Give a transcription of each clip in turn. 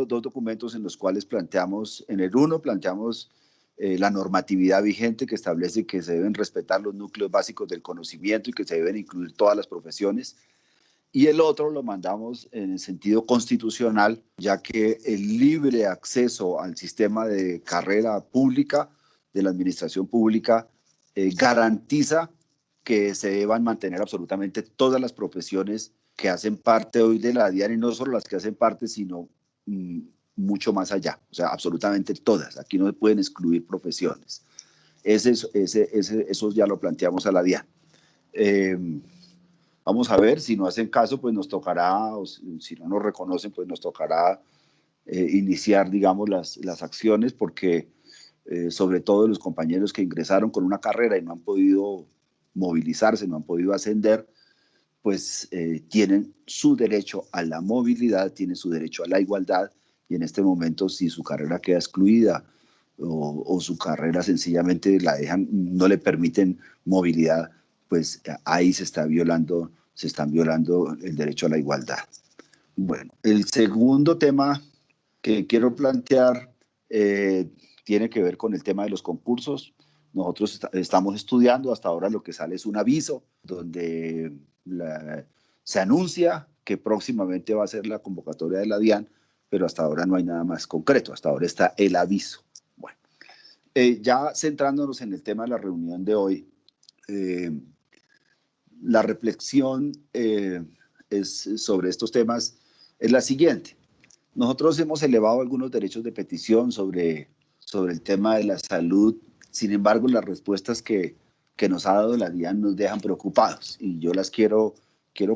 dos documentos en los cuales planteamos, en el uno planteamos la normatividad vigente que establece que se deben respetar los núcleos básicos del conocimiento y que se deben incluir todas las profesiones. Y el otro lo mandamos en el sentido constitucional, ya que el libre acceso al sistema de carrera pública, de la administración pública, garantiza que se deban mantener absolutamente todas las profesiones que hacen parte hoy de la DIAN, y no solo las que hacen parte, sino mucho más allá, o sea, absolutamente todas. Aquí no se pueden excluir profesiones. Eso ya lo planteamos a la DIAN. Vamos a ver, si no hacen caso, pues nos tocará, o si no nos reconocen, pues nos tocará iniciar, digamos, las acciones, porque sobre todo los compañeros que ingresaron con una carrera y no han podido movilizarse, no han podido ascender, pues tienen su derecho a la movilidad, tienen su derecho a la igualdad, y en este momento, si su carrera queda excluida o su carrera sencillamente la dejan, no le permiten movilidad, pues ahí se están violando el derecho a la igualdad. Bueno, el segundo tema que quiero plantear tiene que ver con el tema de los concursos. Nosotros estamos estudiando, hasta ahora lo que sale es un aviso donde se anuncia que próximamente va a ser la convocatoria de la DIAN, pero hasta ahora no hay nada más concreto, hasta ahora está el aviso. Bueno, ya centrándonos en el tema de la reunión de hoy, la reflexión sobre estos temas es la siguiente. Nosotros hemos elevado algunos derechos de petición sobre el tema de la salud. Sin embargo, las respuestas que nos ha dado la DIAN nos dejan preocupados, y yo las quiero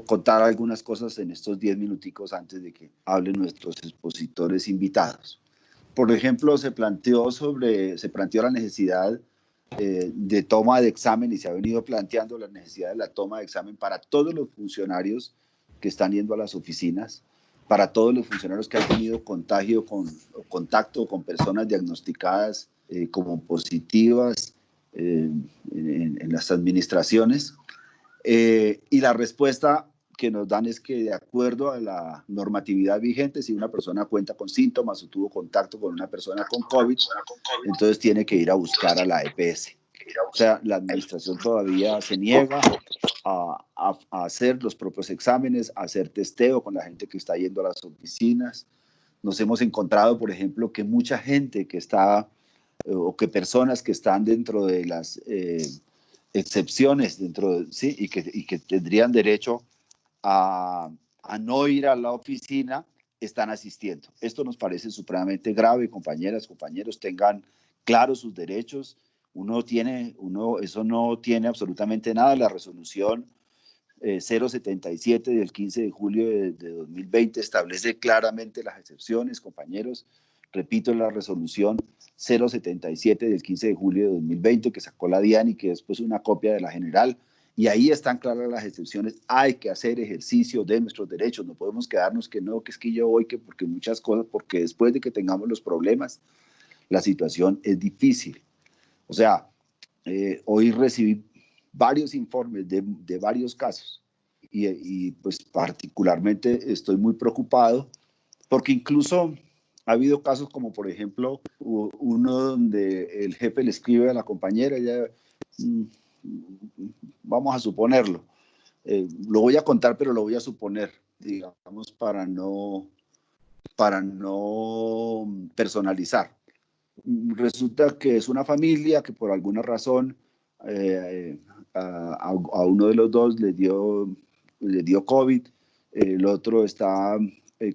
contar algunas cosas en estos 10 minuticos antes de que hablen nuestros expositores invitados. Por ejemplo, se planteó la necesidad de toma de examen, y se ha venido planteando la necesidad de la toma de examen para todos los funcionarios que están yendo a las oficinas, para todos los funcionarios que han tenido contacto con personas diagnosticadas como positivas en las administraciones. Y la respuesta que nos dan es que, de acuerdo a la normatividad vigente, si una persona cuenta con síntomas o tuvo contacto con una persona con COVID, entonces tiene que ir a buscar a la EPS. O sea, la administración todavía se niega a hacer los propios exámenes, a hacer testeo con la gente que está yendo a las oficinas. Nos hemos encontrado, por ejemplo, que mucha gente que está, o que personas que están dentro de las excepciones, ¿sí? y que tendrían derecho a no ir a la oficina, están asistiendo. Esto nos parece supremamente grave. Compañeras, compañeros, tengan claros sus derechos. Eso no tiene absolutamente nada. La resolución 077 del 15 de julio de 2020 establece claramente las excepciones, compañeros. Repito, la resolución 077 del 15 de julio de 2020 que sacó la DIAN y que después una copia de la general. Y ahí están claras las excepciones. Hay que hacer ejercicio de nuestros derechos. No podemos quedarnos que no, que es que yo voy, que porque muchas cosas, porque después de que tengamos los problemas, la situación es difícil. O sea, hoy recibí varios informes de varios casos y pues particularmente estoy muy preocupado porque incluso ha habido casos como, por ejemplo, uno donde el jefe le escribe a la compañera, vamos a suponerlo, lo voy a contar, pero lo voy a suponer, digamos, para no personalizar. Resulta que es una familia que por alguna razón a uno de los dos le dio COVID, el otro está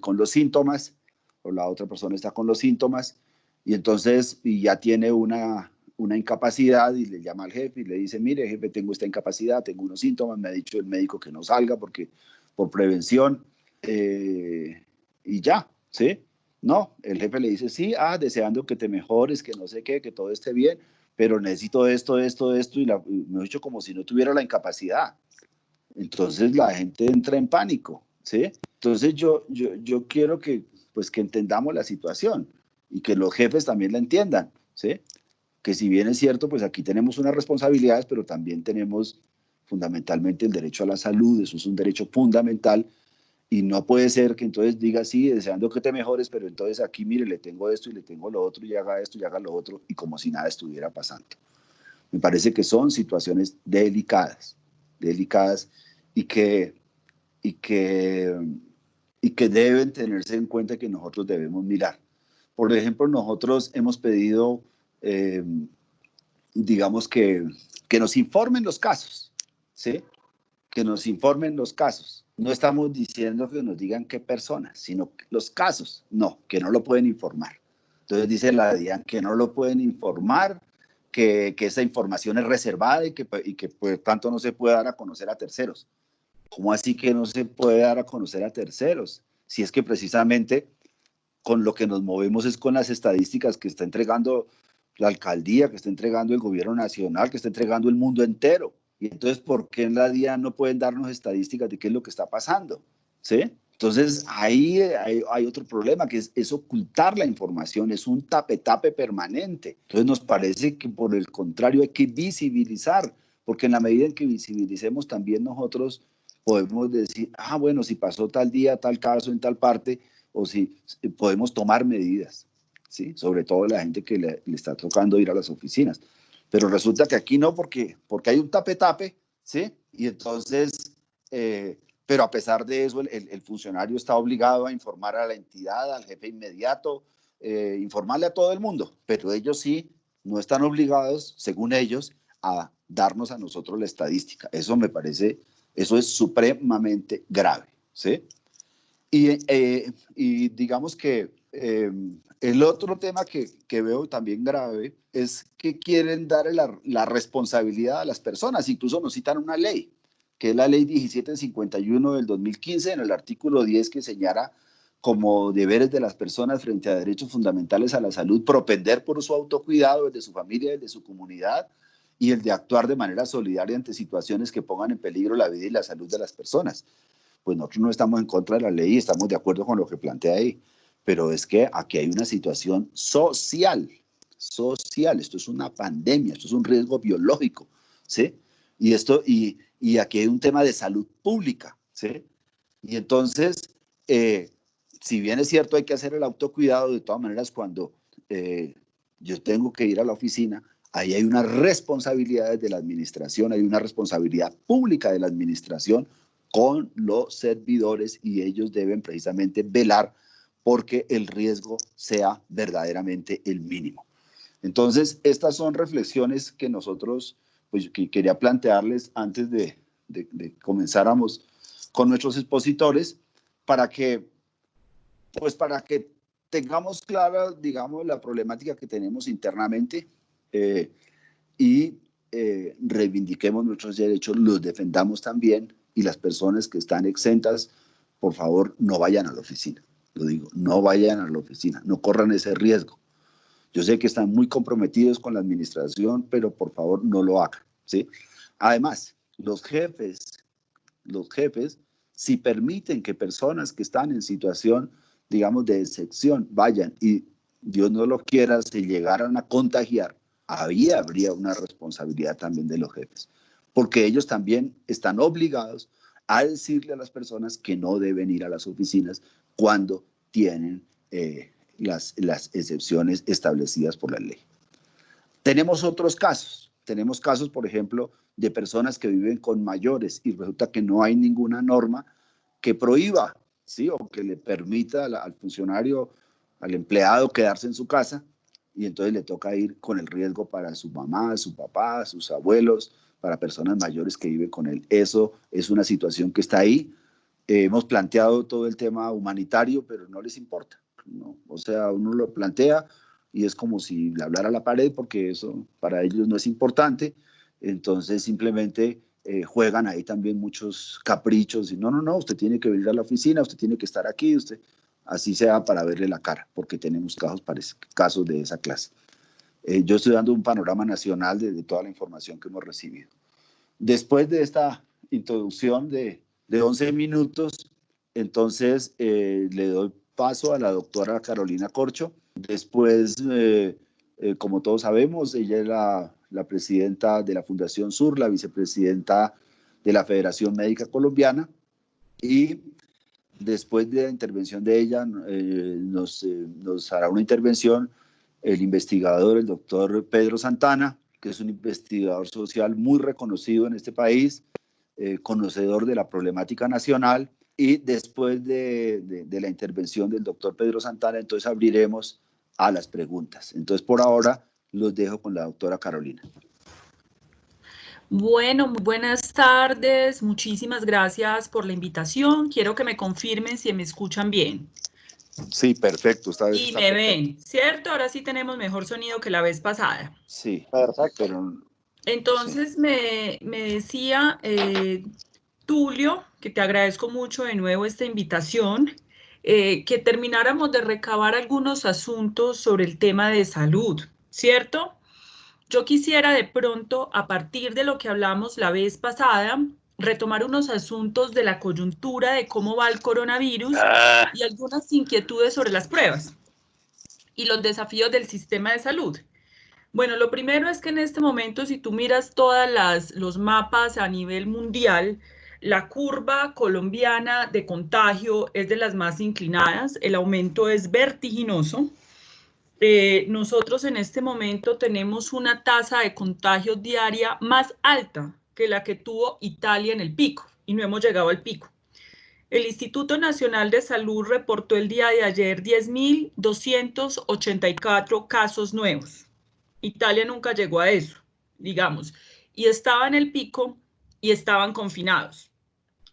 con los síntomas, o la otra persona está con los síntomas, y entonces ya tiene una incapacidad, y le llama al jefe y le dice, mire, jefe, tengo esta incapacidad, tengo unos síntomas, me ha dicho el médico que no salga porque por prevención, y ya, ¿sí? No, el jefe le dice, sí, deseando que te mejores, que no sé qué, que todo esté bien, pero necesito esto, y me ha dicho como si no tuviera la incapacidad. Entonces la gente entra en pánico, ¿sí? Entonces yo quiero que entendamos la situación y que los jefes también la entiendan, ¿sí? Que si bien es cierto, pues aquí tenemos unas responsabilidades, pero también tenemos fundamentalmente el derecho a la salud. Eso es un derecho fundamental, Y no puede ser que entonces diga, sí, deseando que te mejores, pero entonces aquí, mire, le tengo esto y le tengo lo otro, y haga esto y haga lo otro, y como si nada estuviera pasando. Me parece que son situaciones delicadas, delicadas, y que, y que, y que deben tenerse en cuenta, que nosotros debemos mirar. Por ejemplo, nosotros hemos pedido, eh, digamos que nos informen los casos, ¿sí? Que nos informen los casos. No estamos diciendo que nos digan qué personas, sino los casos. No, que no lo pueden informar. Entonces dice la DIAN que no lo pueden informar, que esa información es reservada y que por tanto no se puede dar a conocer a terceros. ¿Cómo así que no se puede dar a conocer a terceros? Si es que precisamente con lo que nos movemos es con las estadísticas que está entregando la alcaldía, que está entregando el gobierno nacional, que está entregando el mundo entero. Y entonces, ¿por qué en la DIAN no pueden darnos estadísticas de qué es lo que está pasando? ¿Sí? Entonces, ahí hay otro problema, que es ocultar la información, es un tape-tape permanente. Entonces, nos parece que por el contrario hay que visibilizar, porque en la medida en que visibilicemos también nosotros podemos decir, ah, bueno, si pasó tal día, tal caso en tal parte, o si podemos tomar medidas, ¿sí? Sobre todo la gente que le está tocando ir a las oficinas. Pero resulta que aquí no, porque hay un tape-tape, ¿sí? Y entonces, pero a pesar de eso, el funcionario está obligado a informar a la entidad, al jefe inmediato, informarle a todo el mundo, pero ellos sí no están obligados, según ellos, a darnos a nosotros la estadística. Eso me parece, eso es supremamente grave, ¿sí? Y digamos que el otro tema que veo también grave es que quieren dar la responsabilidad a las personas. Incluso nos citan una ley, que es la ley 1751 del 2015, en el artículo 10, que señala como deberes de las personas frente a derechos fundamentales a la salud, propender por su autocuidado, el de su familia, el de su comunidad, y el de actuar de manera solidaria ante situaciones que pongan en peligro la vida y la salud de las personas. Pues nosotros no estamos en contra de la ley, estamos de acuerdo con lo que plantea ahí, pero es que aquí hay una situación social, esto es una pandemia, esto es un riesgo biológico, ¿sí? Y aquí hay un tema de salud pública, ¿sí? Y entonces, eh, si bien es cierto hay que hacer el autocuidado, de todas maneras cuando yo tengo que ir a la oficina, ahí hay una responsabilidad de la administración, hay una responsabilidad pública de la administración con los servidores, y ellos deben precisamente velar porque el riesgo sea verdaderamente el mínimo. Entonces, estas son reflexiones que nosotros, pues, que quería plantearles antes de comenzáramos con nuestros expositores, para que, pues, para que tengamos clara, digamos, la problemática que tenemos internamente, eh, y reivindiquemos nuestros derechos, los defendamos también, y las personas que están exentas, por favor, no vayan a la oficina. Lo digo, no vayan a la oficina, no corran ese riesgo. Yo sé que están muy comprometidos con la administración, pero por favor no lo hagan, ¿sí? Además, los jefes, si permiten que personas que están en situación, digamos, de excepción vayan, y Dios no lo quiera, si llegaran a contagiar, ahí habría una responsabilidad también de los jefes, porque ellos también están obligados a decirle a las personas que no deben ir a las oficinas cuando tienen las excepciones establecidas por la ley. Tenemos casos, por ejemplo, de personas que viven con mayores y resulta que no hay ninguna norma que prohíba, ¿sí? O que le permita al funcionario, al empleado, quedarse en su casa, y entonces le toca ir con el riesgo para su mamá, su papá, sus abuelos, para personas mayores que viven con él. Eso es una situación que está ahí. Hemos planteado todo el tema humanitario, pero no les importa, ¿no? O sea, uno lo plantea y es como si le hablara a la pared, porque eso para ellos no es importante. Entonces simplemente juegan ahí también muchos caprichos y no, usted tiene que venir a la oficina, usted tiene que estar aquí, usted, así sea para verle la cara, porque tenemos casos de esa clase. Yo estoy dando un panorama nacional de toda la información que hemos recibido. Después de esta introducción de 11 minutos, entonces le doy paso a la doctora Carolina Corcho. Después, como todos sabemos, ella es la presidenta de la Fundación Sur, la vicepresidenta de la Federación Médica Colombiana, y Después de la intervención de ella, nos hará una intervención el investigador, el doctor Pedro Santana, que es un investigador social muy reconocido en este país, conocedor de la problemática nacional. Y después de la intervención del doctor Pedro Santana, entonces abriremos a las preguntas. Entonces, por ahora, los dejo con la doctora Carolina. Bueno, muy buenas tardes. Muchísimas gracias por la invitación. Quiero que me confirmen si me escuchan bien. Sí, perfecto. Esta vez y está me perfecto. ven, ¿cierto? Ahora sí tenemos mejor sonido que la vez pasada. Sí, perfecto. Pero, entonces, sí. me decía Tulio, que te agradezco mucho de nuevo esta invitación, que termináramos de recabar algunos asuntos sobre el tema de salud, ¿cierto? Yo quisiera de pronto, a partir de lo que hablamos la vez pasada, retomar unos asuntos de la coyuntura de cómo va el coronavirus y algunas inquietudes sobre las pruebas y los desafíos del sistema de salud. Bueno, lo primero es que en este momento, si tú miras todos los mapas a nivel mundial, la curva colombiana de contagio es de las más inclinadas, el aumento es vertiginoso. Nosotros en este momento tenemos una tasa de contagio diaria más alta que la que tuvo Italia en el pico, y no hemos llegado al pico. El Instituto Nacional de Salud reportó el día de ayer 10.284 casos nuevos. Italia nunca llegó a eso, digamos, y estaba en el pico y estaban confinados.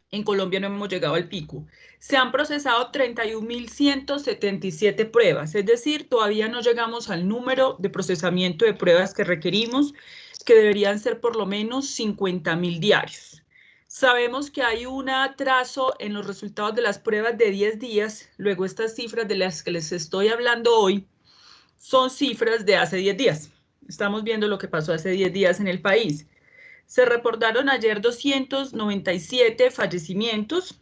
En Colombia no hemos llegado al pico. Se han procesado 31.177 pruebas, es decir, todavía no llegamos al número de procesamiento de pruebas que requerimos, que deberían ser por lo menos 50.000 diarios. Sabemos que hay un atraso en los resultados de las pruebas de 10 días, luego estas cifras de las que les estoy hablando hoy son cifras de hace 10 días. Estamos viendo lo que pasó hace 10 días en el país. Se reportaron ayer 297 fallecimientos.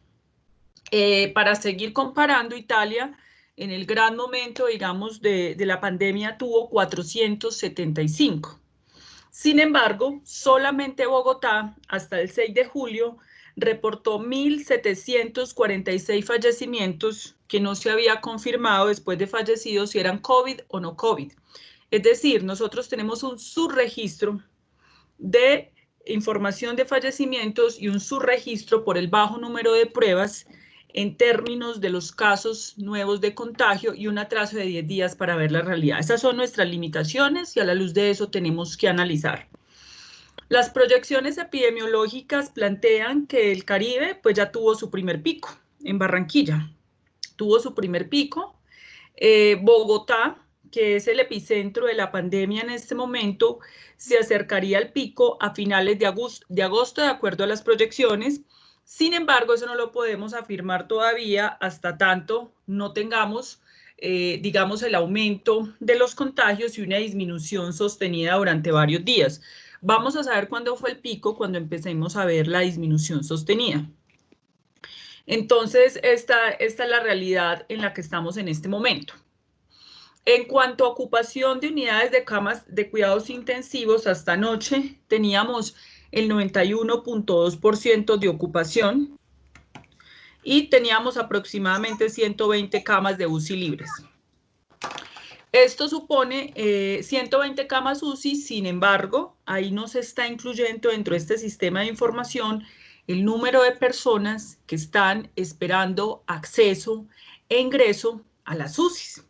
Para seguir comparando, Italia en el gran momento, digamos, de la pandemia tuvo 475. Sin embargo, solamente Bogotá, hasta el 6 de julio, reportó 1.746 fallecimientos que no se había confirmado después de fallecidos si eran COVID o no COVID. Es decir, nosotros tenemos un subregistro de información de fallecimientos y un subregistro por el bajo número de pruebas en términos de los casos nuevos de contagio y un atraso de 10 días para ver la realidad. Esas son nuestras limitaciones y a la luz de eso tenemos que analizar. Las proyecciones epidemiológicas plantean que el Caribe pues ya tuvo su primer pico en Barranquilla, tuvo su primer pico. Bogotá, que es el epicentro de la pandemia en este momento, se acercaría al pico a finales de agosto, de acuerdo a las proyecciones. Sin embargo, eso no lo podemos afirmar todavía hasta tanto no tengamos, digamos, el aumento de los contagios y una disminución sostenida durante varios días. Vamos a saber cuándo fue el pico cuando empecemos a ver la disminución sostenida. Entonces, esta es la realidad en la que estamos en este momento. En cuanto a ocupación de unidades de camas de cuidados intensivos, hasta anoche teníamos el 91.2% de ocupación y teníamos aproximadamente 120 camas de UCI libres. Esto supone 120 camas UCI, sin embargo, ahí no se está incluyendo dentro de este sistema de información el número de personas que están esperando acceso e ingreso a las UCIs.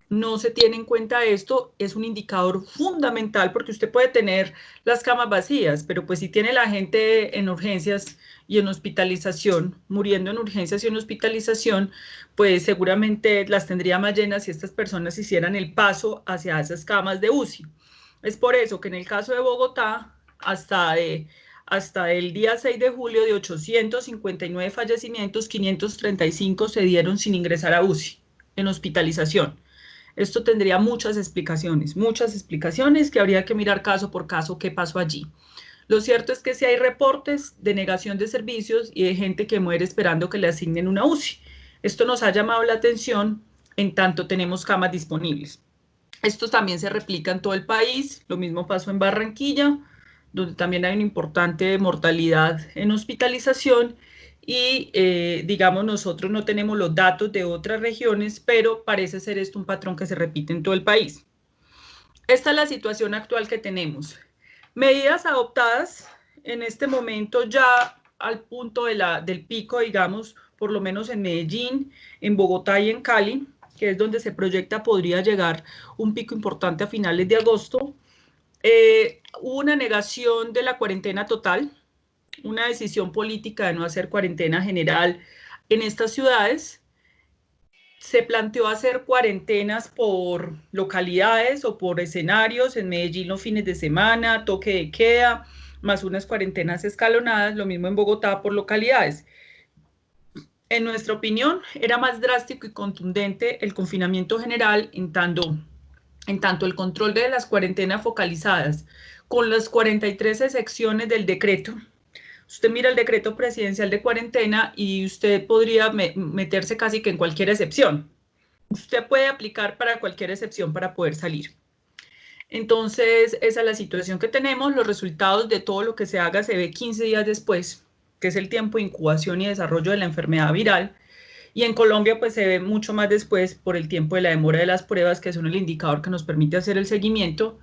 No se tiene en cuenta esto, es un indicador fundamental porque usted puede tener las camas vacías, pero pues si tiene la gente en urgencias y en hospitalización, muriendo en urgencias y en hospitalización, pues seguramente las tendría más llenas si estas personas hicieran el paso hacia esas camas de UCI. Es por eso que en el caso de Bogotá, hasta el día 6 de julio de 859 fallecimientos, 535 se dieron sin ingresar a UCI, en hospitalización. Esto tendría muchas explicaciones que habría que mirar caso por caso qué pasó allí. Lo cierto es que sí hay reportes de negación de servicios y de gente que muere esperando que le asignen una UCI. Esto nos ha llamado la atención en tanto tenemos camas disponibles. Esto también se replica en todo el país, lo mismo pasó en Barranquilla, donde también hay una importante mortalidad en hospitalización, y digamos nosotros no tenemos los datos de otras regiones, pero parece ser esto un patrón que se repite en todo el país. Esta es la situación actual que tenemos. Medidas adoptadas en este momento ya al punto del pico, digamos, por lo menos en Medellín, en Bogotá y en Cali, que es donde se proyecta podría llegar un pico importante a finales de agosto. Hubo una negación de la cuarentena total, una decisión política de no hacer cuarentena general en estas ciudades. Se planteó hacer cuarentenas por localidades o por escenarios, en Medellín los fines de semana, toque de queda, más unas cuarentenas escalonadas, lo mismo en Bogotá por localidades. En nuestra opinión, era más drástico y contundente el confinamiento general, en tanto el control de las cuarentenas focalizadas con las 43 excepciones del decreto. Usted mira el decreto presidencial de cuarentena y usted podría meterse casi que en cualquier excepción. Usted puede aplicar para cualquier excepción para poder salir. Entonces, esa es la situación que tenemos. Los resultados de todo lo que se haga se ve 15 días después, que es el tiempo de incubación y desarrollo de la enfermedad viral. Y en Colombia, pues se ve mucho más después por el tiempo de la demora de las pruebas, que son el indicador que nos permite hacer el seguimiento.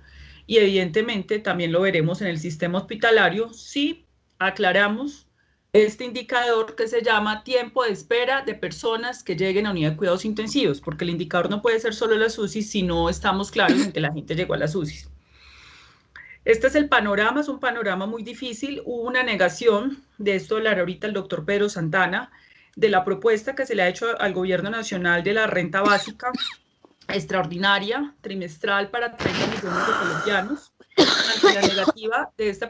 Y evidentemente también lo veremos en el sistema hospitalario si aclaramos este indicador que se llama tiempo de espera de personas que lleguen a unidad de cuidados intensivos, porque el indicador no puede ser solo las UCI si no estamos claros en que la gente llegó a las UCI. Este es el panorama, es un panorama muy difícil. Hubo una negación, de esto hablará ahorita el doctor Pedro Santana, de la propuesta que se le ha hecho al gobierno nacional de la renta básica extraordinaria, trimestral para 30 millones de colombianos. Ante la negativa de esta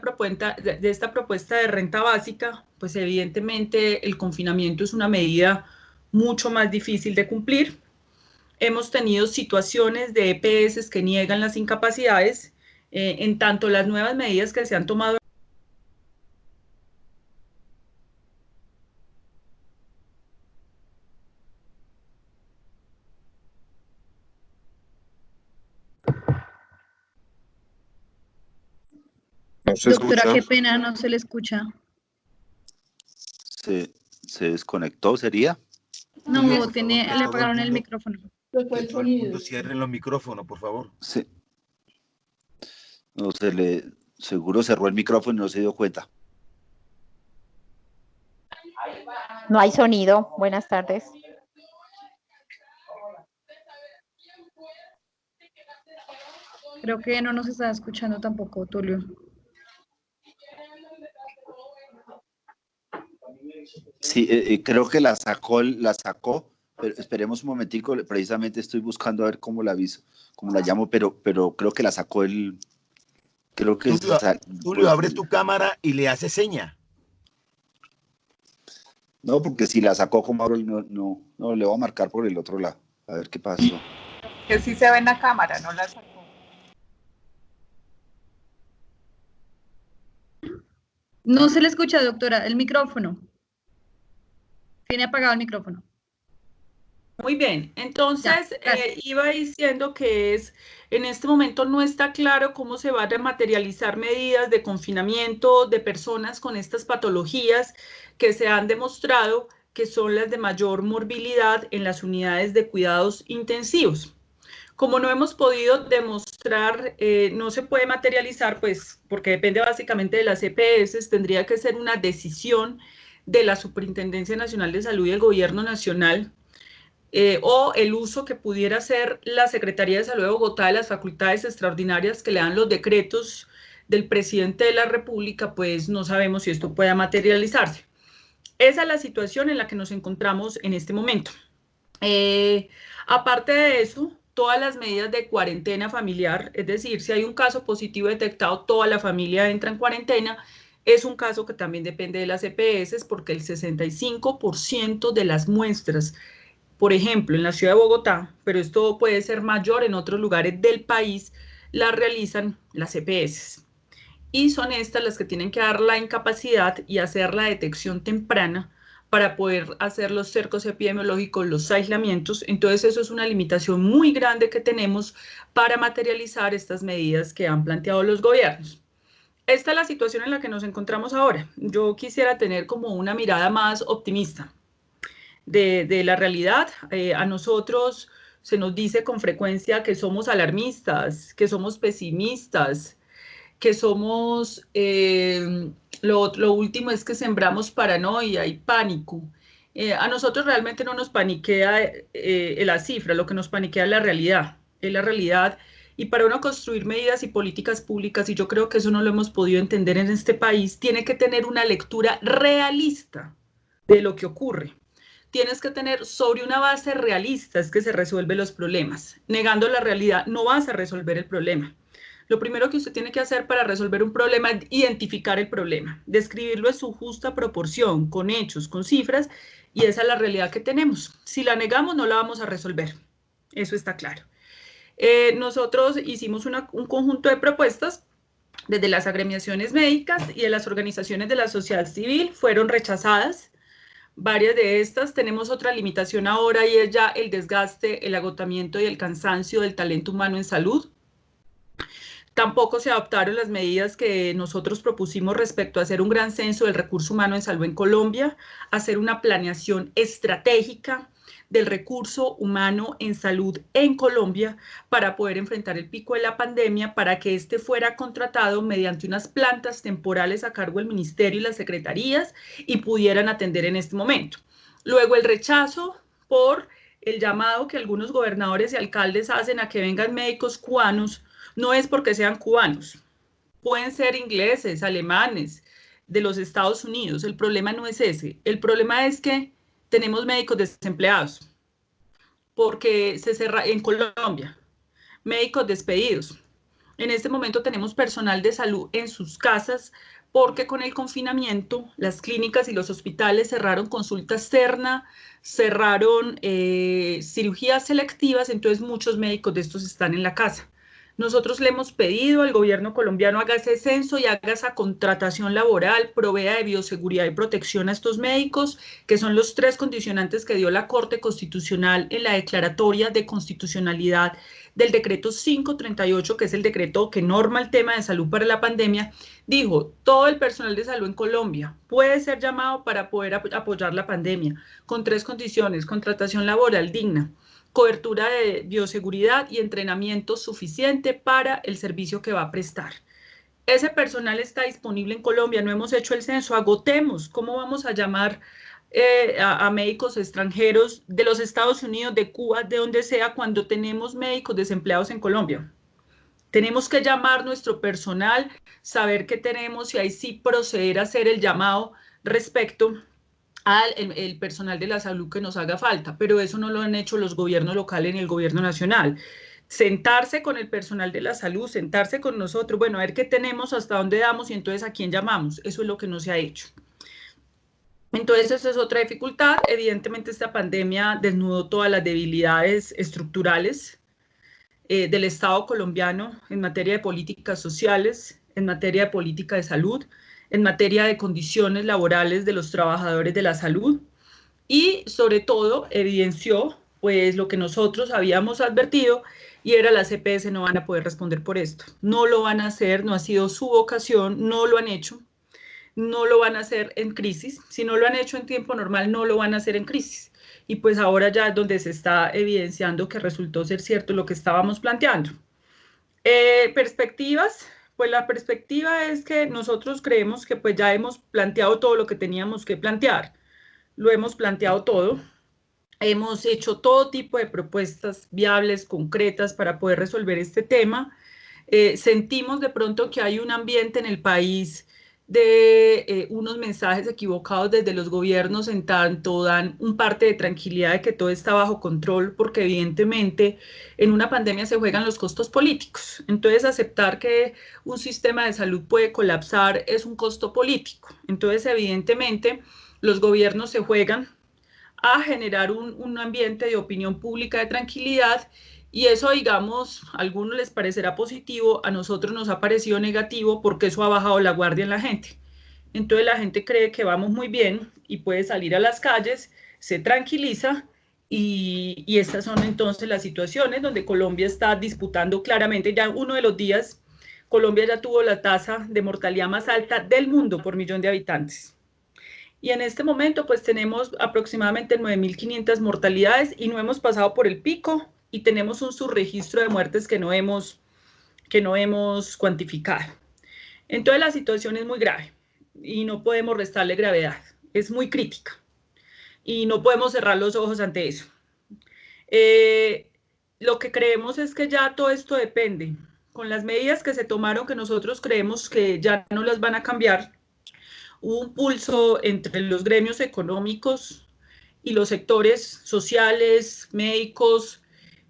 propuesta de renta básica, pues evidentemente el confinamiento es una medida mucho más difícil de cumplir. Hemos tenido situaciones de EPS que niegan las incapacidades, en tanto las nuevas medidas que se han tomado. No se Doctora, escucha. qué pena, no se le escucha. ¿Se desconectó, sería? No, le apagaron el micrófono. Que todo el mundo cierre los micrófonos, por favor. Sí. No, seguro cerró el micrófono y no se dio cuenta. No hay sonido. Buenas tardes. Creo que no nos está escuchando tampoco, Tulio. Sí, creo que la sacó, pero esperemos un momentico, precisamente estoy buscando a ver cómo la aviso, cómo la llamo, pero creo que la sacó creo que Tulio, abre tu cámara y le hace seña. No, porque si la sacó como abro, no, le voy a marcar por el otro lado, a ver qué pasó. Que sí se ve en la cámara, no la sacó. No se le escucha, doctora, el micrófono. Tiene apagado el micrófono. Muy bien, entonces iba diciendo que en este momento no está claro cómo se van a materializar medidas de confinamiento de personas con estas patologías que se han demostrado que son las de mayor morbilidad en las unidades de cuidados intensivos. Como no hemos podido demostrar, no se puede materializar, pues porque depende básicamente de las EPS, tendría que ser una decisión de la Superintendencia Nacional de Salud y el Gobierno Nacional, o el uso que pudiera hacer la Secretaría de Salud de Bogotá de las facultades extraordinarias que le dan los decretos del presidente de la República, pues no sabemos si esto pueda materializarse. Esa es la situación en la que nos encontramos en este momento. Aparte de eso, todas las medidas de cuarentena familiar, es decir, si hay un caso positivo detectado, toda la familia entra en cuarentena. Es un caso que también depende de las EPS, porque el 65% de las muestras, por ejemplo, en la ciudad de Bogotá, pero esto puede ser mayor en otros lugares del país, las realizan las EPS. Y son estas las que tienen que dar la incapacidad y hacer la detección temprana para poder hacer los cercos epidemiológicos, los aislamientos. Entonces eso es una limitación muy grande que tenemos para materializar estas medidas que han planteado los gobiernos. esta es la situación en la que nos encontramos ahora. Yo quisiera tener como una mirada más optimista de la realidad. A nosotros se nos dice con frecuencia que somos alarmistas, que somos pesimistas, que somos, lo último es que sembramos paranoia y pánico. A nosotros realmente no nos paniquea la cifra, lo que nos paniquea es la realidad. Y para uno construir medidas y políticas públicas, y yo creo que eso no lo hemos podido entender en este país, tiene que tener una lectura realista de lo que ocurre. Tienes que tener sobre una base realista es que se resuelven los problemas. Negando la realidad no vas a resolver el problema. Lo primero que usted tiene que hacer para resolver un problema es identificar el problema, describirlo en su justa proporción, con hechos, con cifras, y esa es la realidad que tenemos. Si la negamos, no la vamos a resolver. Eso está claro. Nosotros hicimos un conjunto de propuestas desde las agremiaciones médicas y de las organizaciones de la sociedad civil, fueron rechazadas. Varias de estas. Tenemos otra limitación ahora y es ya el desgaste, el agotamiento y el cansancio del talento humano en salud. Tampoco se adoptaron las medidas que nosotros propusimos respecto a hacer un gran censo del recurso humano en salud en Colombia, hacer una planeación estratégica del recurso humano en salud en Colombia para poder enfrentar el pico de la pandemia, para que este fuera contratado mediante unas plantas temporales a cargo del ministerio y las secretarías y pudieran atender en este momento. Luego el rechazo por el llamado que algunos gobernadores y alcaldes hacen a que vengan médicos cubanos. No es porque sean cubanos, pueden ser ingleses, alemanes, de los Estados Unidos. El problema no es ese, el problema es que tenemos médicos desempleados, porque se cerra en Colombia, médicos despedidos. En este momento tenemos personal de salud en sus casas, porque con el confinamiento las clínicas y los hospitales cerraron consultas externas, cerraron cirugías selectivas, entonces muchos médicos de estos están en la casa. Nosotros le hemos pedido al gobierno colombiano haga ese censo y haga esa contratación laboral, provea de bioseguridad y protección a estos médicos, que son los 3 condicionantes que dio la Corte Constitucional en la declaratoria de constitucionalidad del decreto 538, que es el decreto que norma el tema de salud para la pandemia. Dijo, todo el personal de salud en Colombia puede ser llamado para poder apoyar la pandemia, con 3 condiciones: contratación laboral digna, cobertura de bioseguridad y entrenamiento suficiente para el servicio que va a prestar. Ese personal está disponible en Colombia, no hemos hecho el censo, agotemos. ¿Cómo vamos a llamar a médicos extranjeros de los Estados Unidos, de Cuba, de donde sea, cuando tenemos médicos desempleados en Colombia? Tenemos que llamar nuestro personal, saber qué tenemos y ahí sí proceder a hacer el llamado respecto al el personal de la salud que nos haga falta, pero eso no lo han hecho los gobiernos locales ni el gobierno nacional. Sentarse con el personal de la salud, sentarse con nosotros, bueno, a ver qué tenemos, hasta dónde damos y entonces a quién llamamos. Eso es lo que no se ha hecho. Entonces, esa es otra dificultad. Evidentemente, esta pandemia desnudó todas las debilidades estructurales del Estado colombiano en materia de políticas sociales, en materia de política de salud, en materia de condiciones laborales de los trabajadores de la salud y, sobre todo, evidenció pues lo que nosotros habíamos advertido, y era las EPS no van a poder responder por esto. No lo van a hacer, no ha sido su vocación, no lo han hecho, no lo van a hacer en crisis. Si no lo han hecho en tiempo normal, no lo van a hacer en crisis. Y pues ahora ya es donde se está evidenciando que resultó ser cierto lo que estábamos planteando. Perspectivas. Pues la perspectiva es que nosotros creemos que pues ya hemos planteado todo lo que teníamos que plantear. Lo hemos planteado todo. Hemos hecho todo tipo de propuestas viables, concretas, para poder resolver este tema. Sentimos de pronto que hay un ambiente en el país de unos mensajes equivocados desde los gobiernos, en tanto dan un parte de tranquilidad de que todo está bajo control, porque evidentemente en una pandemia se juegan los costos políticos. Entonces, aceptar que un sistema de salud puede colapsar es un costo político. Entonces, evidentemente, los gobiernos se juegan a generar un ambiente de opinión pública de tranquilidad, y eso, digamos, a algunos les parecerá positivo, a nosotros nos ha parecido negativo, porque eso ha bajado la guardia en la gente. Entonces la gente cree que vamos muy bien y puede salir a las calles, se tranquiliza, y estas son entonces las situaciones donde Colombia está disputando claramente. Ya uno de los días, Colombia ya tuvo la tasa de mortalidad más alta del mundo por millón de habitantes. Y en este momento pues tenemos aproximadamente 9.500 mortalidades y no hemos pasado por el pico y tenemos un subregistro de muertes que no hemos cuantificado. Entonces la situación es muy grave y no podemos restarle gravedad, es muy crítica y no podemos cerrar los ojos ante eso. Lo que creemos es que ya todo esto depende, con las medidas que se tomaron que nosotros creemos que ya no las van a cambiar. Hubo un pulso entre los gremios económicos y los sectores sociales, médicos,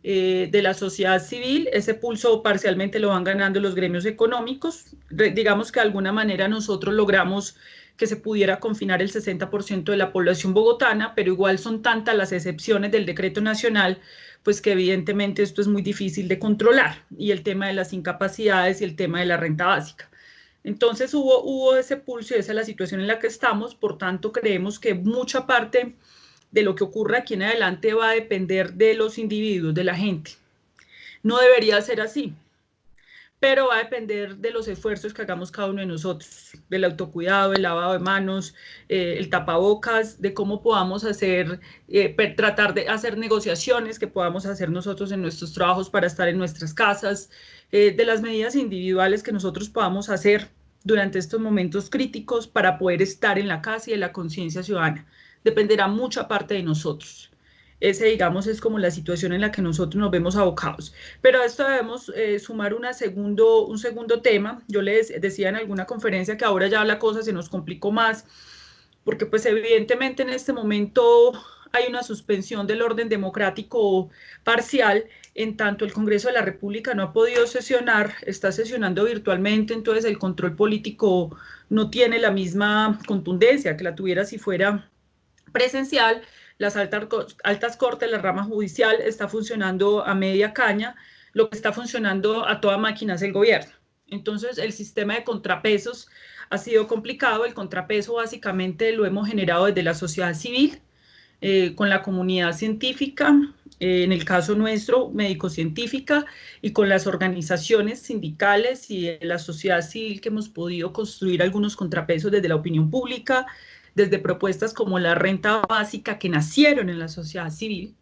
de la sociedad civil. Ese pulso parcialmente lo van ganando los gremios económicos. Digamos que de alguna manera nosotros logramos que se pudiera confinar el 60% de la población bogotana, pero igual son tantas las excepciones del decreto nacional, pues que evidentemente esto es muy difícil de controlar, y el tema de las incapacidades y el tema de la renta básica. Entonces hubo ese pulso y esa es la situación en la que estamos. Por tanto, creemos que mucha parte de lo que ocurra aquí en adelante va a depender de los individuos, de la gente. No debería ser así, pero va a depender de los esfuerzos que hagamos cada uno de nosotros, del autocuidado, el lavado de manos, el tapabocas, de cómo podamos tratar de hacer negociaciones que podamos hacer nosotros en nuestros trabajos para estar en nuestras casas, de las medidas individuales que nosotros podamos hacer durante estos momentos críticos para poder estar en la casa y en la conciencia ciudadana. Dependerá mucha parte de nosotros. Ese, digamos, es como la situación en la que nosotros nos vemos abocados. Pero a esto debemos sumar un segundo tema. Yo les decía en alguna conferencia que ahora ya la cosa se nos complicó más, porque pues evidentemente en este momento hay una suspensión del orden democrático parcial, en tanto el Congreso de la República no ha podido sesionar, está sesionando virtualmente, entonces el control político no tiene la misma contundencia que la tuviera si fuera presencial. Las altas cortes, la rama judicial está funcionando a media caña, lo que está funcionando a toda máquina es el gobierno. Entonces el sistema de contrapesos ha sido complicado. El contrapeso básicamente lo hemos generado desde la sociedad civil, con la comunidad científica, en el caso nuestro, médico-científica, y con las organizaciones sindicales y la sociedad civil, que hemos podido construir algunos contrapesos desde la opinión pública, desde propuestas como la renta básica que nacieron en la sociedad civil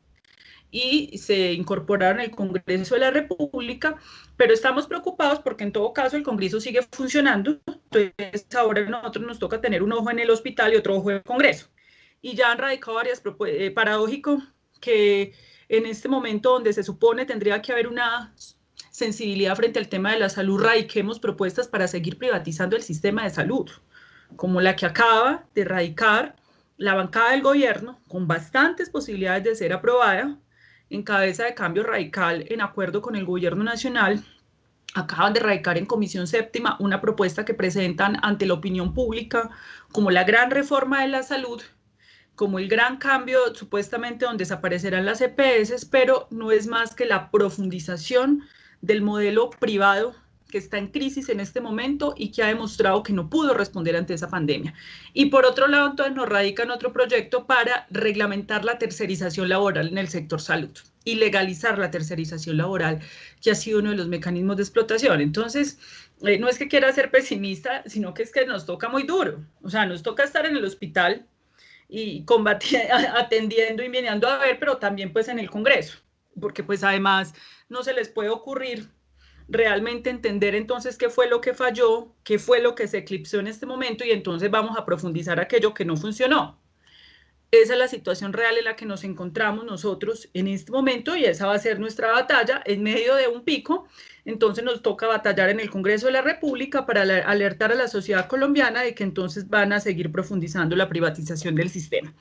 y se incorporaron al Congreso de la República, pero estamos preocupados porque en todo caso el Congreso sigue funcionando. Entonces ahora a nosotros nos toca tener un ojo en el hospital y otro ojo en el Congreso. Y ya han radicado varias propuestas, paradójico que en este momento donde se supone tendría que haber una sensibilidad frente al tema de la salud, radiquemos propuestas para seguir privatizando el sistema de salud, como la que acaba de radicar la bancada del gobierno, con bastantes posibilidades de ser aprobada, en cabeza de Cambio Radical, en acuerdo con el gobierno nacional. Acaban de radicar en Comisión Séptima una propuesta que presentan ante la opinión pública como la gran reforma de la salud, como el gran cambio supuestamente donde desaparecerán las EPS, pero no es más que la profundización del modelo privado que está en crisis en este momento y que ha demostrado que no pudo responder ante esa pandemia. Y por otro lado, entonces nos radican otro proyecto para reglamentar la tercerización laboral en el sector salud y legalizar la tercerización laboral, que ha sido uno de los mecanismos de explotación. Entonces, no es que quiera ser pesimista, sino que es que nos toca muy duro. O sea, nos toca estar en el hospital y atendiendo y viniendo a ver, pero también pues en el Congreso, porque pues además no se les puede ocurrir realmente entender entonces qué fue lo que falló, qué fue lo que se eclipsó en este momento, y entonces vamos a profundizar aquello que no funcionó. Esa es la situación real en la que nos encontramos nosotros en este momento, y esa va a ser nuestra batalla en medio de un pico. Entonces nos toca batallar en el Congreso de la República para alertar a la sociedad colombiana de que entonces van a seguir profundizando la privatización del sistema.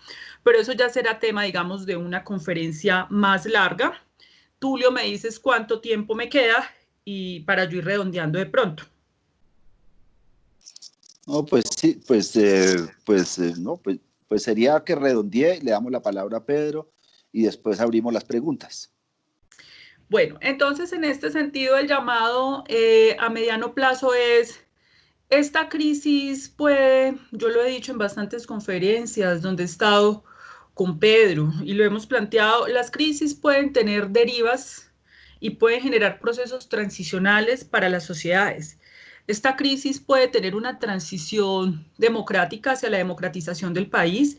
Pero eso ya será tema, digamos, de una conferencia más larga. Tulio, me dices cuánto tiempo me queda y para yo ir redondeando de pronto. No, pues sí, pues sería que redondee, le damos la palabra a Pedro y después abrimos las preguntas. Bueno, entonces en este sentido el llamado a mediano plazo es, esta crisis puede, yo lo he dicho en bastantes conferencias donde he estado con Pedro y lo hemos planteado, las crisis pueden tener derivas y pueden generar procesos transicionales para las sociedades. esta crisis puede tener una transición democrática hacia la democratización del país,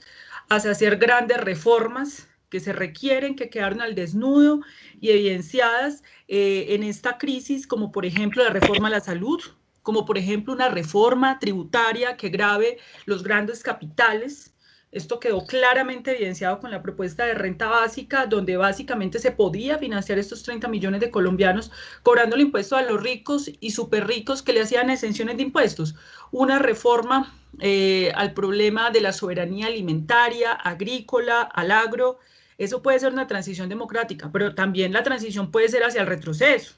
hacia hacer grandes reformas que se requieren, que quedaron al desnudo y evidenciadas en esta crisis, como por ejemplo la reforma a la salud, como por ejemplo una reforma tributaria que grave los grandes capitales. Esto quedó claramente evidenciado con la propuesta de renta básica, donde básicamente se podía financiar estos 30 millones de colombianos cobrando el impuesto a los ricos y súper ricos que le hacían exenciones de impuestos. Una reforma al problema de la soberanía alimentaria, agrícola, al agro. Eso puede ser una transición democrática, pero también la transición puede ser hacia el retroceso,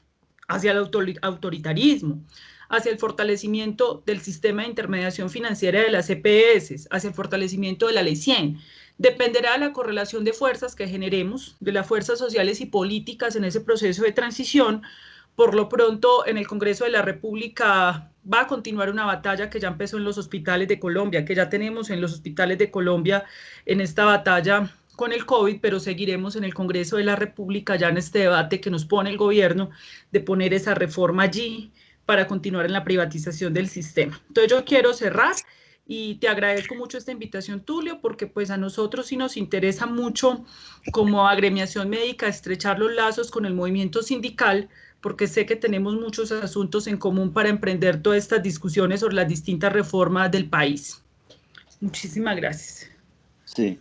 hacia el autoritarismo, hacia el fortalecimiento del sistema de intermediación financiera de las EPS, hacia el fortalecimiento de la Ley 100. Dependerá de la correlación de fuerzas que generemos, de las fuerzas sociales y políticas en ese proceso de transición. Por lo pronto, en el Congreso de la República va a continuar una batalla que ya empezó en los hospitales de Colombia, que ya tenemos en los hospitales de Colombia en esta batalla con el COVID, pero seguiremos en el Congreso de la República ya en este debate que nos pone el gobierno de poner esa reforma allí para continuar en la privatización del sistema. Entonces yo quiero cerrar y te agradezco mucho esta invitación, Tulio, porque pues a nosotros sí nos interesa mucho como agremiación médica estrechar los lazos con el movimiento sindical, porque sé que tenemos muchos asuntos en común para emprender todas estas discusiones sobre las distintas reformas del país. Muchísimas gracias. Sí,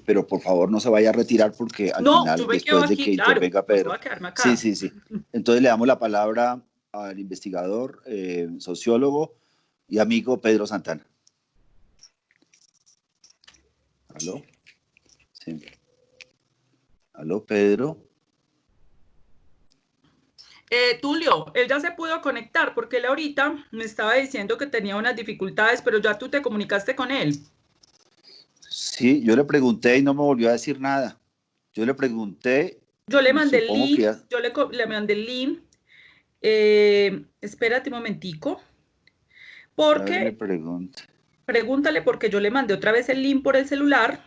pero por favor no se vaya a retirar porque al final, yo me quedo después de aquí, que claro, intervenga Pedro. voy a quedarme acá. Sí. Entonces le damos la palabra al investigador, sociólogo y amigo Pedro Santana. ¿Aló? Sí. ¿Aló, Pedro? Tulio, él ya se pudo conectar porque él ahorita me estaba diciendo que tenía unas dificultades, pero ya tú te comunicaste con él. Sí, yo le pregunté y no me volvió a decir nada. Yo le pregunté. Yo le mandé el link, ya... yo le mandé el link. Espérate un momentico. Porque, pregúntale porque yo le mandé otra vez el link por el celular.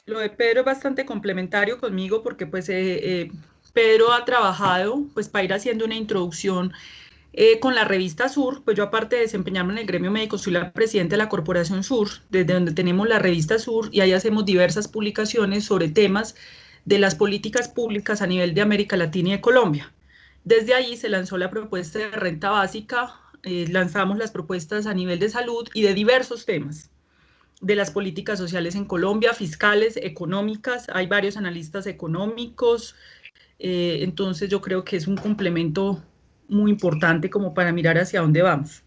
Lo de Pedro es bastante complementario conmigo porque pues Pedro ha trabajado pues para ir haciendo una introducción con la revista Sur. Pues yo, aparte de desempeñarme en el gremio médico, soy la presidenta de la Corporación Sur, desde donde tenemos la revista Sur, y ahí hacemos diversas publicaciones sobre temas de las políticas públicas a nivel de América Latina y de Colombia. Desde ahí se lanzó la propuesta de renta básica, lanzamos las propuestas a nivel de salud y de diversos temas de las políticas sociales en Colombia, fiscales, económicas. Hay varios analistas económicos, entonces yo creo que es un complemento muy importante como para mirar hacia dónde vamos.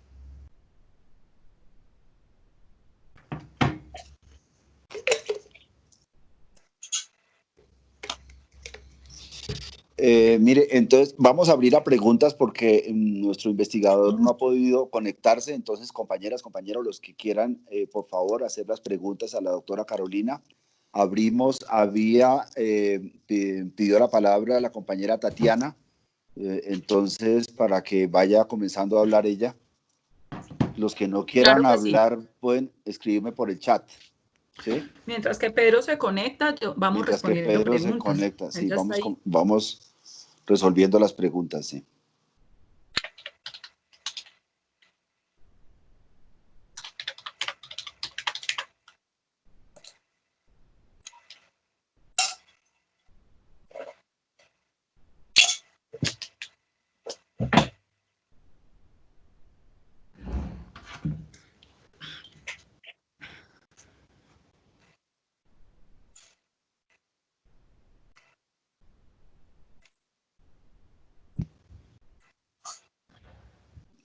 Mire, entonces vamos a abrir a preguntas porque nuestro investigador no ha podido conectarse. Entonces, compañeras, compañeros, los que quieran, por favor, hacer las preguntas a la doctora Carolina. Abrimos, pidió la palabra la compañera Tatiana, entonces para que vaya comenzando a hablar ella. Los que no quieran hablar pueden escribirme por el chat. ¿Sí? Mientras que Pedro se conecta, vamos respondiendo preguntas. Se conecta, sí, vamos resolviendo las preguntas, sí.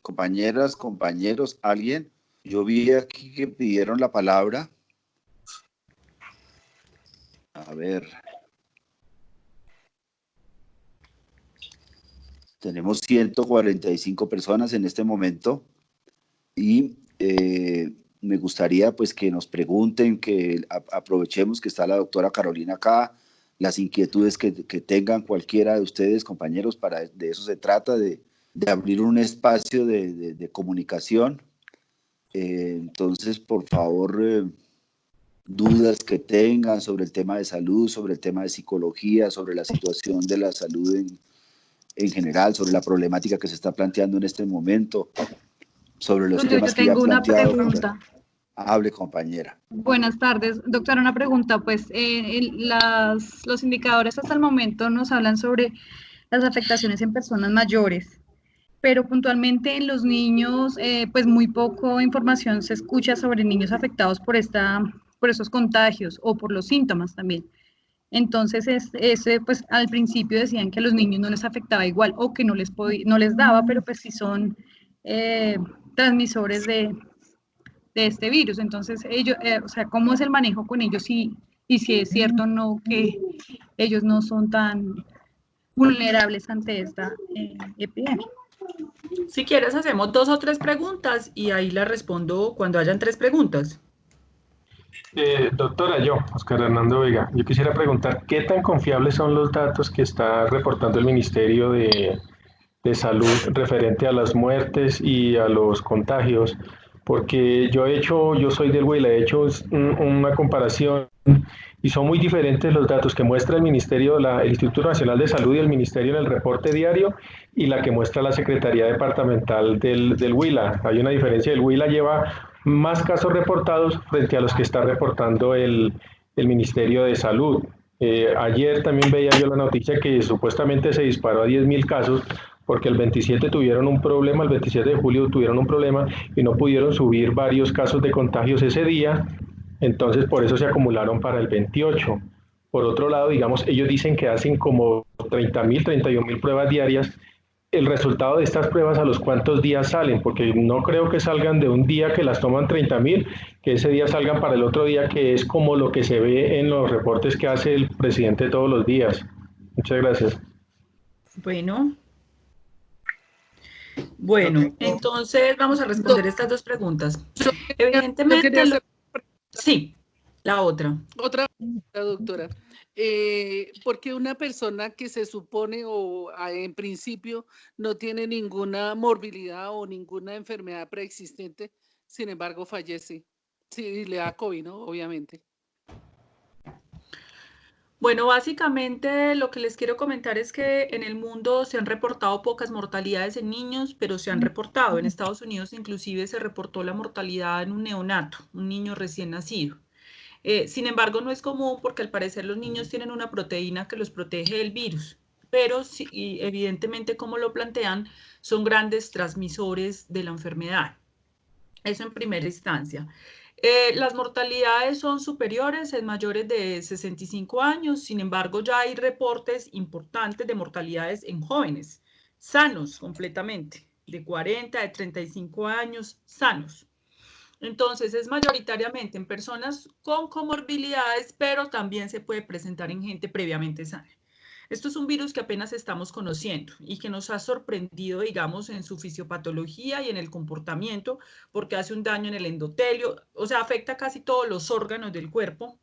Compañeras, compañeros, ¿alguien? Yo vi aquí que pidieron la palabra. A ver. Tenemos 145 personas en este momento y me gustaría pues que nos pregunten, que aprovechemos que está la doctora Carolina acá, las inquietudes que tengan cualquiera de ustedes, compañeros, de eso se trata, de abrir un espacio de comunicación. Entonces, por favor, dudas que tengan sobre el tema de salud, sobre el tema de psicología, sobre la situación de la salud en general, sobre la problemática que se está planteando en este momento, sobre los Doctor, temas yo que ya tengo una planteado. pregunta. Hable, compañera. Buenas tardes, doctora, una pregunta. Pues los indicadores hasta el momento nos hablan sobre las afectaciones en personas mayores, pero puntualmente en los niños, pues muy poco información se escucha sobre niños afectados por esos contagios o por los síntomas también. Entonces, pues al principio decían que a los niños no les afectaba igual o que no les daba, pero pues sí son transmisores de este virus. Entonces, ellos, o sea, ¿cómo es el manejo con ellos? Y si es cierto o no que ellos no son tan vulnerables ante esta epidemia. Si quieres, hacemos 2 o 3 preguntas y ahí las respondo cuando hayan 3 preguntas. Doctora, Oscar Hernando Vega, yo quisiera preguntar, ¿qué tan confiables son los datos que está reportando el Ministerio de Salud referente a las muertes y a los contagios? Porque yo soy del Huila, he hecho una comparación y son muy diferentes los datos que muestra el Ministerio, el Instituto Nacional de Salud y el Ministerio en el reporte diario y la que muestra la Secretaría Departamental del Huila. Hay una diferencia, el Huila lleva más casos reportados frente a los que está reportando el Ministerio de Salud. Ayer también veía yo la noticia que supuestamente se disparó a 10.000 casos porque el 27 tuvieron un problema, el 27 de julio tuvieron un problema y no pudieron subir varios casos de contagios ese día, entonces por eso se acumularon para el 28. Por otro lado, digamos, ellos dicen que hacen como 30.000, 31.000 pruebas diarias. El resultado de estas pruebas, ¿a los cuántos días salen? Porque no creo que salgan de un día que las toman 30.000, que ese día salgan para el otro día, que es como lo que se ve en los reportes que hace el presidente todos los días. Muchas gracias. Bueno, entonces vamos a responder estas 2 preguntas. Evidentemente, sí, la otra. Otra pregunta, doctora. ¿Por qué una persona que se supone o en principio no tiene ninguna morbilidad o ninguna enfermedad preexistente, sin embargo fallece? Sí, le da COVID, ¿no? Obviamente. Bueno, básicamente lo que les quiero comentar es que en el mundo se han reportado pocas mortalidades en niños, pero se han reportado. En Estados Unidos inclusive se reportó la mortalidad en un neonato, un niño recién nacido. Sin embargo, no es común porque al parecer los niños tienen una proteína que los protege del virus, pero sí, evidentemente, como lo plantean, son grandes transmisores de la enfermedad. Eso en primera instancia. Las mortalidades son superiores en mayores de 65 años, sin embargo, ya hay reportes importantes de mortalidades en jóvenes, sanos completamente, de 40, de 35 años, sanos. Entonces, es mayoritariamente en personas con comorbilidades, pero también se puede presentar en gente previamente sana. Esto es un virus que apenas estamos conociendo y que nos ha sorprendido, digamos, en su fisiopatología y en el comportamiento, porque hace un daño en el endotelio, o sea, afecta casi todos los órganos del cuerpo,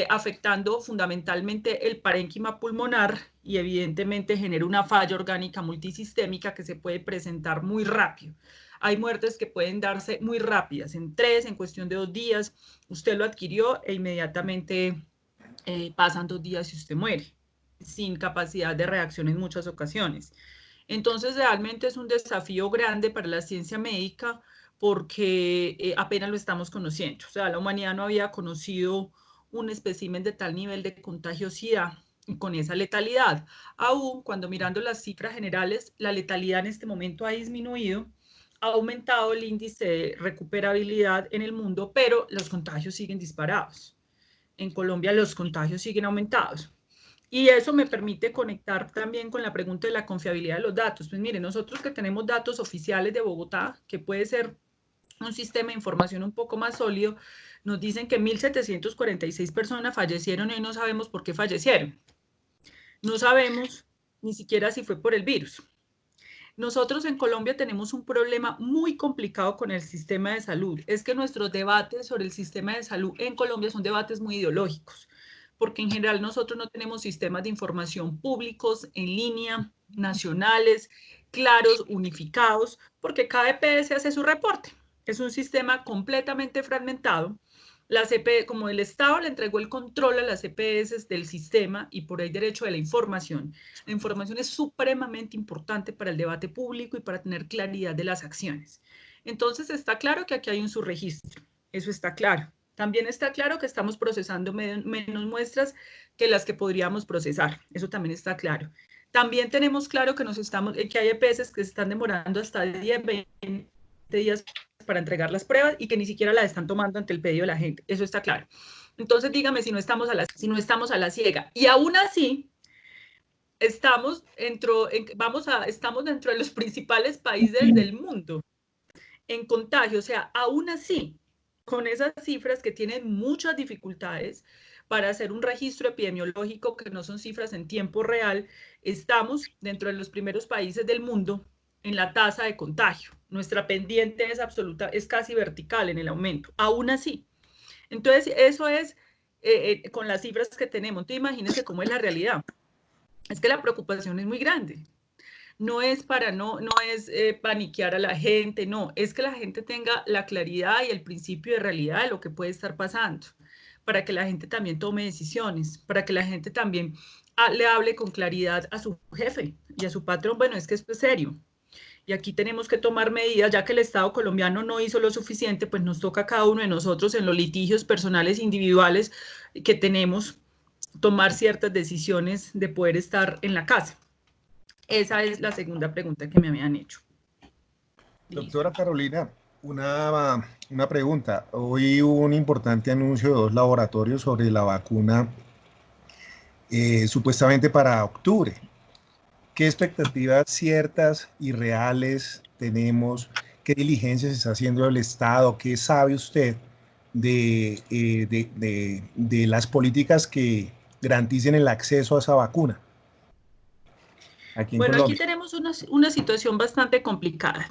afectando fundamentalmente el parénquima pulmonar y evidentemente genera una falla orgánica multisistémica que se puede presentar muy rápido. Hay muertes que pueden darse muy rápidas, en cuestión de 2 días, usted lo adquirió e inmediatamente pasan 2 días y usted muere, sin capacidad de reacción en muchas ocasiones. Entonces, realmente es un desafío grande para la ciencia médica porque apenas lo estamos conociendo. O sea, la humanidad no había conocido un espécimen de tal nivel de contagiosidad y con esa letalidad. Aún cuando mirando las cifras generales, la letalidad en este momento ha disminuido, ha aumentado el índice de recuperabilidad en el mundo, pero los contagios siguen disparados. En Colombia los contagios siguen aumentados. Y eso me permite conectar también con la pregunta de la confiabilidad de los datos. Pues mire, nosotros que tenemos datos oficiales de Bogotá, que puede ser un sistema de información un poco más sólido, nos dicen que 1.746 personas fallecieron y no sabemos por qué fallecieron. No sabemos ni siquiera si fue por el virus. Nosotros en Colombia tenemos un problema muy complicado con el sistema de salud. Es que nuestros debates sobre el sistema de salud en Colombia son debates muy ideológicos, porque en general nosotros no tenemos sistemas de información públicos, en línea, nacionales, claros, unificados, porque cada EPS hace su reporte. Es un sistema completamente fragmentado. como el Estado le entregó el control a las EPS del sistema y por ahí derecho de la información es supremamente importante para el debate público y para tener claridad de las acciones. Entonces está claro que aquí hay un subregistro, eso está claro. También está claro que estamos procesando menos muestras que las que podríamos procesar, eso también está claro. También tenemos claro que que hay EPS que se están demorando hasta 10, 20 días para entregar las pruebas y que ni siquiera las están tomando ante el pedido de la gente, eso está claro. Entonces dígame si no estamos a la ciega. Y aún así, estamos dentro de los principales países del mundo en contagio, o sea, aún así, con esas cifras que tienen muchas dificultades para hacer un registro epidemiológico, que no son cifras en tiempo real, estamos dentro de los primeros países del mundo en la tasa de contagio. Nuestra pendiente es casi vertical en el aumento, aún así. Entonces, eso es con las cifras que tenemos. Entonces, imagínense cómo es la realidad. Es que la preocupación es muy grande. No es paniquear a la gente, no, es que la gente tenga la claridad y el principio de realidad de lo que puede estar pasando, para que la gente también tome decisiones, para que la gente también le hable con claridad a su jefe y a su patrón. Bueno, es que esto es serio y aquí tenemos que tomar medidas, ya que el Estado colombiano no hizo lo suficiente, pues nos toca a cada uno de nosotros en los litigios personales individuales que tenemos tomar ciertas decisiones de poder estar en la casa. Esa es la segunda pregunta que me habían hecho. Doctora Carolina, una pregunta. Hoy hubo un importante anuncio de 2 laboratorios sobre la vacuna supuestamente para octubre. ¿Qué expectativas ciertas y reales tenemos? ¿Qué diligencias está haciendo el Estado? ¿Qué sabe usted de las políticas que garanticen el acceso a esa vacuna? Bueno, aquí tenemos una situación bastante complicada.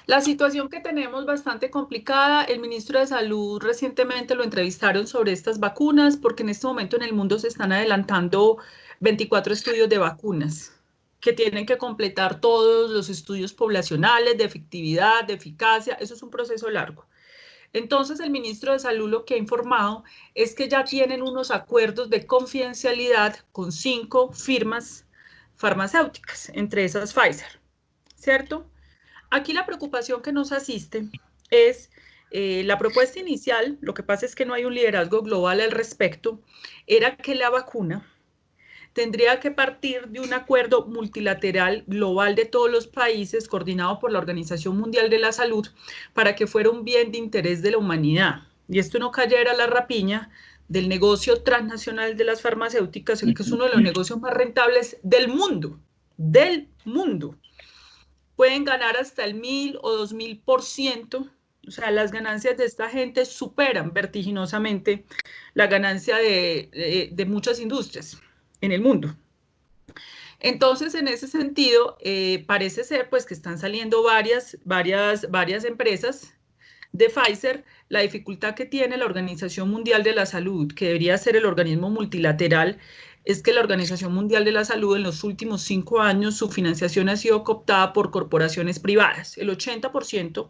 La situación que tenemos bastante complicada, el ministro de Salud recientemente lo entrevistaron sobre estas vacunas, porque en este momento en el mundo se están adelantando 24 estudios de vacunas, que tienen que completar todos los estudios poblacionales de efectividad, de eficacia, eso es un proceso largo. Entonces, el ministro de Salud lo que ha informado es que ya tienen unos acuerdos de confidencialidad con 5 firmas farmacéuticas, entre esas Pfizer, ¿cierto? Aquí la preocupación que nos asiste es la propuesta inicial, lo que pasa es que no hay un liderazgo global al respecto, era que la vacuna tendría que partir de un acuerdo multilateral global de todos los países, coordinado por la Organización Mundial de la Salud, para que fuera un bien de interés de la humanidad. Y esto no cayera a la rapiña del negocio transnacional de las farmacéuticas, que es uno de los negocios más rentables del mundo, Pueden ganar hasta el 1000 o 2000%, o sea, las ganancias de esta gente superan vertiginosamente la ganancia de muchas industrias en el mundo. Entonces, en ese sentido, parece ser pues que están saliendo varias empresas de Pfizer. La dificultad que tiene la Organización Mundial de la Salud, que debería ser el organismo multilateral, es que la Organización Mundial de la Salud en los últimos 5 años su financiación ha sido cooptada por corporaciones privadas. El 80%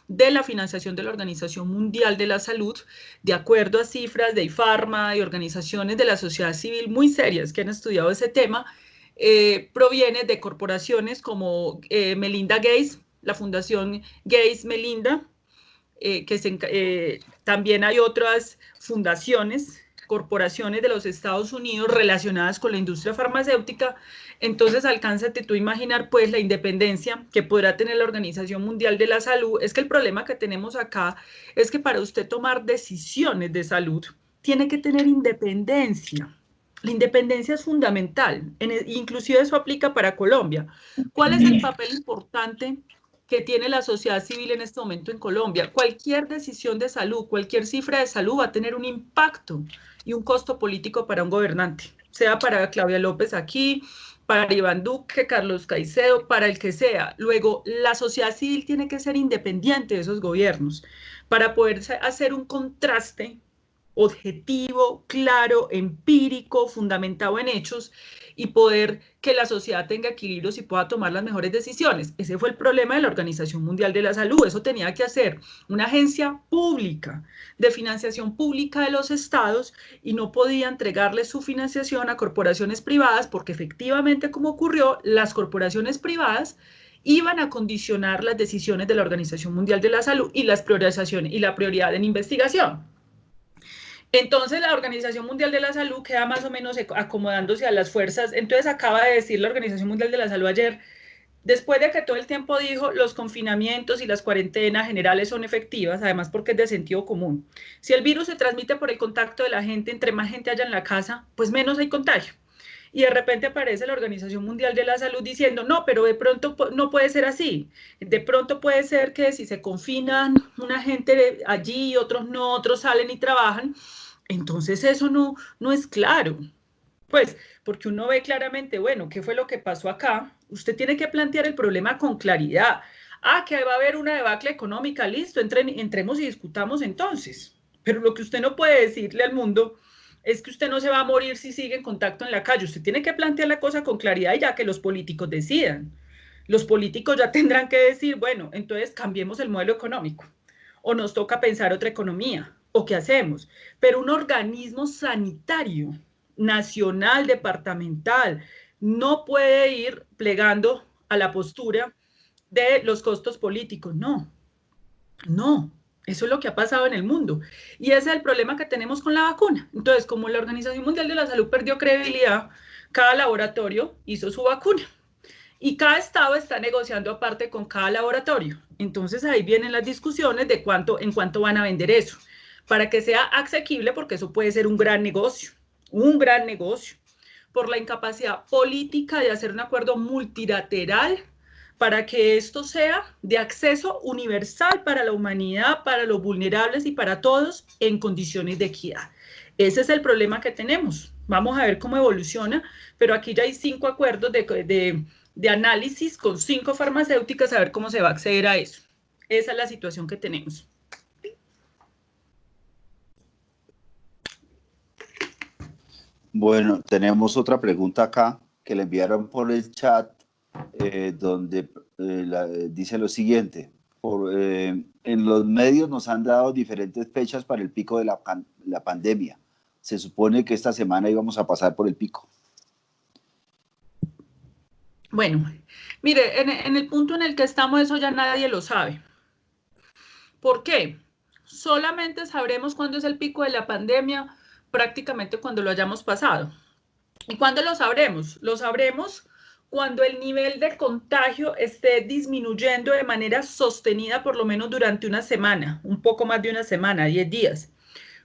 de la financiación de la Organización Mundial de la Salud, de acuerdo a cifras de IFARMA y organizaciones de la sociedad civil muy serias que han estudiado ese tema, proviene de corporaciones como Melinda Gates, la Fundación Gates Melinda, también hay otras fundaciones, corporaciones de los Estados Unidos relacionadas con la industria farmacéutica. Entonces, alcánzate tú a imaginar pues la independencia que podrá tener la Organización Mundial de la Salud. Es que el problema que tenemos acá es que para usted tomar decisiones de salud tiene que tener independencia. La independencia es fundamental, inclusive eso aplica para Colombia. ¿Cuál es el papel importante que tiene la sociedad civil en este momento en Colombia? Cualquier decisión de salud, cualquier cifra de salud va a tener un impacto y un costo político para un gobernante, sea para Claudia López aquí, para Iván Duque, Carlos Caicedo, para el que sea. Luego, la sociedad civil tiene que ser independiente de esos gobiernos para poder hacer un contraste objetivo, claro, empírico, fundamentado en hechos, y poder que la sociedad tenga equilibrios y pueda tomar las mejores decisiones. Ese fue el problema de la Organización Mundial de la Salud. Eso tenía que hacer una agencia pública, de financiación pública de los estados, y no podía entregarle su financiación a corporaciones privadas, porque efectivamente, como ocurrió, las corporaciones privadas iban a condicionar las decisiones de la Organización Mundial de la Salud y las priorizaciones y la prioridad en investigación. Entonces la Organización Mundial de la Salud queda más o menos acomodándose a las fuerzas. Entonces acaba de decir la Organización Mundial de la Salud ayer, después de que todo el tiempo dijo los confinamientos y las cuarentenas generales son efectivas, además porque es de sentido común. Si el virus se transmite por el contacto de la gente, entre más gente haya en la casa, pues menos hay contagio. Y de repente aparece la Organización Mundial de la Salud diciendo, no, pero de pronto no puede ser así. De pronto puede ser que si se confinan una gente allí y otros no, otros salen y trabajan, entonces eso no es claro. Pues, porque uno ve claramente, bueno, ¿qué fue lo que pasó acá? Usted tiene que plantear el problema con claridad. Ah, que va a haber una debacle económica, listo, entremos y discutamos entonces. Pero lo que usted no puede decirle al mundo es que usted no se va a morir si sigue en contacto en la calle. Usted tiene que plantear la cosa con claridad y ya que los políticos decidan. Los políticos ya tendrán que decir, bueno, entonces cambiemos el modelo económico. O nos toca pensar otra economía. ¿O qué hacemos? Pero un organismo sanitario, nacional, departamental, no puede ir plegando a la postura de los costos políticos. No. Eso es lo que ha pasado en el mundo. Y ese es el problema que tenemos con la vacuna. Entonces, como la Organización Mundial de la Salud perdió credibilidad, cada laboratorio hizo su vacuna. Y cada estado está negociando aparte con cada laboratorio. Entonces, ahí vienen las discusiones de en cuánto van a vender eso, para que sea asequible, porque eso puede ser un gran negocio, por la incapacidad política de hacer un acuerdo multilateral para que esto sea de acceso universal para la humanidad, para los vulnerables y para todos en condiciones de equidad. Ese es el problema que tenemos. Vamos a ver cómo evoluciona, pero aquí ya hay 5 acuerdos de análisis con 5 farmacéuticas, a ver cómo se va a acceder a eso. Esa es la situación que tenemos. Bueno, tenemos otra pregunta acá que le enviaron por el chat, donde dice lo siguiente. En los medios nos han dado diferentes fechas para el pico de la pandemia. Se supone que esta semana íbamos a pasar por el pico. Bueno, mire, en el punto en el que estamos, eso ya nadie lo sabe. ¿Por qué? Solamente sabremos cuándo es el pico de la pandemia, prácticamente cuando lo hayamos pasado. ¿Y cuándo lo sabremos? Lo sabremos cuando el nivel de contagio esté disminuyendo de manera sostenida por lo menos durante una semana, un poco más de una semana, 10 días.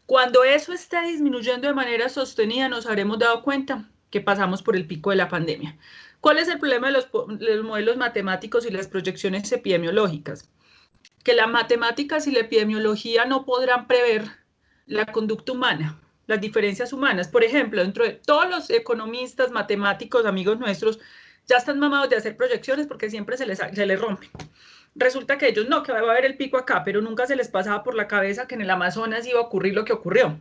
Cuando eso esté disminuyendo de manera sostenida, nos habremos dado cuenta que pasamos por el pico de la pandemia. ¿Cuál es el problema de los modelos matemáticos y las proyecciones epidemiológicas? Que las matemáticas y la epidemiología no podrán prever la conducta humana, las diferencias humanas. Por ejemplo, dentro de todos los economistas, matemáticos, amigos nuestros, ya están mamados de hacer proyecciones porque siempre se les rompe. Resulta que ellos no, que va a haber el pico acá, pero nunca se les pasaba por la cabeza que en el Amazonas iba a ocurrir lo que ocurrió.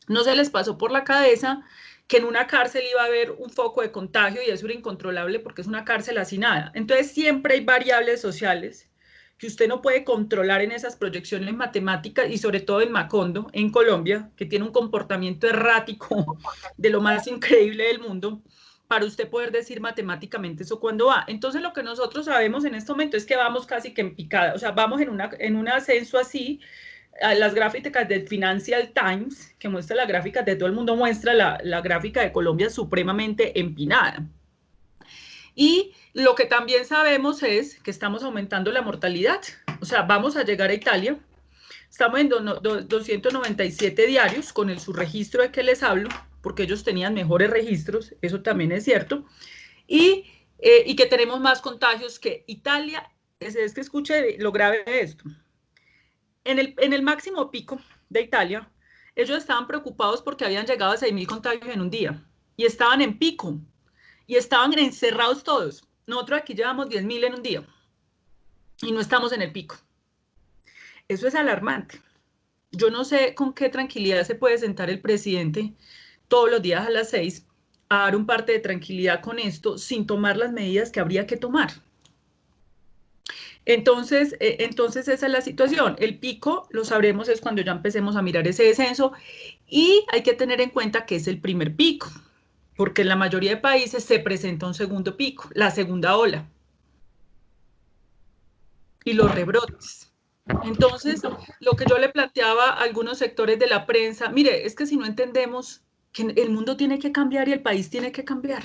No se les pasó por la cabeza que en una cárcel iba a haber un foco de contagio y eso era incontrolable porque es una cárcel hacinada. Entonces siempre hay variables sociales que usted no puede controlar en esas proyecciones matemáticas y sobre todo en Macondo, en Colombia, que tiene un comportamiento errático de lo más increíble del mundo, para usted poder decir matemáticamente eso cuándo va. Entonces lo que nosotros sabemos en este momento es que vamos casi que en picada, o sea, vamos en un ascenso así. Las gráficas del Financial Times, que muestra las gráficas de todo el mundo, muestra la gráfica de Colombia supremamente empinada. Y lo que también sabemos es que estamos aumentando la mortalidad. O sea, vamos a llegar a Italia. Estamos en 297 diarios con el subregistro de que les hablo, porque ellos tenían mejores registros, eso también es cierto. Y que tenemos más contagios que Italia. Es que escuche lo grave de esto. En el máximo pico de Italia, ellos estaban preocupados porque habían llegado a 6.000 contagios en un día. Y estaban en pico. Y estaban encerrados todos. Nosotros aquí llevamos 10.000 en un día. Y no estamos en el pico. Eso es alarmante. Yo no sé con qué tranquilidad se puede sentar el presidente todos los días a las 6 a dar un parte de tranquilidad con esto sin tomar las medidas que habría que tomar. Entonces esa es la situación. El pico lo sabremos es cuando ya empecemos a mirar ese descenso y hay que tener en cuenta que es el primer pico, porque en la mayoría de países se presenta un segundo pico, la segunda ola y los rebrotes. Entonces, lo que yo le planteaba a algunos sectores de la prensa, mire, es que si no entendemos que el mundo tiene que cambiar y el país tiene que cambiar,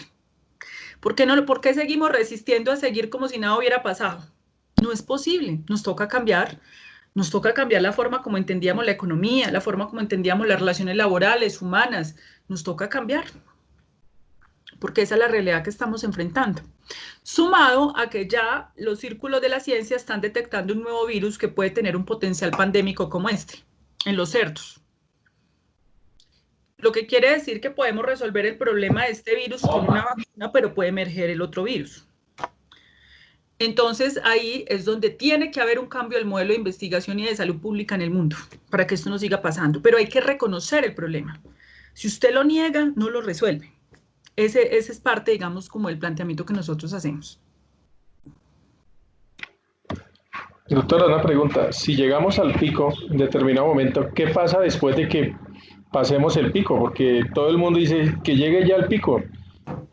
¿por qué seguimos resistiendo a seguir como si nada hubiera pasado? No es posible, nos toca cambiar la forma como entendíamos la economía, la forma como entendíamos las relaciones laborales, humanas, nos toca cambiar, porque esa es la realidad que estamos enfrentando. Sumado a que ya los círculos de la ciencia están detectando un nuevo virus que puede tener un potencial pandémico como este, en los cerdos. Lo que quiere decir que podemos resolver el problema de este virus con una vacuna, pero puede emerger el otro virus. Entonces ahí es donde tiene que haber un cambio del modelo de investigación y de salud pública en el mundo, para que esto no siga pasando. Pero hay que reconocer el problema. Si usted lo niega, no lo resuelve. Ese es parte, digamos, como el planteamiento que nosotros hacemos. Doctora, una pregunta. Si llegamos al pico en determinado momento, ¿qué pasa después de que pasemos el pico? Porque todo el mundo dice que llegue ya al pico.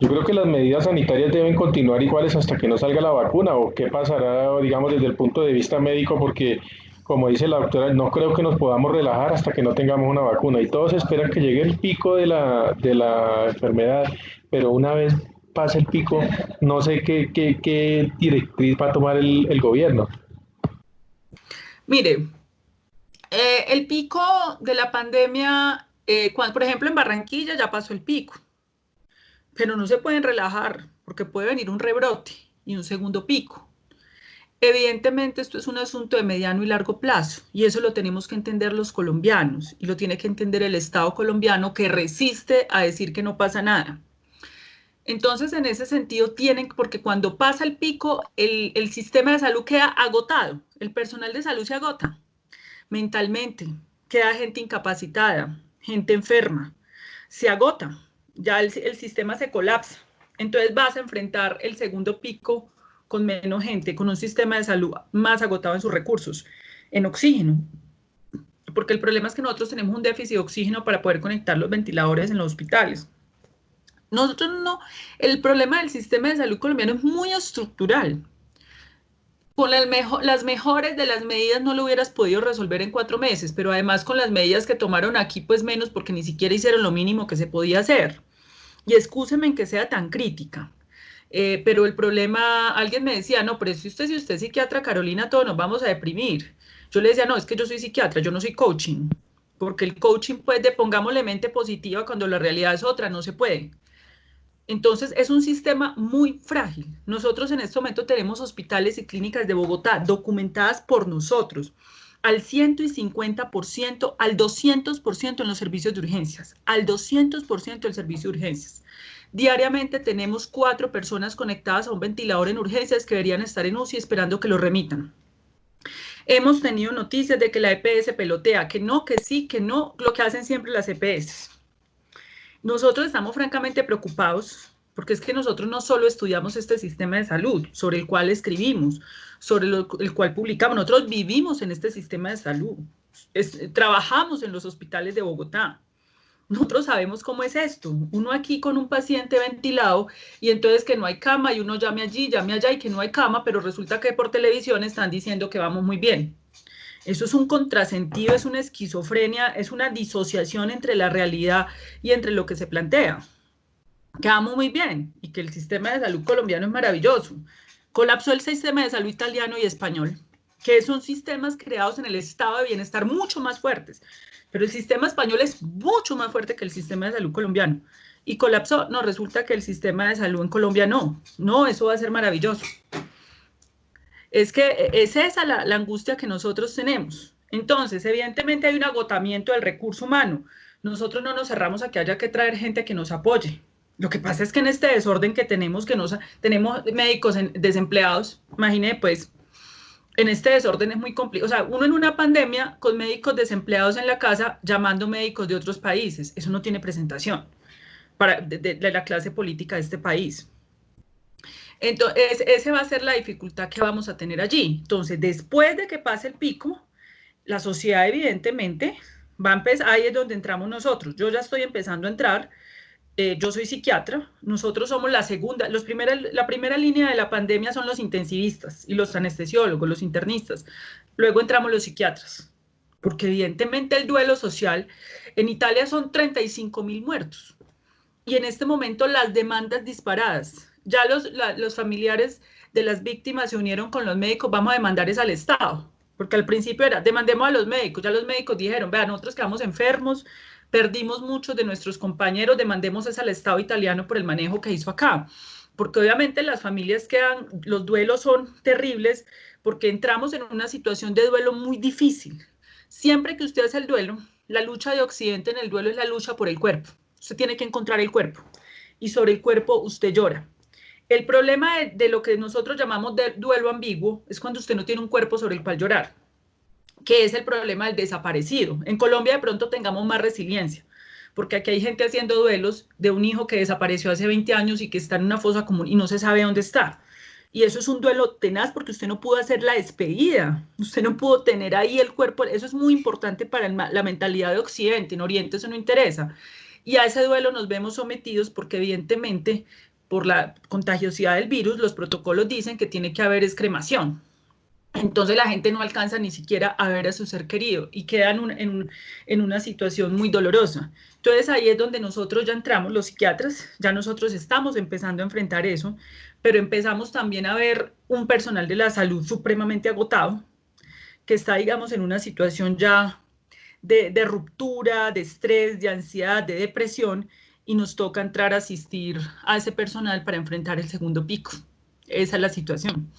Yo creo que las medidas sanitarias deben continuar iguales hasta que no salga la vacuna, o qué pasará, digamos, desde el punto de vista médico, porque, como dice la doctora, no creo que nos podamos relajar hasta que no tengamos una vacuna, y todos esperan que llegue el pico de la enfermedad, pero una vez pase el pico, no sé qué directriz va a tomar el gobierno. Mire, el pico de la pandemia, por ejemplo, en Barranquilla ya pasó el pico, pero no se pueden relajar porque puede venir un rebrote y un segundo pico. Evidentemente esto es un asunto de mediano y largo plazo y eso lo tenemos que entender los colombianos y lo tiene que entender el Estado colombiano, que resiste a decir que no pasa nada. Entonces, en ese sentido porque cuando pasa el pico, el sistema de salud queda agotado, el personal de salud se agota mentalmente, queda gente incapacitada, gente enferma, se agota. Ya el sistema se colapsa, entonces vas a enfrentar el segundo pico con menos gente, con un sistema de salud más agotado en sus recursos, en oxígeno, porque el problema es que nosotros tenemos un déficit de oxígeno para poder conectar los ventiladores en los hospitales. Nosotros no, el problema del sistema de salud colombiano es muy estructural. Con las mejores de las medidas no lo hubieras podido resolver en 4 meses, pero además con las medidas que tomaron aquí, pues menos, porque ni siquiera hicieron lo mínimo que se podía hacer. Y excúseme en que sea tan crítica, pero el problema, alguien me decía, no, pero si usted es psiquiatra, Carolina, todos nos vamos a deprimir. Yo le decía, no, es que yo soy psiquiatra, yo no soy coaching, porque el coaching, pues, de pongámosle mente positiva cuando la realidad es otra, no se puede. Entonces, es un sistema muy frágil. Nosotros en este momento tenemos hospitales y clínicas de Bogotá documentadas por nosotros, al 150%, al 200% en los servicios de urgencias, al 200% del servicio de urgencias. Diariamente tenemos 4 personas conectadas a un ventilador en urgencias que deberían estar en UCI esperando que lo remitan. Hemos tenido noticias de que la EPS pelotea, que no, que sí, que no, lo que hacen siempre las EPS. Nosotros estamos francamente preocupados porque es que nosotros no solo estudiamos este sistema de salud, sobre el cual escribimos, sobre el cual publicamos, nosotros vivimos en este sistema de salud, trabajamos en los hospitales de Bogotá. Nosotros sabemos cómo es esto, uno aquí con un paciente ventilado y entonces que no hay cama y uno llame allí, llame allá y que no hay cama, pero resulta que por televisión están diciendo que vamos muy bien. Eso es un contrasentido, es una esquizofrenia, es una disociación entre la realidad y entre lo que se plantea. Que vamos muy bien y que el sistema de salud colombiano es maravilloso. Colapsó el sistema de salud italiano y español, que son sistemas creados en el estado de bienestar mucho más fuertes, pero el sistema español es mucho más fuerte que el sistema de salud colombiano. Y colapsó, no, resulta que el sistema de salud en Colombia no, eso va a ser maravilloso. Es que es esa la angustia que nosotros tenemos. Entonces, evidentemente hay un agotamiento del recurso humano. Nosotros no nos cerramos a que haya que traer gente que nos apoye. Lo que pasa es que en este desorden que tenemos, tenemos médicos desempleados, imagínense pues, en este desorden es muy complicado. O sea, uno en una pandemia con médicos desempleados en la casa llamando médicos de otros países, eso no tiene presentación de la clase política de este país. Entonces, esa va a ser la dificultad que vamos a tener allí. Entonces, después de que pase el pico, la sociedad evidentemente va a empezar, ahí es donde entramos nosotros. Yo ya estoy empezando a entrar, yo soy psiquiatra, nosotros somos la segunda, la primera línea de la pandemia son los intensivistas y los anestesiólogos, los internistas. Luego entramos los psiquiatras, porque evidentemente el duelo social, en Italia son 35.000 muertos. Y en este momento las demandas disparadas. Ya los familiares de las víctimas se unieron con los médicos, vamos a demandar es al Estado. Porque al principio era, demandemos a los médicos, ya los médicos dijeron, vean, nosotros quedamos enfermos, perdimos muchos de nuestros compañeros, demandemos es al Estado italiano por el manejo que hizo acá. Porque obviamente las familias quedan, los duelos son terribles, porque entramos en una situación de duelo muy difícil. Siempre que usted hace el duelo, la lucha de Occidente en el duelo es la lucha por el cuerpo. Usted tiene que encontrar el cuerpo, y sobre el cuerpo usted llora. El problema de lo que nosotros llamamos de duelo ambiguo es cuando usted no tiene un cuerpo sobre el cual llorar, que es el problema del desaparecido. En Colombia de pronto tengamos más resiliencia, porque aquí hay gente haciendo duelos de un hijo que desapareció hace 20 años y que está en una fosa común y no se sabe dónde está. Y eso es un duelo tenaz porque usted no pudo hacer la despedida, usted no pudo tener ahí el cuerpo. Eso es muy importante para la mentalidad de Occidente. En Oriente eso no interesa. Y a ese duelo nos vemos sometidos porque evidentemente por la contagiosidad del virus, los protocolos dicen que tiene que haber cremación. Entonces la gente no alcanza ni siquiera a ver a su ser querido y queda en una situación muy dolorosa. Entonces ahí es donde nosotros ya entramos, los psiquiatras, ya nosotros estamos empezando a enfrentar eso, pero empezamos también a ver un personal de la salud supremamente agotado, que está, digamos, en una situación ya de ruptura, de estrés, de ansiedad, de depresión, y nos toca entrar a asistir a ese personal para enfrentar el segundo pico. Esa es la situación.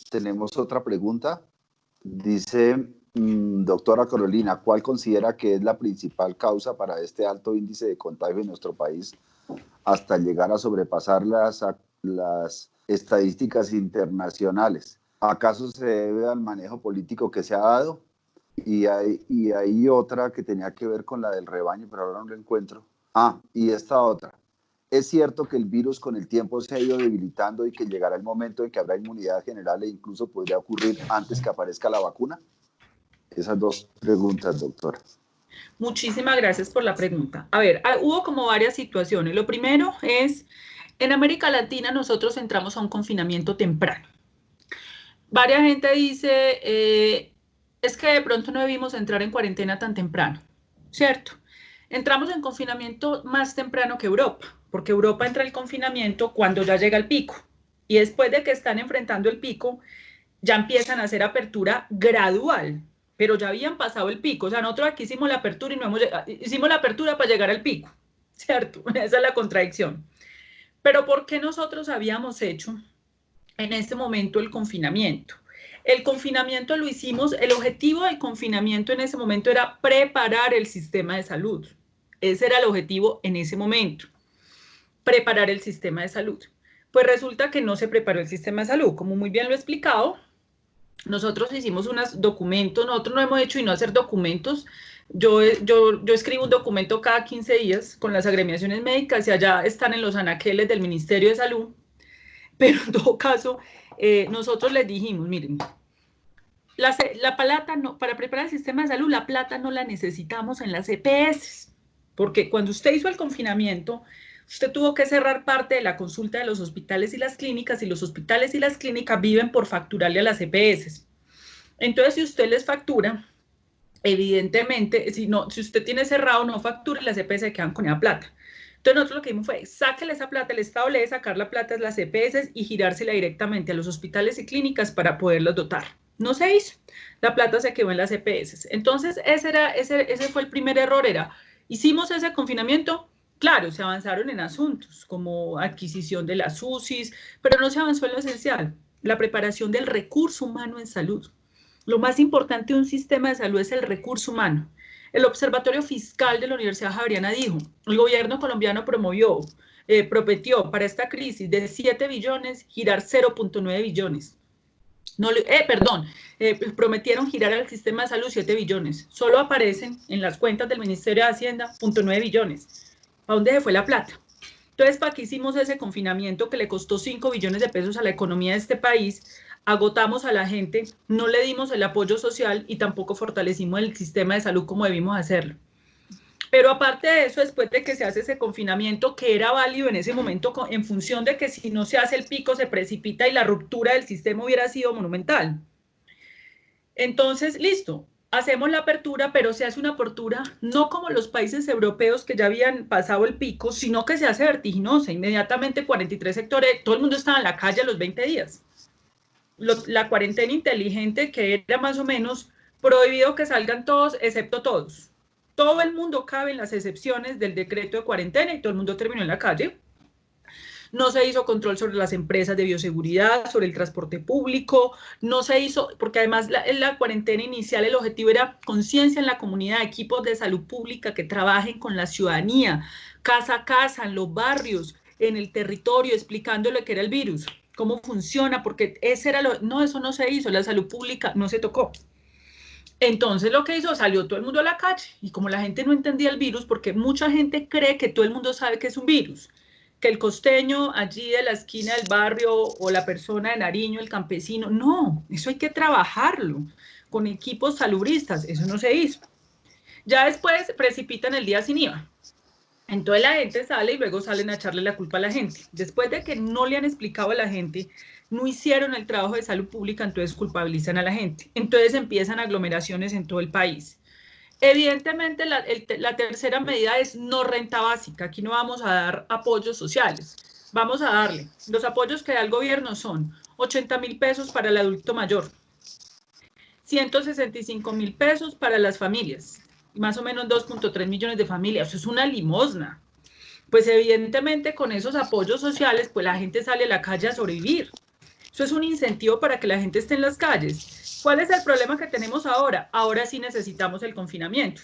Tenemos otra pregunta. Dice, doctora Carolina, ¿cuál considera que es la principal causa para este alto índice de contagio en nuestro país hasta llegar a sobrepasar las estadísticas internacionales? ¿Acaso se debe al manejo político que se ha dado? Y hay otra que tenía que ver con la del rebaño, pero ahora no la encuentro. Y esta otra. ¿Es cierto que el virus con el tiempo se ha ido debilitando y que llegará el momento en que habrá inmunidad general e incluso podría ocurrir antes que aparezca la vacuna? Esas dos preguntas, doctora. Muchísimas gracias por la pregunta. A ver, hubo como varias situaciones. Lo primero es, en América Latina nosotros entramos a un confinamiento temprano. Varias gente dice, es que de pronto no debimos entrar en cuarentena tan temprano, ¿cierto? Entramos en confinamiento más temprano que Europa, porque Europa entra en confinamiento cuando ya llega el pico, y después de que están enfrentando el pico, ya empiezan a hacer apertura gradual, pero ya habían pasado el pico. O sea, nosotros aquí hicimos la apertura y no hicimos la apertura para llegar al pico, ¿cierto? Esa es la contradicción. Pero ¿por qué nosotros habíamos hecho en este momento el confinamiento? El confinamiento lo hicimos, el objetivo del confinamiento en ese momento era preparar el sistema de salud. Ese era el objetivo en ese momento, preparar el sistema de salud. Pues resulta que no se preparó el sistema de salud. Como muy bien lo he explicado, nosotros hicimos unos documentos, nosotros no hemos hecho y no hacer documentos. Yo escribo un documento cada 15 días con las agremiaciones médicas y allá están en los anaqueles del Ministerio de Salud. Pero en todo caso, nosotros les dijimos, miren, la plata, no, para preparar el sistema de salud, la plata no la necesitamos en las EPS, porque cuando usted hizo el confinamiento, usted tuvo que cerrar parte de la consulta de los hospitales y las clínicas, y los hospitales y las clínicas viven por facturarle a las EPS. Entonces, si usted les factura, evidentemente, si usted tiene cerrado, no factura, las EPS se quedan con esa plata. Entonces nosotros lo que hicimos fue, sáquele esa plata, el Estado le debe sacar la plata a las EPS y girársela directamente a los hospitales y clínicas para poderlos dotar. No se hizo, la plata se quedó en las EPS. Entonces ese fue el primer error, hicimos ese confinamiento, claro, se avanzaron en asuntos como adquisición de las UCIs, pero no se avanzó en lo esencial, la preparación del recurso humano en salud. Lo más importante de un sistema de salud es el recurso humano. El Observatorio Fiscal de la Universidad Javeriana dijo, el gobierno colombiano promovió prometió para esta crisis de 7 billones girar 0.9 billones. Prometieron girar al sistema de salud 7 billones. Solo aparecen en las cuentas del Ministerio de Hacienda 0.9 billones. ¿A dónde se fue la plata? Entonces, ¿para qué hicimos ese confinamiento que le costó 5 billones de pesos a la economía de este país? Agotamos a la gente, no le dimos el apoyo social y tampoco fortalecimos el sistema de salud como debimos hacerlo. Pero aparte de eso, después de que se hace ese confinamiento, que era válido en ese momento en función de que si no se hace el pico se precipita y la ruptura del sistema hubiera sido monumental. Entonces, listo, hacemos la apertura, pero se hace una apertura no como los países europeos que ya habían pasado el pico, sino que se hace vertiginosa. Inmediatamente 43 sectores, todo el mundo estaba en la calle a los 20 días. La cuarentena inteligente, que era más o menos prohibido que salgan todos, excepto todos. Todo el mundo cabe en las excepciones del decreto de cuarentena y todo el mundo terminó en la calle. No se hizo control sobre las empresas de bioseguridad, sobre el transporte público, no se hizo, porque además en la cuarentena inicial el objetivo era conciencia en la comunidad, equipos de salud pública que trabajen con la ciudadanía, casa a casa, en los barrios, en el territorio, explicándole qué era el virus, cómo funciona, porque ese era no, eso no se hizo, la salud pública no se tocó. Entonces lo que hizo, salió todo el mundo a la calle, y como la gente no entendía el virus, porque mucha gente cree que todo el mundo sabe que es un virus, que el costeño allí de la esquina del barrio, o la persona de Nariño, el campesino, no, eso hay que trabajarlo, con equipos salubristas, eso no se hizo. Ya después precipitan el día sin IVA, entonces la gente sale y luego salen a echarle la culpa a la gente, después de que no le han explicado a la gente, no hicieron el trabajo de salud pública, entonces culpabilizan a la gente. Entonces empiezan aglomeraciones en todo el país. Evidentemente, la tercera medida es no renta básica. Aquí no vamos a dar apoyos sociales. Vamos a darle. Los apoyos que da el gobierno son 80.000 pesos para el adulto mayor, 165.000 pesos para las familias, más o menos 2.3 millones de familias. Eso es una limosna. Pues evidentemente con esos apoyos sociales, pues la gente sale a la calle a sobrevivir. Eso es un incentivo para que la gente esté en las calles. ¿Cuál es el problema que tenemos ahora? Ahora sí necesitamos el confinamiento.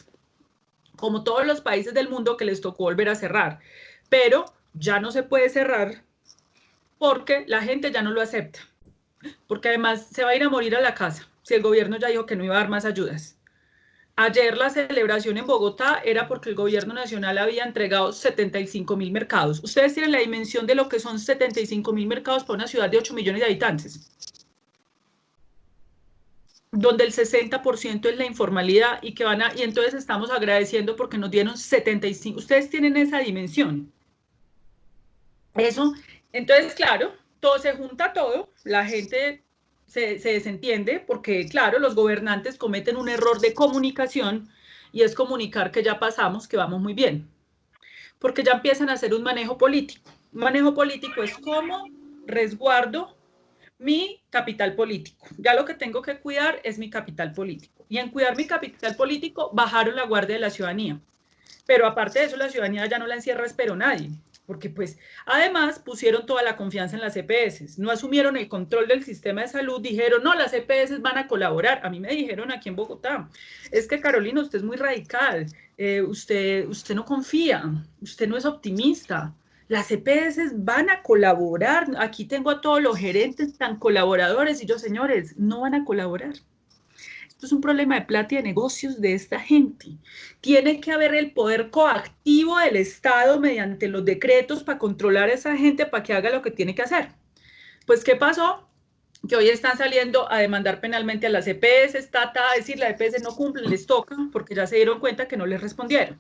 Como todos los países del mundo que les tocó volver a cerrar. Pero ya no se puede cerrar porque la gente ya no lo acepta. Porque además se va a ir a morir a la casa si el gobierno ya dijo que no iba a dar más ayudas. Ayer la celebración en Bogotá era porque el gobierno nacional había entregado 75.000 mercados. Ustedes tienen la dimensión de lo que son 75.000 mercados para una ciudad de 8 millones de habitantes, donde el 60% es la informalidad y y entonces estamos agradeciendo porque nos dieron 75. Ustedes tienen esa dimensión. Eso, entonces claro, todo se junta todo, la gente se desentiende porque, claro, los gobernantes cometen un error de comunicación y es comunicar que ya pasamos, que vamos muy bien. Porque ya empiezan a hacer un manejo político. Un manejo político es cómo resguardo mi capital político. Ya lo que tengo que cuidar es mi capital político. Y en cuidar mi capital político bajaron la guardia de la ciudadanía. Pero aparte de eso, la ciudadanía ya no la encierra espero nadie. Porque pues además pusieron toda la confianza en las EPS, no asumieron el control del sistema de salud, dijeron, no, las EPS van a colaborar. A mí me dijeron aquí en Bogotá, es que Carolina, usted es muy radical, usted no confía, usted no es optimista, las EPS van a colaborar, aquí tengo a todos los gerentes tan colaboradores, y yo, señores, no van a colaborar. Esto es un problema de plata y de negocios de esta gente. Tiene que haber el poder coactivo del Estado mediante los decretos para controlar a esa gente para que haga lo que tiene que hacer. Pues, ¿qué pasó? Que hoy están saliendo a demandar penalmente a las EPS, a decir la EPS no cumple, les toca, porque ya se dieron cuenta que no les respondieron.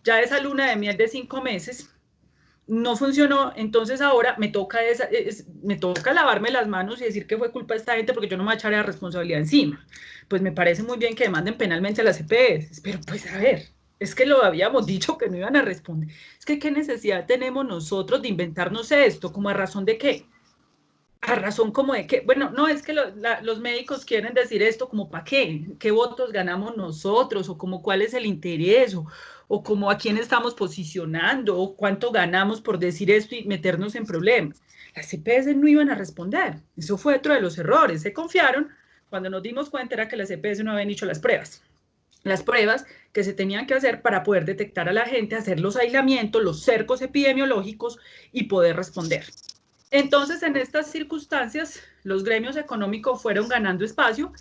Ya esa luna de miel de 5 meses no funcionó, entonces ahora me toca lavarme las manos y decir que fue culpa de esta gente porque yo no me voy a echar la responsabilidad encima. Pues me parece muy bien que demanden penalmente a las EPS, pero pues a ver, es que lo habíamos dicho que no iban a responder. Es que ¿qué necesidad tenemos nosotros de inventarnos esto? ¿Como a razón de qué? ¿A razón como de qué? Bueno, no, es que los médicos quieren decir esto como ¿para qué? ¿Qué votos ganamos nosotros? ¿O como cuál es el interés? ¿O como a quién estamos posicionando? ¿O cuánto ganamos por decir esto y meternos en problemas? Las EPS no iban a responder. Eso fue otro de los errores. Se confiaron. Cuando nos dimos cuenta era que las EPS no habían hecho las pruebas. las pruebas que se tenían que hacer para poder detectar a la gente, hacer los aislamientos, los cercos epidemiológicos y poder responder. Entonces, en estas circunstancias, los gremios económicos fueron ganando espacio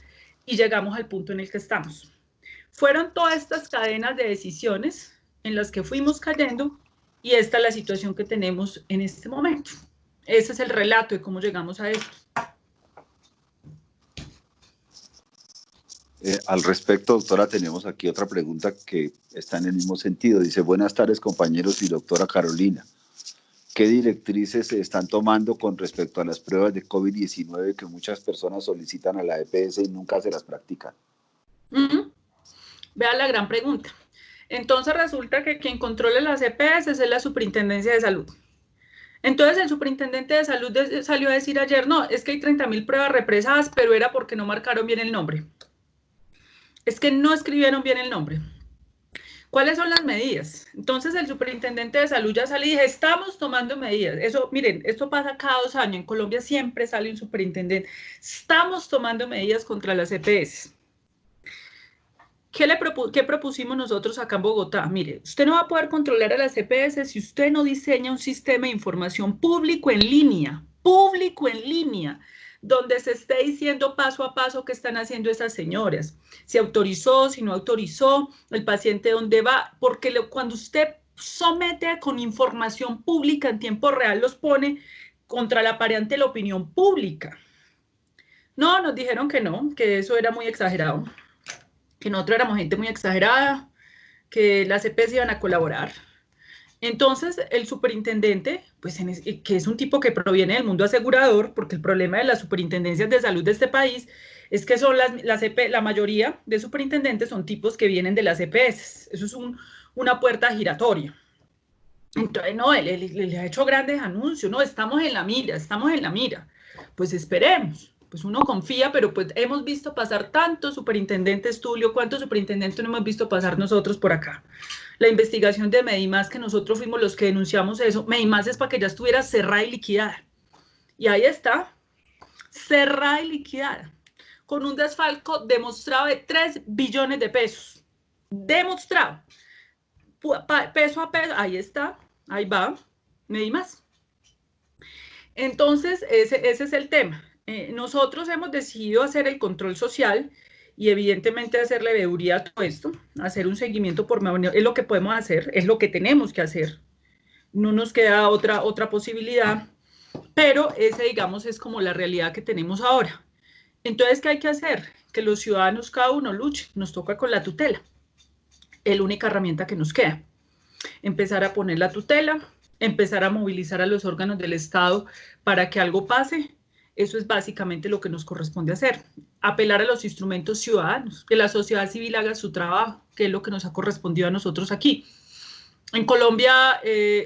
y llegamos al punto en el que estamos. Fueron todas estas cadenas de decisiones en las que fuimos cayendo y esta es la situación que tenemos en este momento. Ese es el relato de cómo llegamos a esto. Al respecto, doctora, tenemos aquí otra pregunta que está en el mismo sentido. Dice, buenas tardes, compañeros y doctora Carolina. ¿Qué directrices se están tomando con respecto a las pruebas de COVID-19 que muchas personas solicitan a la EPS y nunca se las practican? Vean la gran pregunta. Entonces resulta que quien controla las EPS es la Superintendencia de Salud. Entonces el superintendente de Salud salió a decir ayer, no, es que hay 30.000 pruebas represadas, pero era porque no marcaron bien el nombre. Es que no escribieron bien el nombre. ¿Cuáles son las medidas? Entonces el superintendente de Salud ya salió y dije, estamos tomando medidas. Eso, miren, esto pasa cada 2 años. En Colombia siempre sale un superintendente. Estamos tomando medidas contra las EPS. ¿Qué propusimos nosotros acá en Bogotá? Mire, usted no va a poder controlar a las EPS si usted no diseña un sistema de información público en línea, donde se esté diciendo paso a paso qué están haciendo esas señoras, si autorizó, si no autorizó, el paciente dónde va, porque cuando usted somete con información pública en tiempo real, los pone contra la pared ante la opinión pública. No, nos dijeron que no, que eso era muy exagerado, que nosotros éramos gente muy exagerada, que las EPS iban a colaborar. Entonces, el superintendente, pues, que es un tipo que proviene del mundo asegurador, porque el problema de las superintendencias de salud de este país es que son la mayoría de superintendentes son tipos que vienen de las EPS. Eso es una puerta giratoria. Entonces, no, él ha hecho grandes anuncios, no, estamos en la mira. Pues esperemos. Pues uno confía, pero pues hemos visto pasar tantos superintendentes, Tulio, ¿cuántos superintendentes no hemos visto pasar nosotros por acá? La investigación de Medimás, que nosotros fuimos los que denunciamos eso, Medimás es para que ya estuviera cerrada y liquidada. Y ahí está, cerrada y liquidada, con un desfalco demostrado de 3 billones de pesos. Demostrado. Peso a peso, ahí está, ahí va, Medimás. Entonces, ese es el tema. Nosotros hemos decidido hacer el control social y evidentemente hacerle veeduría a todo esto, hacer un seguimiento por medio, es lo que podemos hacer, es lo que tenemos que hacer, no nos queda otra posibilidad, pero ese, digamos, es como la realidad que tenemos ahora. Entonces, ¿qué hay que hacer? Que los ciudadanos, cada uno luche, nos toca con la tutela, es la única herramienta que nos queda, empezar a poner la tutela, empezar a movilizar a los órganos del Estado para que algo pase. Eso es básicamente lo que nos corresponde hacer, apelar a los instrumentos ciudadanos, que la sociedad civil haga su trabajo, que es lo que nos ha correspondido a nosotros aquí. En Colombia,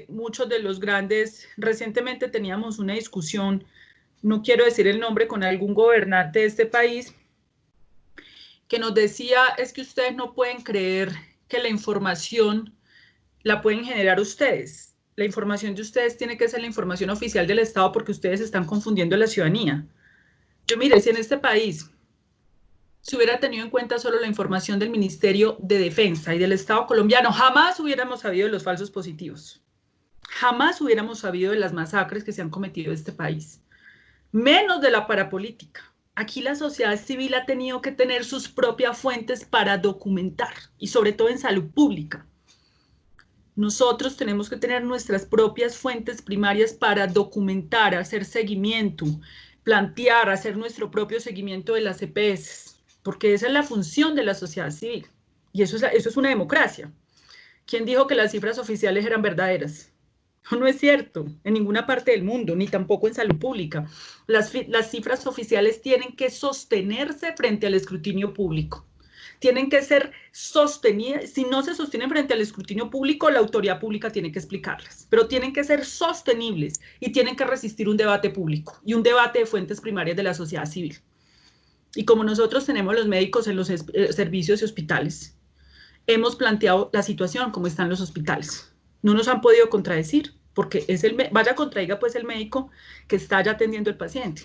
muchos de los grandes, recientemente teníamos una discusión, no quiero decir el nombre, con algún gobernante de este país, que nos decía, es que ustedes no pueden creer que la información la pueden generar ustedes. La información de ustedes tiene que ser la información oficial del Estado porque ustedes están confundiendo a la ciudadanía. Yo mire, si en este país se hubiera tenido en cuenta solo la información del Ministerio de Defensa y del Estado colombiano, jamás hubiéramos sabido de los falsos positivos. Jamás hubiéramos sabido de las masacres que se han cometido en este país. Menos de la parapolítica. Aquí la sociedad civil ha tenido que tener sus propias fuentes para documentar y sobre todo en salud pública. Nosotros tenemos que tener nuestras propias fuentes primarias para documentar, hacer seguimiento, plantear, hacer nuestro propio seguimiento de las EPS, porque esa es la función de la sociedad civil, y eso es una democracia. ¿Quién dijo que las cifras oficiales eran verdaderas? No es cierto, en ninguna parte del mundo, ni tampoco en salud pública. Las cifras oficiales tienen que sostenerse frente al escrutinio público. Tienen que ser sostenidas, si no se sostienen frente al escrutinio público, la autoridad pública tiene que explicarlas, pero tienen que ser sostenibles y tienen que resistir un debate público y un debate de fuentes primarias de la sociedad civil. Y como nosotros tenemos los médicos en los servicios y hospitales, hemos planteado la situación como están los hospitales. No nos han podido contradecir, porque es vaya contradiga pues el médico que está ya atendiendo al paciente.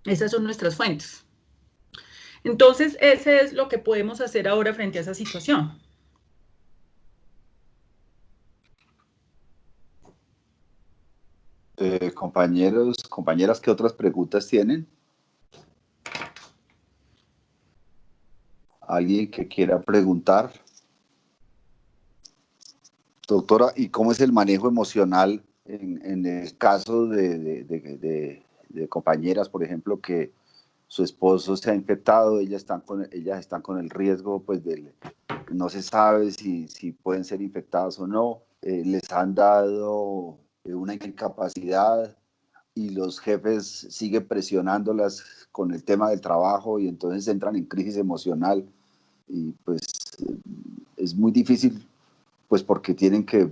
Esas son nuestras fuentes. Entonces, ese es lo que podemos hacer ahora frente a esa situación. Compañeros, compañeras, ¿qué otras preguntas tienen? ¿Alguien que quiera preguntar? Doctora, ¿y cómo es el manejo emocional en el caso de compañeras, por ejemplo, que su esposo se ha infectado, ellas están con el riesgo, pues, no se sabe si pueden ser infectadas o no, les han dado una incapacidad y los jefes siguen presionándolas con el tema del trabajo y entonces entran en crisis emocional y pues es muy difícil, pues porque tienen que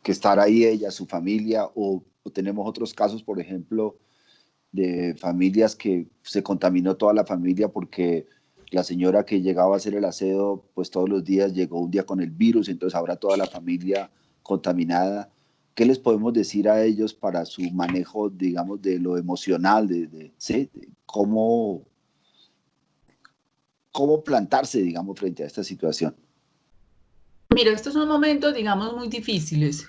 estar ahí ella, su familia, o tenemos otros casos, por ejemplo, de familias que se contaminó toda la familia porque la señora que llegaba a hacer el aseo, pues todos los días llegó un día con el virus, entonces ahora toda la familia contaminada. ¿Qué les podemos decir a ellos para su manejo, digamos, de lo emocional, ¿sí? ¿Cómo plantarse, digamos, frente a esta situación? Mira, estos son momentos, digamos, muy difíciles.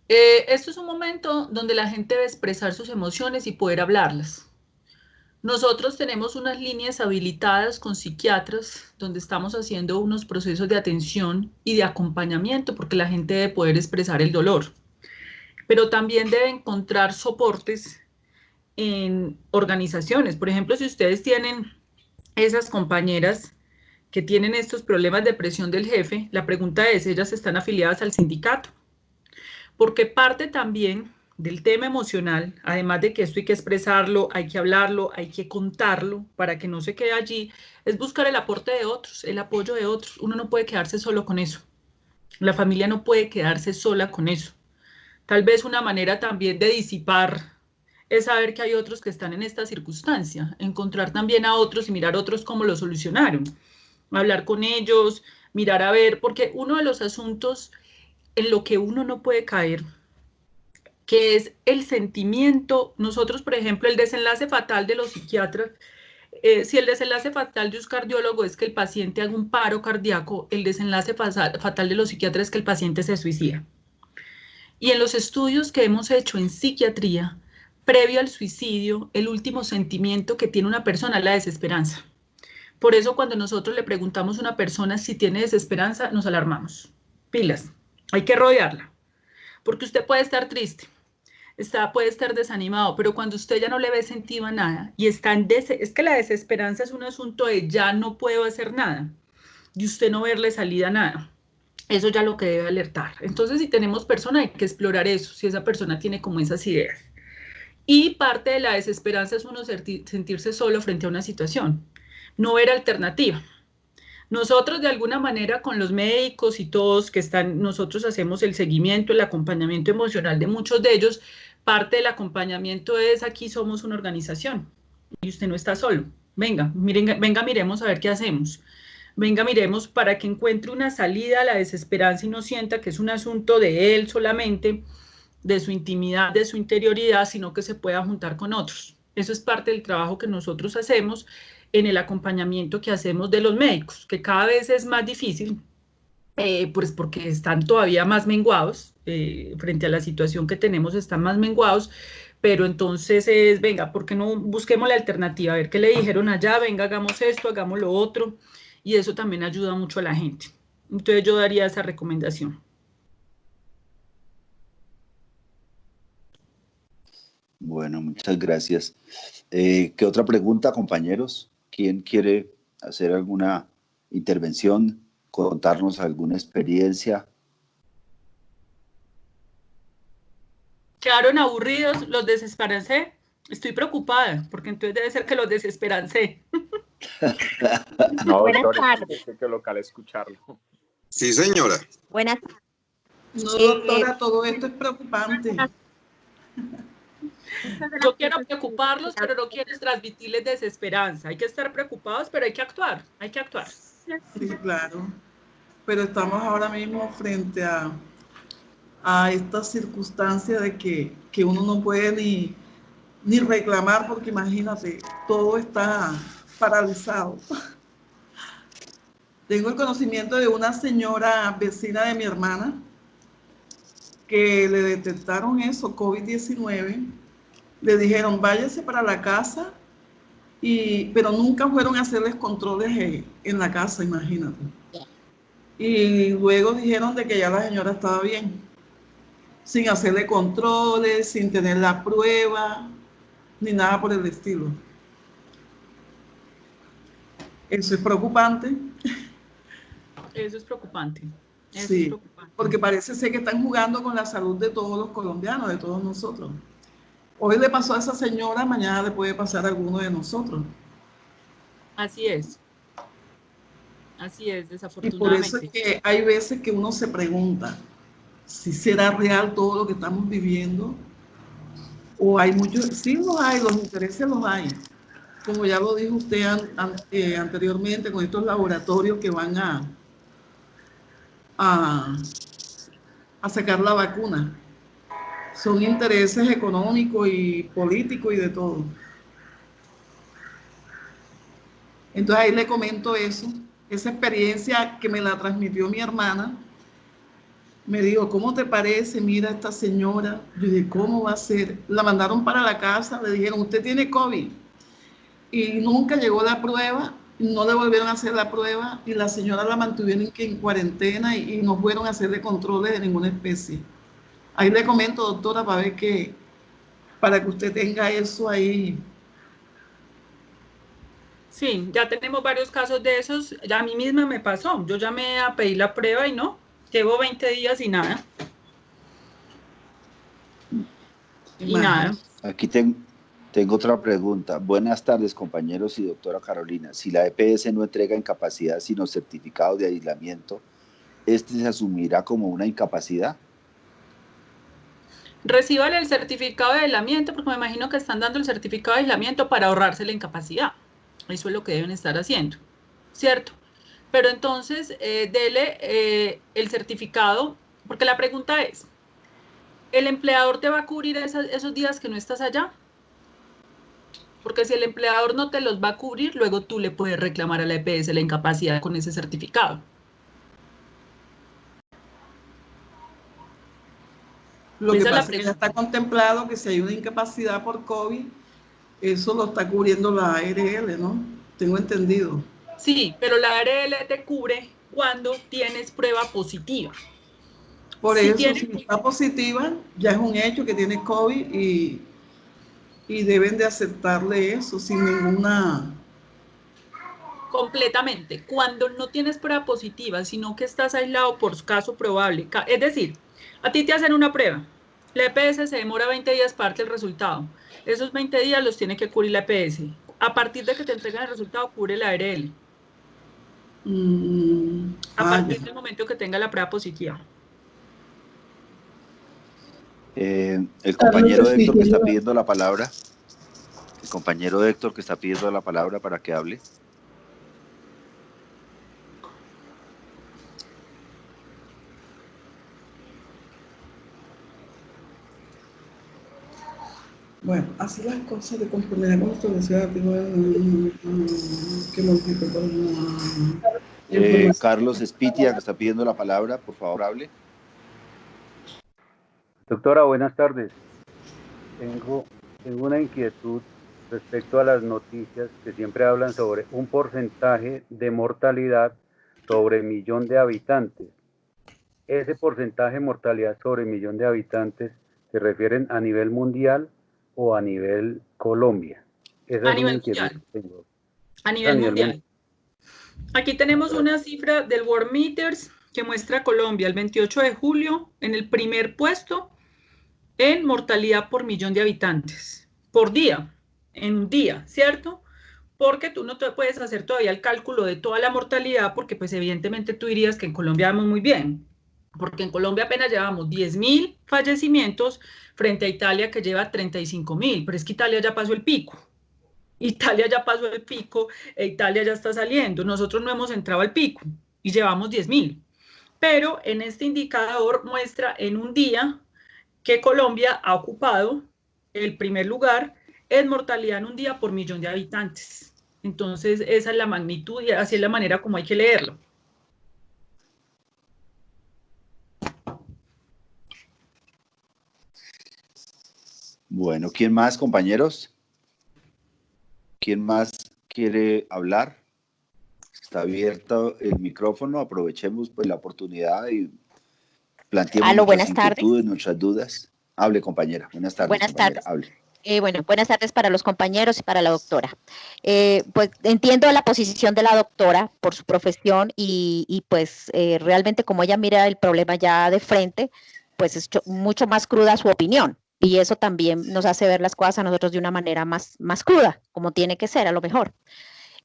Esto es un momento donde la gente debe expresar sus emociones y poder hablarlas. Nosotros tenemos unas líneas habilitadas con psiquiatras donde estamos haciendo unos procesos de atención y de acompañamiento porque la gente debe poder expresar el dolor. Pero también debe encontrar soportes en organizaciones. Por ejemplo, si ustedes tienen esas compañeras que tienen estos problemas de presión del jefe, la pregunta es, ¿ellas están afiliadas al sindicato? Porque parte también del tema emocional, además de que esto hay que expresarlo, hay que hablarlo, hay que contarlo para que no se quede allí, es buscar el aporte de otros, el apoyo de otros. Uno no puede quedarse solo con eso. La familia no puede quedarse sola con eso. Tal vez una manera también de disipar es saber que hay otros que están en esta circunstancia, encontrar también a otros y mirar otros cómo lo solucionaron, hablar con ellos, mirar a ver, porque uno de los asuntos en lo que uno no puede caer, que es el sentimiento. Nosotros, por ejemplo, el desenlace fatal de los psiquiatras, si el desenlace fatal de un cardiólogo es que el paciente haga un paro cardíaco, el desenlace fatal de los psiquiatras es que el paciente se suicida. Y en los estudios que hemos hecho en psiquiatría, previo al suicidio, el último sentimiento que tiene una persona es la desesperanza. Por eso cuando nosotros le preguntamos a una persona si tiene desesperanza, nos alarmamos. Pilas, hay que rodearla. Porque usted puede estar triste, puede estar desanimado, pero cuando usted ya no le ve sentido a nada y está es que la desesperanza es un asunto de ya no puedo hacer nada y usted no verle salida a nada. Eso ya lo que debe alertar. Entonces, si tenemos persona, hay que explorar eso, si esa persona tiene como esas ideas. Y parte de la desesperanza es uno sentirse solo frente a una situación, no ver alternativa. Nosotros de alguna manera con los médicos y todos que están, nosotros hacemos el seguimiento, el acompañamiento emocional de muchos de ellos. Parte del acompañamiento es aquí somos una organización y usted no está solo. Venga, miren, venga, miremos a ver qué hacemos. Venga, miremos para que encuentre una salida a la desesperanza y no sienta que es un asunto de él solamente, de su intimidad, de su interioridad, sino que se pueda juntar con otros. Eso es parte del trabajo que nosotros hacemos en el acompañamiento que hacemos de los médicos, que cada vez es más difícil, pues porque están todavía más menguados, frente a la situación que tenemos están más menguados, pero entonces es, venga, ¿por qué no busquemos la alternativa? A ver qué le dijeron allá, venga, hagamos esto, hagamos lo otro, y eso también ayuda mucho a la gente. Entonces yo daría esa recomendación. Bueno, muchas gracias. ¿Qué otra pregunta, compañeros? ¿Quién quiere hacer alguna intervención, contarnos alguna experiencia? ¿Quedaron aburridos? ¿Los desesperancé? Estoy preocupada, porque entonces debe ser que los desesperancé. No, Buenas doctora, tardes. qué local escucharlo. Sí, señora. Buenas. No, doctora, todo esto es preocupante. Yo quiero preocuparlos, pero no quiero transmitirles desesperanza. Hay que estar preocupados, pero hay que actuar, hay que actuar. Sí, claro. Pero estamos ahora mismo frente a esta circunstancia de que uno no puede ni reclamar, porque imagínate, todo está paralizado. Tengo el conocimiento de una señora vecina de mi hermana que le detectaron eso, COVID-19. Le dijeron, váyase para la casa, pero nunca fueron a hacerles controles en la casa, imagínate. Y luego dijeron de que ya la señora estaba bien, sin hacerle controles, sin tener la prueba, ni nada por el estilo. Eso es preocupante. Eso es preocupante. Eso Sí, es preocupante. porque parece ser que están jugando con la salud de todos los colombianos, de todos nosotros. Hoy le pasó a esa señora, mañana le puede pasar a alguno de nosotros. Así es. Así es, Y desafortunadamente. por eso es que hay veces que uno se pregunta si será real todo lo que estamos viviendo, o hay muchos, sí los hay, los intereses los hay. Como ya lo dijo usted anteriormente, con estos laboratorios que van a sacar la vacuna. Son intereses económicos y políticos y de todo. Entonces ahí le comento eso, esa experiencia que me la transmitió mi hermana. Me dijo, ¿cómo te parece? Mira esta señora. Yo dije, ¿cómo va a ser? La mandaron para la casa, le dijeron, usted tiene COVID. Y nunca llegó la prueba, no le volvieron a hacer la prueba y la señora la mantuvieron en cuarentena y no fueron a hacerle controles de ninguna especie. Ahí le comento, doctora, para que usted tenga eso ahí. Sí, ya tenemos varios casos de esos. Ya a mí misma me pasó. Yo llamé a pedir la prueba y no. Llevo 20 días y nada. Y nada. Aquí tengo otra pregunta. Buenas tardes, compañeros y doctora Carolina. Si la EPS no entrega incapacidad sino certificado de aislamiento, ¿este se asumirá como una incapacidad? Reciban el certificado de aislamiento, porque me imagino que están dando el certificado de aislamiento para ahorrarse la incapacidad. Eso es lo que deben estar haciendo, ¿cierto? Pero entonces, dele el certificado, porque la pregunta es, ¿el empleador te va a cubrir esos días que no estás allá? Porque si el empleador no te los va a cubrir, luego tú le puedes reclamar a la EPS la incapacidad con ese certificado. Lo que pasa es que ya está contemplado que si hay una incapacidad por COVID, eso lo está cubriendo la ARL, ¿no? Tengo entendido. Sí, pero la ARL te cubre cuando tienes prueba positiva. Por eso, si está positiva, ya es un hecho que tiene COVID y deben de aceptarle eso sin ninguna... Completamente. Cuando no tienes prueba positiva, sino que estás aislado por caso probable. Es decir, a ti te hacen una prueba. La EPS se demora 20 días para darte el resultado. Esos 20 días los tiene que cubrir la EPS. A partir de que te entregan el resultado, cubre la ARL. A partir del momento que tenga la prueba positiva. El compañero Héctor que está pidiendo la palabra. El compañero Héctor que está pidiendo la palabra para que hable. Bueno, así las cosas de conformidad con la Constitución que modificó por Carlos Espitia, que está pidiendo la palabra, por favor, hable. Doctora, buenas tardes. Tengo una inquietud respecto a las noticias que siempre hablan sobre un porcentaje de mortalidad sobre 1.000.000 de habitantes. ¿Ese porcentaje de mortalidad sobre 1.000.000 de habitantes se refieren a nivel mundial o a nivel Colombia? Esa a nivel mundial. Tengo. A nivel mundial. Aquí tenemos una cifra del World Meters que muestra Colombia el 28 de julio en el primer puesto en mortalidad por 1.000.000 de habitantes. Por día, en un día, ¿cierto? Porque tú no te puedes hacer todavía el cálculo de toda la mortalidad porque pues evidentemente tú dirías que en Colombia vamos muy bien. Porque en Colombia apenas llevamos 10.000 fallecimientos frente a Italia que lleva 35.000, pero es que Italia ya pasó el pico. Italia ya pasó el pico e Italia ya está saliendo. Nosotros no hemos entrado al pico y llevamos 10.000. Pero en este indicador muestra en un día que Colombia ha ocupado el primer lugar en mortalidad en un día por 1.000.000 de habitantes. Entonces, esa es la magnitud y así es la manera como hay que leerlo. Bueno, ¿quién más, compañeros? ¿Quién más quiere hablar? Está abierto el micrófono, aprovechemos pues la oportunidad y planteemos nuestras inquietudes, nuestras dudas. Hable, compañera. Buenas tardes, buenas compañera. Tardes. Hable. Bueno, buenas tardes para los compañeros y para la doctora. Pues entiendo la posición de la doctora por su profesión y pues realmente como ella mira el problema ya de frente, pues es mucho más cruda su opinión. Y eso también nos hace ver las cosas a nosotros de una manera más cruda, como tiene que ser a lo mejor.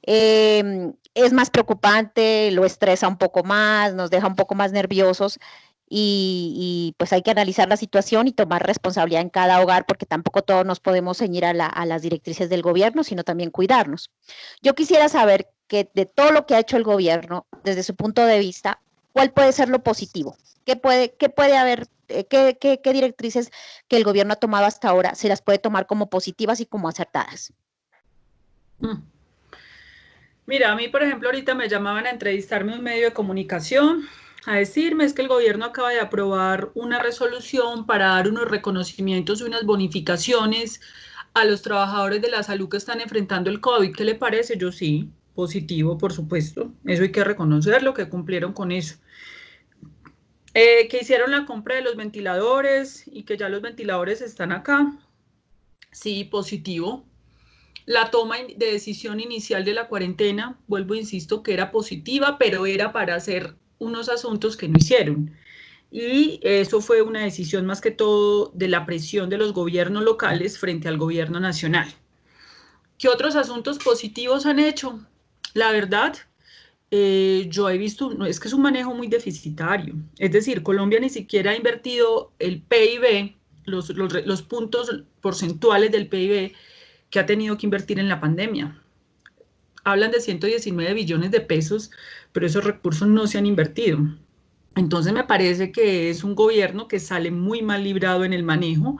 Es más preocupante, lo estresa un poco más, nos deja un poco más nerviosos y pues hay que analizar la situación y tomar responsabilidad en cada hogar porque tampoco todos nos podemos ceñir a las directrices del gobierno, sino también cuidarnos. Yo quisiera saber que de todo lo que ha hecho el gobierno, desde su punto de vista, ¿cuál puede ser lo positivo? ¿Qué puede haber? ¿Qué directrices que el gobierno ha tomado hasta ahora se las puede tomar como positivas y como acertadas? Mira, a mí, por ejemplo, ahorita me llamaban a entrevistarme a un medio de comunicación a decirme es que el gobierno acaba de aprobar una resolución para dar unos reconocimientos y unas bonificaciones a los trabajadores de la salud que están enfrentando el COVID. ¿Qué le parece? Yo sí, positivo, por supuesto. Eso hay que reconocerlo, que cumplieron con eso. Que hicieron la compra de los ventiladores y que ya los ventiladores están acá. Sí, positivo. La toma de decisión inicial de la cuarentena, vuelvo e insisto que era positiva, pero era para hacer unos asuntos que no hicieron. Y eso fue una decisión más que todo de la presión de los gobiernos locales frente al gobierno nacional. ¿Qué otros asuntos positivos han hecho? La verdad, yo he visto, es que es un manejo muy deficitario. Es decir, Colombia ni siquiera ha invertido el PIB, los puntos porcentuales del PIB que ha tenido que invertir en la pandemia. Hablan de 119 billones de pesos, pero esos recursos no se han invertido. Entonces me parece que es un gobierno que sale muy mal librado en el manejo.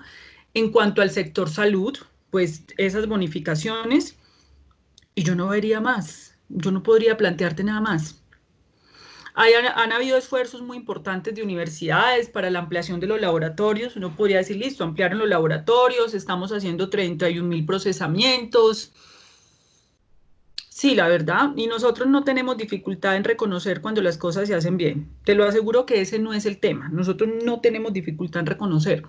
En cuanto al sector salud, pues esas bonificaciones, y yo no vería más, yo no podría plantearte nada más. Han habido esfuerzos muy importantes de universidades para la ampliación de los laboratorios. Uno podría decir, listo, ampliaron los laboratorios, estamos haciendo 31.000 procesamientos. Sí, la verdad, y nosotros no tenemos dificultad en reconocer cuando las cosas se hacen bien. Te lo aseguro que ese no es el tema. Nosotros no tenemos dificultad en reconocer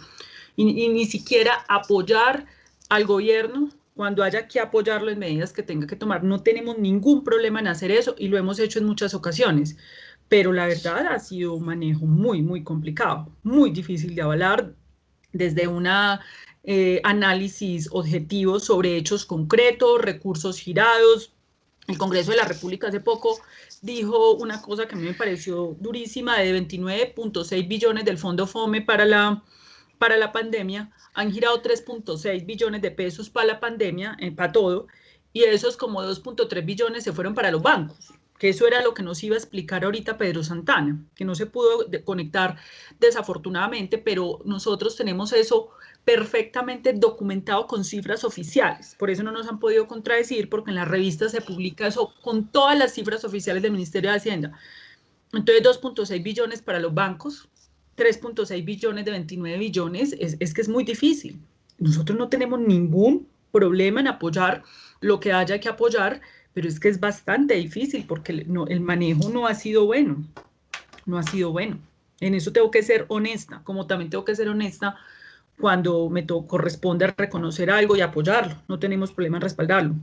y ni siquiera apoyar al gobierno cuando haya que apoyarlo en medidas que tenga que tomar. No tenemos ningún problema en hacer eso y lo hemos hecho en muchas ocasiones. Pero la verdad ha sido un manejo muy complicado, muy difícil de avalar desde un análisis objetivo sobre hechos concretos, recursos girados. El Congreso de la República hace poco dijo una cosa que a mí me pareció durísima, de 29.6 billones del Fondo FOME para la pandemia, han girado 3.6 billones de pesos para la pandemia, para todo, y esos como 2.3 billones se fueron para los bancos, que eso era lo que nos iba a explicar ahorita Pedro Santana, que no se pudo conectar desafortunadamente, pero nosotros tenemos eso perfectamente documentado con cifras oficiales, por eso no nos han podido contradecir, porque en la revista se publica eso con todas las cifras oficiales del Ministerio de Hacienda. Entonces 2.6 billones para los bancos, 3.6 billones de 29 billones, es que es muy difícil. Nosotros no tenemos ningún problema en apoyar lo que haya que apoyar, pero es que es bastante difícil porque el manejo no ha sido bueno, no ha sido bueno. En eso tengo que ser honesta, como también tengo que ser honesta cuando me corresponde reconocer algo y apoyarlo. No tenemos problema en respaldarlo.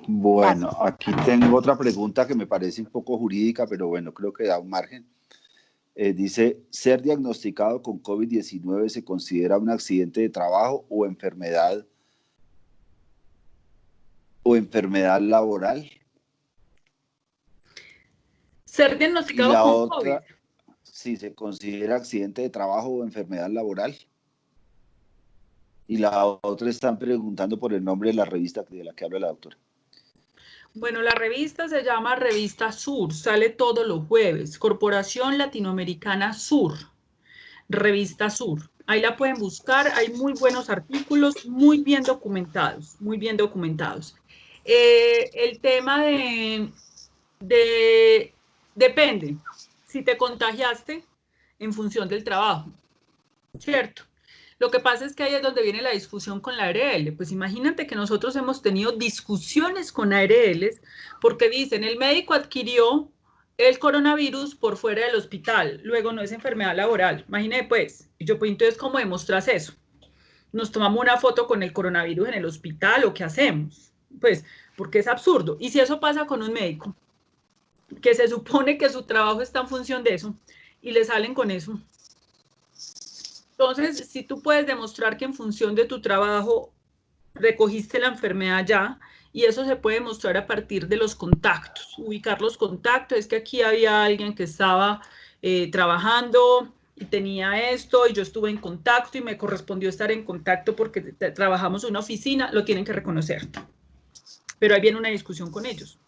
Bueno, aquí tengo otra pregunta que me parece un poco jurídica, pero bueno, creo que da un margen. Dice, ¿ser diagnosticado con COVID-19 se considera un accidente de trabajo o enfermedad laboral? Ser diagnosticado con COVID. Sí, se considera accidente de trabajo o enfermedad laboral. Y la otra están preguntando por el nombre de la revista de la que habla la doctora. Bueno, la revista se llama Revista Sur, sale todos los jueves. Corporación Latinoamericana Sur, Revista Sur. Ahí la pueden buscar, hay muy buenos artículos, muy bien documentados, muy bien documentados. El tema depende si te contagiaste en función del trabajo, ¿cierto? Lo que pasa es que ahí es donde viene la discusión con la ARL. Pues imagínate que nosotros hemos tenido discusiones con ARLs porque dicen, el médico adquirió el coronavirus por fuera del hospital, luego no es enfermedad laboral. Imagínate pues, y yo pues entonces, ¿cómo demostras eso? ¿Nos tomamos una foto con el coronavirus en el hospital o qué hacemos? Pues, porque es absurdo. Y si eso pasa con un médico, que se supone que su trabajo está en función de eso, y le salen con eso. Entonces, si tú puedes demostrar que en función de tu trabajo recogiste la enfermedad ya, y eso se puede mostrar a partir de los contactos, ubicar los contactos, es que aquí había alguien que estaba trabajando y tenía esto, y yo estuve en contacto y me correspondió estar en contacto porque trabajamos en una oficina, lo tienen que reconocer. Pero ahí viene una discusión con ellos.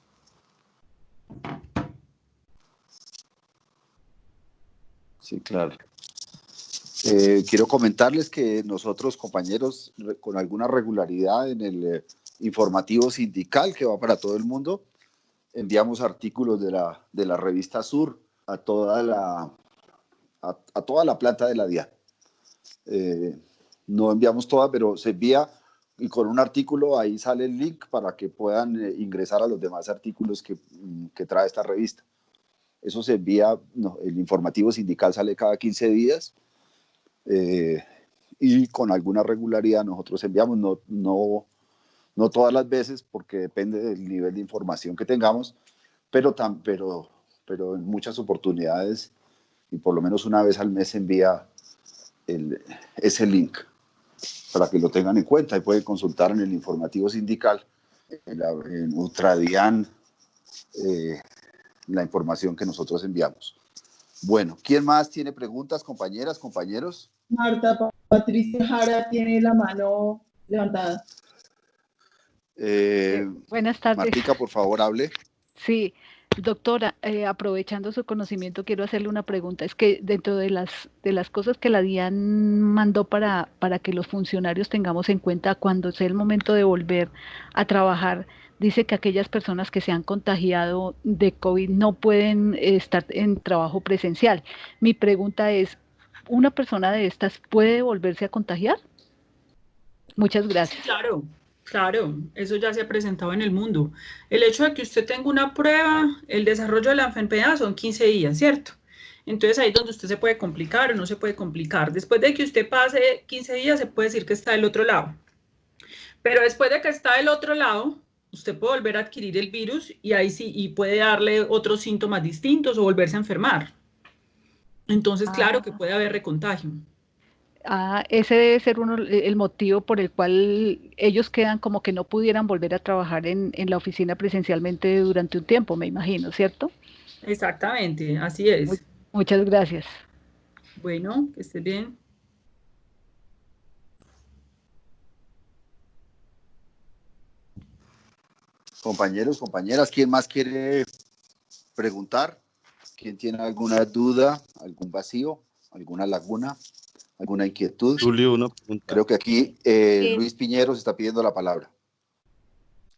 Sí, claro. Quiero comentarles que nosotros, compañeros, con alguna regularidad en el informativo sindical que va para todo el mundo, enviamos artículos de la revista Sur a toda la planta de la DIAN. No enviamos toda, pero se envía, y con un artículo ahí sale el link para que puedan ingresar a los demás artículos que trae esta revista. Eso se envía, el informativo sindical sale cada 15 días, y con alguna regularidad nosotros enviamos, no todas las veces, porque depende del nivel de información que tengamos, pero en muchas oportunidades, y por lo menos una vez al mes, envía ese link para que lo tengan en cuenta, y pueden consultar en el informativo sindical, en Ultradian, la información que nosotros enviamos. Bueno, ¿quién más tiene preguntas, compañeras, compañeros? Marta, Patricia Jara tiene la mano levantada. Buenas tardes. Martica, por favor, hable. Sí, doctora, aprovechando su conocimiento, quiero hacerle una pregunta. Es que dentro de las cosas que la DIAN mandó para que los funcionarios tengamos en cuenta cuando sea el momento de volver a trabajar, dice que aquellas personas que se han contagiado de COVID no pueden estar en trabajo presencial. Mi pregunta es, ¿una persona de estas puede volverse a contagiar? Muchas gracias. Sí, claro, eso ya se ha presentado en el mundo. El hecho de que usted tenga una prueba, el desarrollo de la enfermedad son 15 días, ¿cierto? Entonces ahí es donde usted se puede complicar o no se puede complicar. Después de que usted pase 15 días, se puede decir que está del otro lado. Pero después de que está del otro lado, usted puede volver a adquirir el virus y ahí sí, y puede darle otros síntomas distintos o volverse a enfermar. Entonces, claro que puede haber recontagio. Ese debe ser el motivo por el cual ellos quedan como que no pudieran volver a trabajar en la oficina presencialmente durante un tiempo, me imagino, ¿cierto? Exactamente, así es. Muchas gracias. Bueno, que esté bien. Compañeros, compañeras, ¿quién más quiere preguntar? ¿Quién tiene alguna duda, algún vacío, alguna laguna, alguna inquietud? Julio, una pregunta. Creo que aquí Luis Piñeros está pidiendo la palabra.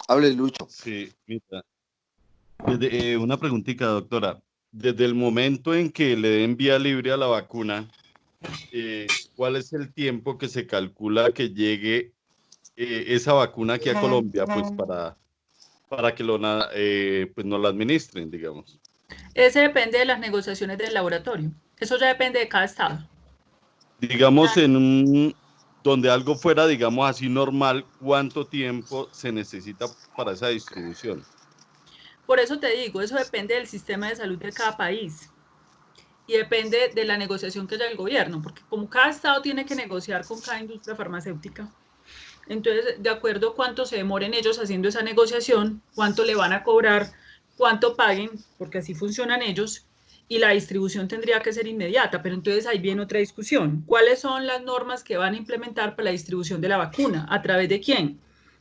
Hable, Lucho. Sí, mira. Una preguntita, doctora. Desde el momento en que le den vía libre a la vacuna, ¿cuál es el tiempo que se calcula que llegue esa vacuna aquí a Colombia, pues para que pues nos la administren, digamos? Ese depende de las negociaciones del laboratorio. Eso ya depende de cada estado. Digamos, donde algo fuera, digamos así, normal, ¿cuánto tiempo se necesita para esa distribución? Por eso te digo, eso depende del sistema de salud de cada país y depende de la negociación que haya el gobierno, porque como cada estado tiene que negociar con cada industria farmacéutica, entonces, de acuerdo a cuánto se demoren ellos haciendo esa negociación, cuánto le van a cobrar, cuánto paguen, porque así funcionan ellos, y la distribución tendría que ser inmediata, pero entonces ahí viene otra discusión. ¿Cuáles son las normas que van a implementar para la distribución de la vacuna? ¿A través de quién?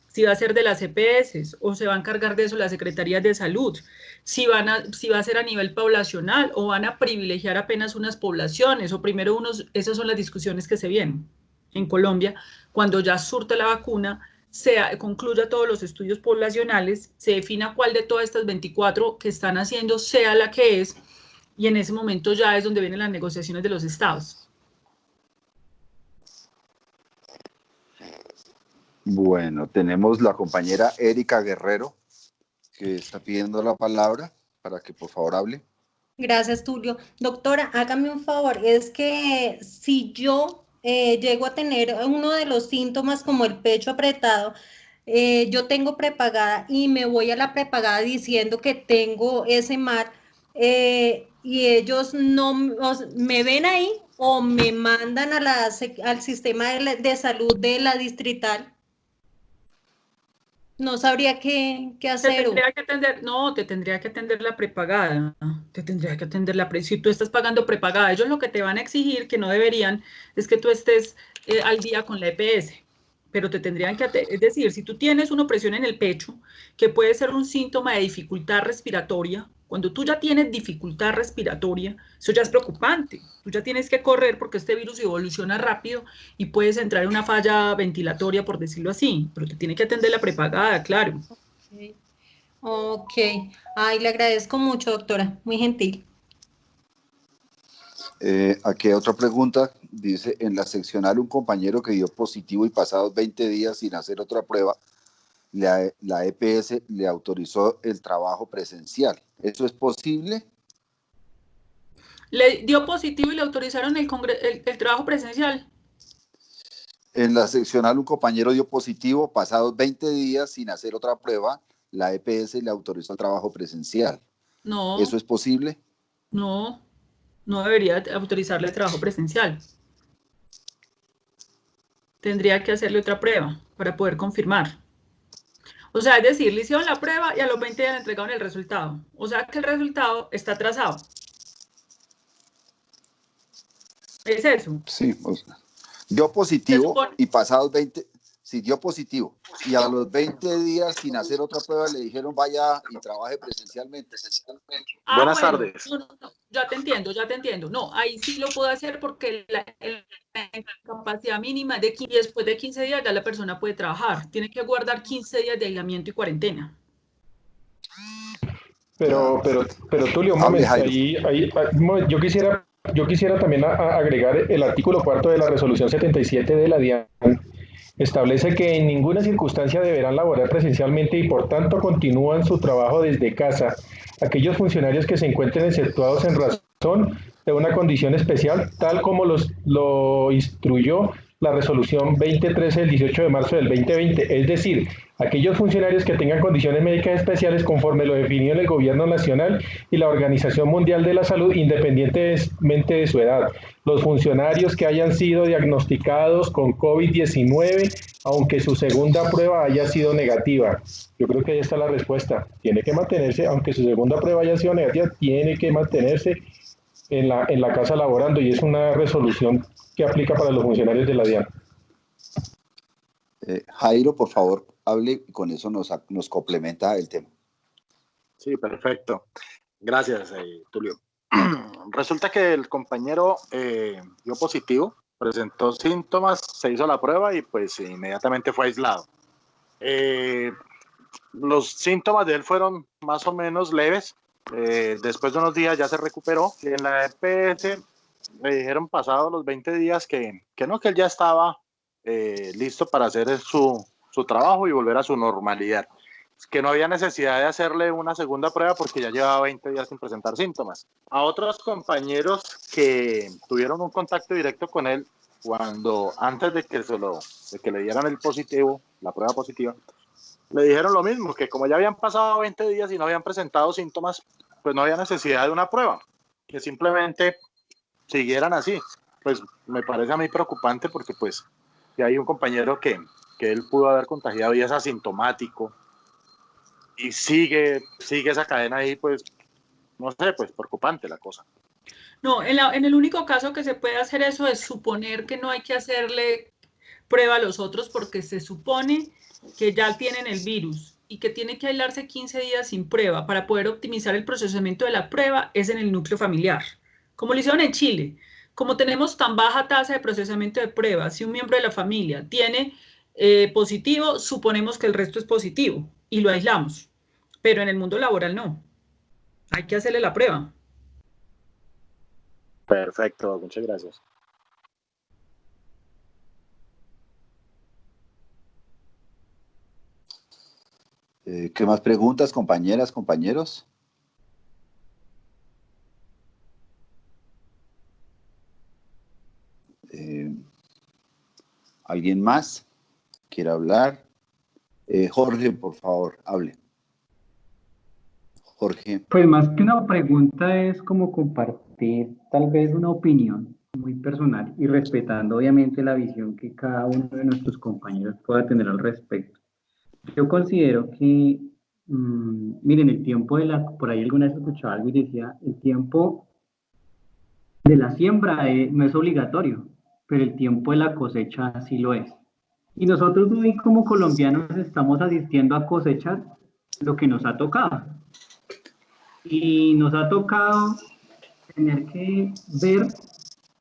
si va a ser de las EPS o se va a encargar de eso las secretarías de salud, si va a ser a nivel poblacional o van a privilegiar apenas unas poblaciones o primero unos, esas son las discusiones que se vienen en Colombia, cuando ya surta la vacuna, concluya todos los estudios poblacionales, se defina cuál de todas estas 24 que están haciendo sea la que es, y en ese momento ya es donde vienen las negociaciones de los estados. Bueno, tenemos la compañera Erika Guerrero, que está pidiendo la palabra para que por favor hable. Gracias, Tulio. Doctora, hágame un favor, es que si yo llego a tener uno de los síntomas como el pecho apretado, yo tengo prepagada y me voy a la prepagada diciendo que tengo ese mar y ellos no me ven ahí o me mandan al sistema de salud de la distrital. No sabría qué hacer. Te tendría que atender, no, te tendría que atender la prepagada, te tendría que atender si tú estás pagando prepagada, ellos lo que te van a exigir, que no deberían, es que tú estés al día con la EPS, pero te tendrían que, es decir, si tú tienes una opresión en el pecho, que puede ser un síntoma de dificultad respiratoria, cuando tú ya tienes dificultad respiratoria, eso ya es preocupante, tú ya tienes que correr porque este virus evoluciona rápido y puedes entrar en una falla ventilatoria, por decirlo así, pero te tiene que atender la prepagada, claro. Ok, ay, le agradezco mucho, doctora, muy gentil. Aquí hay otra pregunta, dice, en la seccional un compañero que dio positivo y pasados 20 días sin hacer otra prueba, la EPS le autorizó el trabajo presencial. ¿Eso es posible? ¿Le dio positivo y le autorizaron el trabajo presencial? En la seccional un compañero dio positivo, pasados 20 días sin hacer otra prueba, la EPS le autorizó el trabajo presencial. No. ¿Eso es posible? No, no debería autorizarle el trabajo presencial. Tendría que hacerle otra prueba para poder confirmar. O sea, es decir, le hicieron la prueba y a los 20 días le entregaron el resultado. O sea que el resultado está atrasado. ¿Es eso? Sí, o sea, dio positivo y pasados 20, sí, dio positivo. Y a los 20 días sin hacer otra prueba le dijeron vaya y trabaje presencialmente. Buenas tardes. No, ya te entiendo. No, ahí sí lo puedo hacer porque la capacidad mínima es de 15 y después de 15 días ya la persona puede trabajar. Tiene que guardar 15 días de aislamiento y cuarentena. Pero Tulio, un momento, yo quisiera también agregar el artículo 4 de la resolución 77 de la DIAN. Establece que en ninguna circunstancia deberán laborar presencialmente y por tanto continúan su trabajo desde casa aquellos funcionarios que se encuentren exceptuados en razón de una condición especial, tal como lo instruyó la resolución 2013 del 18 de marzo del 2020, es decir, aquellos funcionarios que tengan condiciones médicas especiales conforme lo definió el Gobierno Nacional y la Organización Mundial de la Salud, independientemente de su edad. Los funcionarios que hayan sido diagnosticados con COVID-19, aunque su segunda prueba haya sido negativa. Yo creo que ahí está la respuesta. Tiene que mantenerse, aunque su segunda prueba haya sido negativa, tiene que mantenerse en la casa laborando, y es una resolución que aplica para los funcionarios de la DIAN. Jairo, por favor, hable y con eso nos complementa el tema. Sí, perfecto. Gracias, Tulio. Resulta que el compañero dio positivo, presentó síntomas, se hizo la prueba y pues inmediatamente fue aislado. Los síntomas de él fueron más o menos leves. Después de unos días ya se recuperó y en la EPS le dijeron pasados los 20 días que él ya estaba listo para hacer su trabajo y volver a su normalidad, que no había necesidad de hacerle una segunda prueba porque ya llevaba 20 días sin presentar síntomas. A otros compañeros que tuvieron un contacto directo con él antes de que le dieran el positivo, la prueba positiva, le dijeron lo mismo, que como ya habían pasado 20 días y no habían presentado síntomas, pues no había necesidad de una prueba, que simplemente siguieran así. Pues me parece a mí preocupante porque pues si hay un compañero que él pudo haber contagiado y es asintomático y sigue esa cadena ahí, pues no sé, pues preocupante la cosa. No, en el único caso que se puede hacer eso es suponer que no hay que hacerle prueba a los otros porque se supone que ya tienen el virus y que tiene que aislarse 15 días sin prueba para poder optimizar el procesamiento de la prueba es en el núcleo familiar, como lo hicieron en Chile. Como tenemos tan baja tasa de procesamiento de pruebas, si un miembro de la familia tiene positivo, suponemos que el resto es positivo y lo aislamos, pero en el mundo laboral no, hay que hacerle la prueba. Perfecto, muchas gracias. ¿Qué más preguntas, compañeras, compañeros? ¿Alguien más quiere hablar? Jorge, por favor, hable. Jorge. Pues más que una pregunta es como compartir tal vez una opinión muy personal y respetando obviamente la visión que cada uno de nuestros compañeros pueda tener al respecto. Yo considero que, miren, el tiempo por ahí alguna vez escuchaba algo y decía, el tiempo de la siembra no es obligatorio, pero el tiempo de la cosecha sí lo es. Y nosotros hoy como colombianos estamos asistiendo a cosechar lo que nos ha tocado. Y nos ha tocado tener que ver,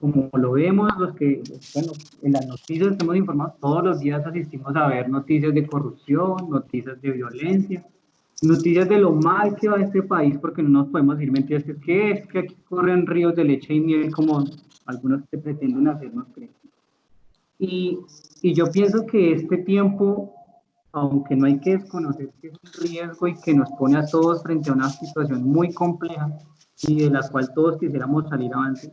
como lo vemos, los que, bueno, en las noticias estamos informados, todos los días asistimos a ver noticias de corrupción, noticias de violencia, noticias de lo mal que va este país, porque no nos podemos decir mentiras, que es que aquí corren ríos de leche y miel, como algunos que pretenden hacernos creer. Y yo pienso que este tiempo, aunque no hay que desconocer que es un riesgo y que nos pone a todos frente a una situación muy compleja y de la cual todos quisiéramos salir avante,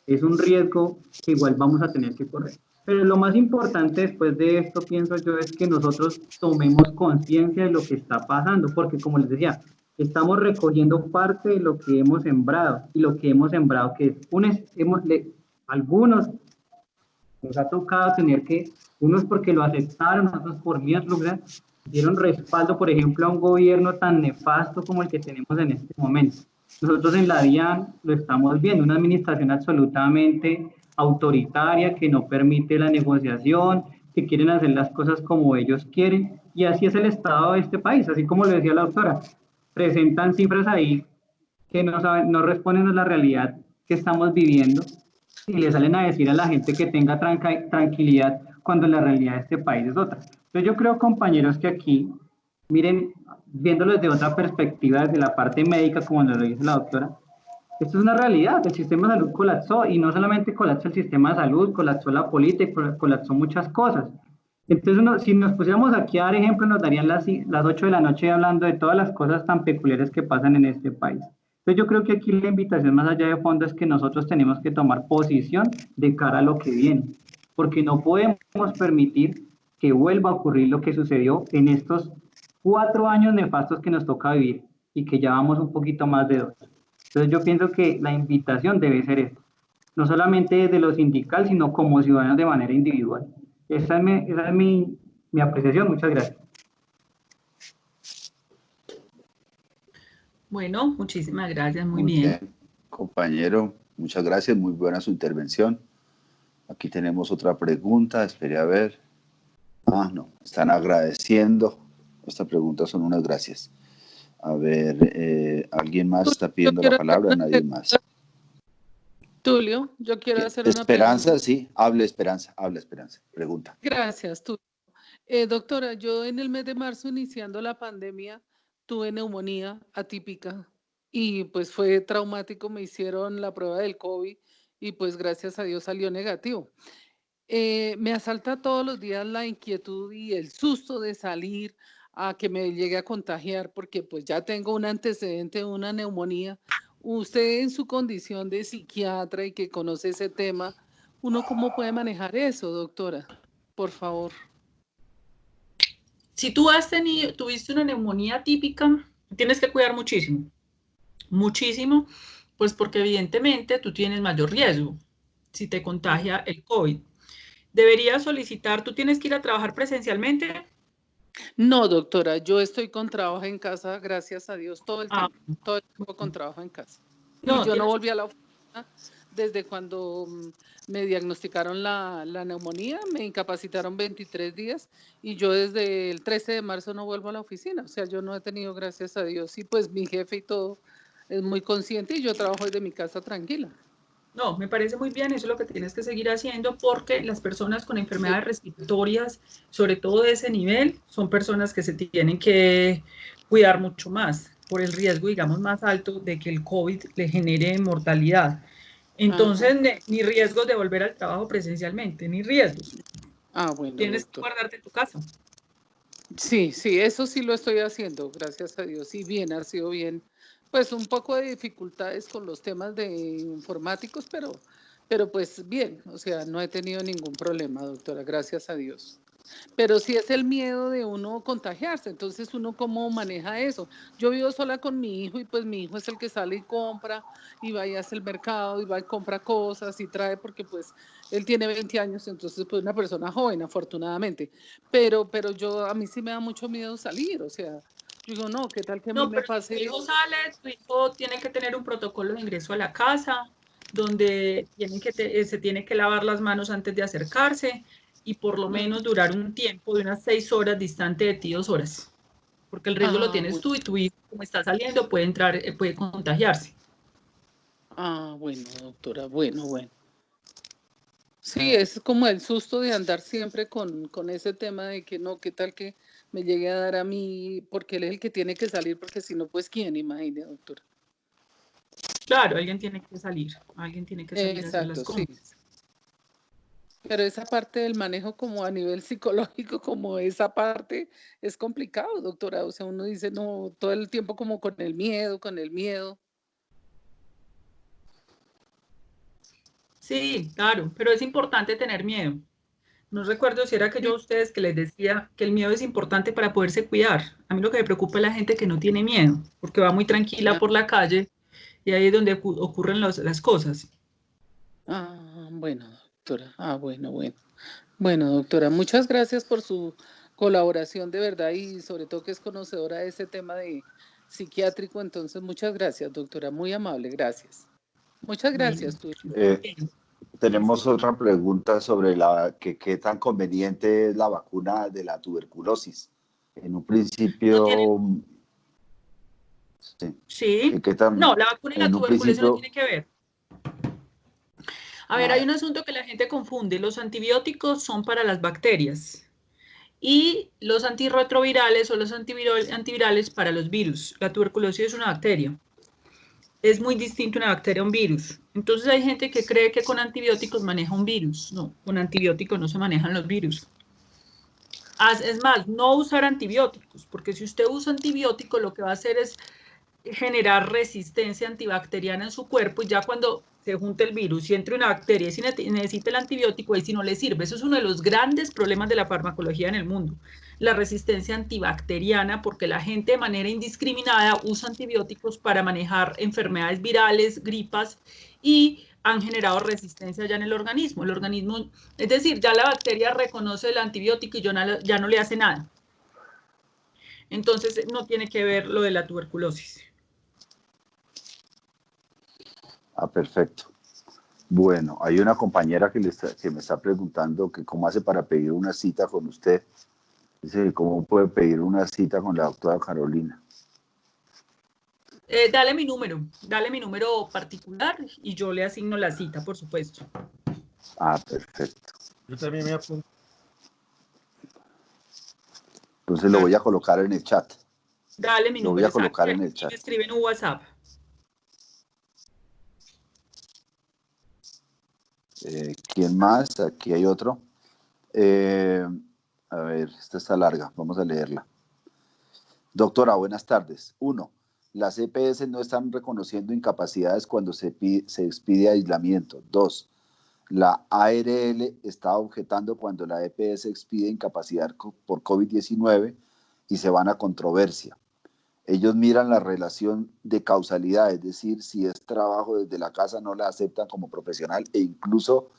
es un riesgo que igual vamos a tener que correr. Pero lo más importante después de esto, pienso yo, es que nosotros tomemos conciencia de lo que está pasando, porque como les decía, estamos recogiendo parte de lo que hemos sembrado, y lo que hemos sembrado, que es algunos nos ha tocado tener que, unos porque lo aceptaron, otros por miedo, dieron respaldo, por ejemplo, a un gobierno tan nefasto como el que tenemos en este momento. Nosotros en la DIAN lo estamos viendo, una administración absolutamente autoritaria que no permite la negociación, que quieren hacer las cosas como ellos quieren, y así es el estado de este país, así como lo decía la doctora, presentan cifras ahí que no responden a la realidad que estamos viviendo, y le salen a decir a la gente que tenga tranquilidad cuando la realidad de este país es otra. Entonces yo creo, compañeros, que aquí, miren, viéndolo desde otra perspectiva, desde la parte médica, como nos lo dice la doctora, esto es una realidad, el sistema de salud colapsó, y no solamente colapsó el sistema de salud, colapsó la política, colapsó muchas cosas. Entonces, si nos pusiéramos aquí a dar ejemplos, nos darían las 8 de la noche hablando de todas las cosas tan peculiares que pasan en este país. Entonces yo creo que aquí la invitación más allá de fondo es que nosotros tenemos que tomar posición de cara a lo que viene, porque no podemos permitir que vuelva a ocurrir lo que sucedió en estos 4 años nefastos que nos toca vivir y que ya vamos un poquito más de 2. Entonces yo pienso que la invitación debe ser esta, no solamente desde lo sindical, sino como ciudadanos de manera individual. Esa es mi apreciación. Muchas gracias. Bueno, muchísimas gracias, muy bien. Compañero, muchas gracias, muy buena su intervención. Aquí tenemos otra pregunta, esperé a ver. No, están agradeciendo. Estas preguntas son unas gracias. A ver, ¿alguien más está pidiendo la palabra? Nadie más. Tulio, yo quiero hacer una pregunta. Esperanza, sí, hable Esperanza, pregunta. Gracias, Tulio. Doctora, yo en el mes de marzo, iniciando la pandemia, tuve neumonía atípica y pues fue traumático, me hicieron la prueba del COVID y pues gracias a Dios salió negativo. Me asalta todos los días la inquietud y el susto de salir a que me llegue a contagiar porque pues ya tengo un antecedente de una neumonía. Usted en su condición de psiquiatra y que conoce ese tema, ¿uno cómo puede manejar eso, doctora? Por favor. Si tú tuviste una neumonía típica, tienes que cuidar muchísimo, muchísimo, pues porque evidentemente tú tienes mayor riesgo si te contagia el COVID. Deberías solicitar, ¿tú tienes que ir a trabajar presencialmente? No, doctora, yo estoy con trabajo en casa, gracias a Dios, todo el tiempo con trabajo en casa. No, y yo no volví a la oficina desde cuando me diagnosticaron la neumonía, me incapacitaron 23 días y yo desde el 13 de marzo no vuelvo a la oficina. O sea, yo no he tenido, gracias a Dios, y pues mi jefe y todo es muy consciente y yo trabajo desde mi casa tranquila. No, me parece muy bien, eso es lo que tienes que seguir haciendo porque las personas con enfermedades respiratorias, sobre todo de ese nivel, son personas que se tienen que cuidar mucho más por el riesgo, digamos, más alto de que el COVID le genere mortalidad. Entonces, ni riesgos de volver al trabajo presencialmente, ni riesgos. Bueno, Tienes que doctor. guardarte en tu casa. Sí, sí, eso sí lo estoy haciendo, gracias a Dios. Y bien, ha sido bien. Pues un poco de dificultades con los temas de informáticos, pero pues bien, o sea, no he tenido ningún problema, doctora, gracias a Dios. Pero sí es el miedo de uno contagiarse, entonces uno cómo maneja eso. Yo vivo sola con mi hijo y pues mi hijo es el que sale y compra y va y hace el mercado y va y compra cosas y trae porque pues él tiene 20 años, entonces pues una persona joven afortunadamente. Pero a mí sí me da mucho miedo salir, o sea, yo digo, no, ¿qué tal que a mí me pase? Tu hijo sale, tu hijo tiene que tener un protocolo de ingreso a la casa, donde se tiene que lavar las manos antes de acercarse y por lo menos durar un tiempo de unas 6 horas distante de ti, 2 horas. Porque el riesgo lo tienes tú y tu hijo, como está saliendo, puede entrar, puede contagiarse. Bueno, doctora, bueno. Sí, es como el susto de andar siempre con ese tema de que no, qué tal que me llegue a dar a mí, porque él es el que tiene que salir, porque si no, pues ¿quién? Imagine, doctora. Claro, alguien tiene que salir a hacer las cosas. Sí. Pero esa parte del manejo como a nivel psicológico, como esa parte es complicado, doctora. O sea, uno dice, no, todo el tiempo como con el miedo. Sí, claro, pero es importante tener miedo. No recuerdo si era que yo a ustedes que les decía que el miedo es importante para poderse cuidar. A mí lo que me preocupa es la gente que no tiene miedo, porque va muy tranquila por la calle y ahí es donde ocurren las cosas. Bueno, doctora. Bueno. Bueno, doctora, muchas gracias por su colaboración de verdad y sobre todo que es conocedora de ese tema de psiquiátrico. Entonces, muchas gracias, doctora. Muy amable, gracias. Muchas gracias. Tenemos otra pregunta sobre qué tan conveniente es la vacuna de la tuberculosis. En un principio... Sí. No, la vacuna y la tuberculosis no tienen que ver. A ver, hay un asunto que la gente confunde. Los antibióticos son para las bacterias y los antirretrovirales o los antivirales para los virus. La tuberculosis es una bacteria. Es muy distinto una bacteria a un virus. Entonces hay gente que cree que con antibióticos maneja un virus. No, con antibióticos no se manejan los virus. Es más, no usar antibióticos, porque si usted usa antibióticos lo que va a hacer es generar resistencia antibacteriana en su cuerpo y ya cuando se junte el virus y entre una bacteria y necesita el antibiótico, ahí sí no le sirve. Eso es uno de los grandes problemas de la farmacología en el mundo, la resistencia antibacteriana, porque la gente de manera indiscriminada usa antibióticos para manejar enfermedades virales, gripas, y han generado resistencia ya en el organismo. El organismo, es decir, ya la bacteria reconoce el antibiótico y ya no le hace nada. Entonces no tiene que ver lo de la tuberculosis. Perfecto. Bueno, hay una compañera que me está preguntando que cómo hace para pedir una cita con usted. Dice, ¿cómo puede pedir una cita con la doctora Carolina? Dale mi número particular y yo le asigno la cita, por supuesto. Perfecto. Yo también me apunto. Entonces lo voy a colocar en el chat. Dale mi número. Lo voy a colocar en el chat. Me escribe en un WhatsApp. ¿Quién más? Aquí hay otro. A ver, esta está larga. Vamos a leerla. Doctora, buenas tardes. 1. Las EPS no están reconociendo incapacidades cuando se expide aislamiento. 2. La ARL está objetando cuando la EPS expide incapacidad por COVID-19 y se van a controversia. Ellos miran la relación de causalidad, es decir, si es trabajo desde la casa no la aceptan como profesional e incluso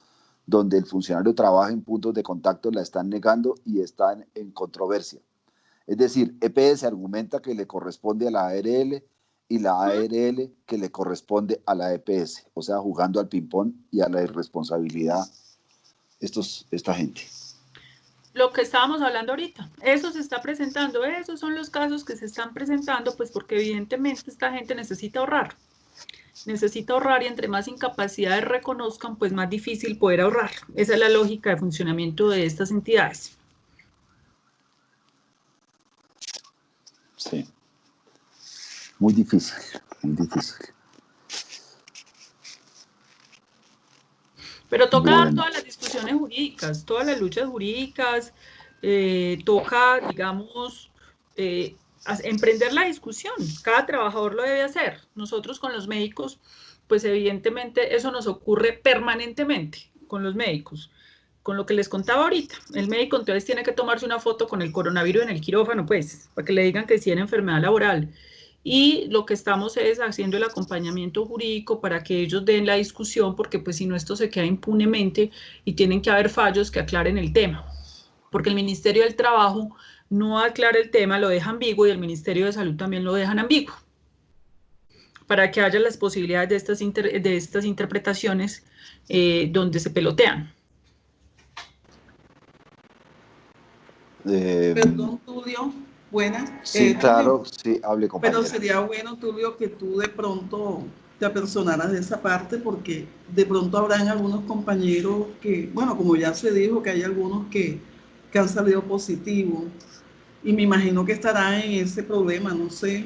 donde el funcionario trabaja en puntos de contacto la están negando y están en controversia. Es decir, EPS argumenta que le corresponde a la ARL y la ARL que le corresponde a la EPS, o sea, jugando al ping-pong y a la irresponsabilidad esta gente. Lo que estábamos hablando ahorita, eso se está presentando, esos son los casos que se están presentando, pues porque evidentemente esta gente necesita ahorrar y entre más incapacidades reconozcan, pues más difícil poder ahorrar. Esa es la lógica de funcionamiento de estas entidades. Sí. Muy difícil, muy difícil. Pero toca dar todas las discusiones jurídicas, todas las luchas jurídicas, toca, digamos, emprender la discusión. Cada trabajador lo debe hacer. Nosotros con los médicos, pues evidentemente eso nos ocurre permanentemente con los médicos. Con lo que les contaba ahorita, el médico entonces tiene que tomarse una foto con el coronavirus en el quirófano, pues, para que le digan que tiene enfermedad laboral. Y lo que estamos es haciendo el acompañamiento jurídico para que ellos den la discusión, porque pues si no esto se queda impunemente y tienen que haber fallos que aclaren el tema. Porque el Ministerio del Trabajo no aclara el tema, lo deja ambiguo, y el Ministerio de Salud también lo dejan ambiguo. Para que haya las posibilidades de estas interpretaciones donde se pelotean. Perdón, Tulio. Buenas. Sí, claro, sí, hable, compañera. Pero sería bueno, Tulio, que tú de pronto te apersonaras de esa parte, porque de pronto habrán algunos compañeros que, bueno, como ya se dijo, que hay algunos que han salido positivos, y me imagino que estarán en ese problema, no sé,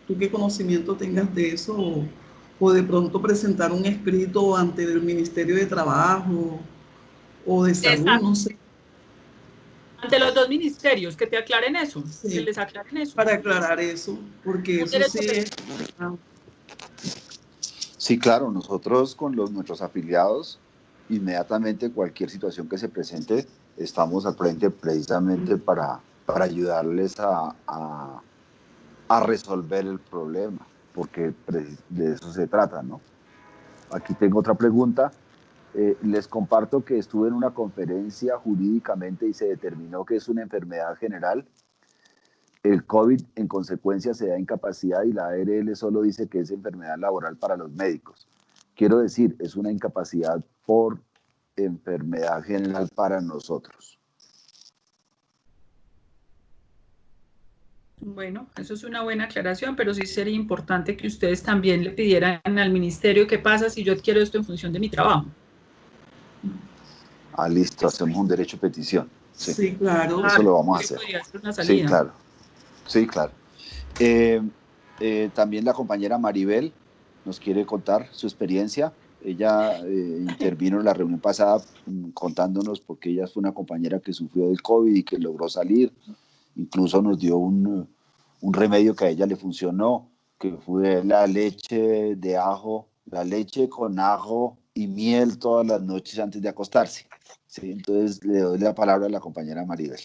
tú qué conocimiento tengas de eso, o de pronto presentar un escrito ante el Ministerio de Trabajo o de Salud, exacto. No sé. Ante los dos ministerios, que te aclaren eso, sí, que les aclaren eso. Para aclarar eso, porque eso sí es... Sí, claro, nosotros con nuestros afiliados, inmediatamente cualquier situación que se presente, estamos al frente precisamente para ayudarles a resolver el problema, porque de eso se trata, ¿no? Aquí tengo otra pregunta. Les comparto que estuve en una conferencia jurídicamente y se determinó que es una enfermedad general. El COVID en consecuencia se da incapacidad y la ARL solo dice que es enfermedad laboral para los médicos. Quiero decir, es una incapacidad por enfermedad general para nosotros. Bueno, eso es una buena aclaración, pero sí sería importante que ustedes también le pidieran al ministerio qué pasa si yo adquiero esto en función de mi trabajo. Ah, listo, hacemos un derecho de petición. Sí, sí, claro. Eso lo vamos a hacer. Sí, claro. Sí, claro. También la compañera Maribel nos quiere contar su experiencia. Ella intervino en la reunión pasada contándonos porque ella fue una compañera que sufrió del COVID y que logró salir. Incluso nos dio un remedio que a ella le funcionó, que fue la leche de ajo, la leche con ajo y miel todas las noches antes de acostarse. Sí, entonces le doy la palabra a la compañera Maribel.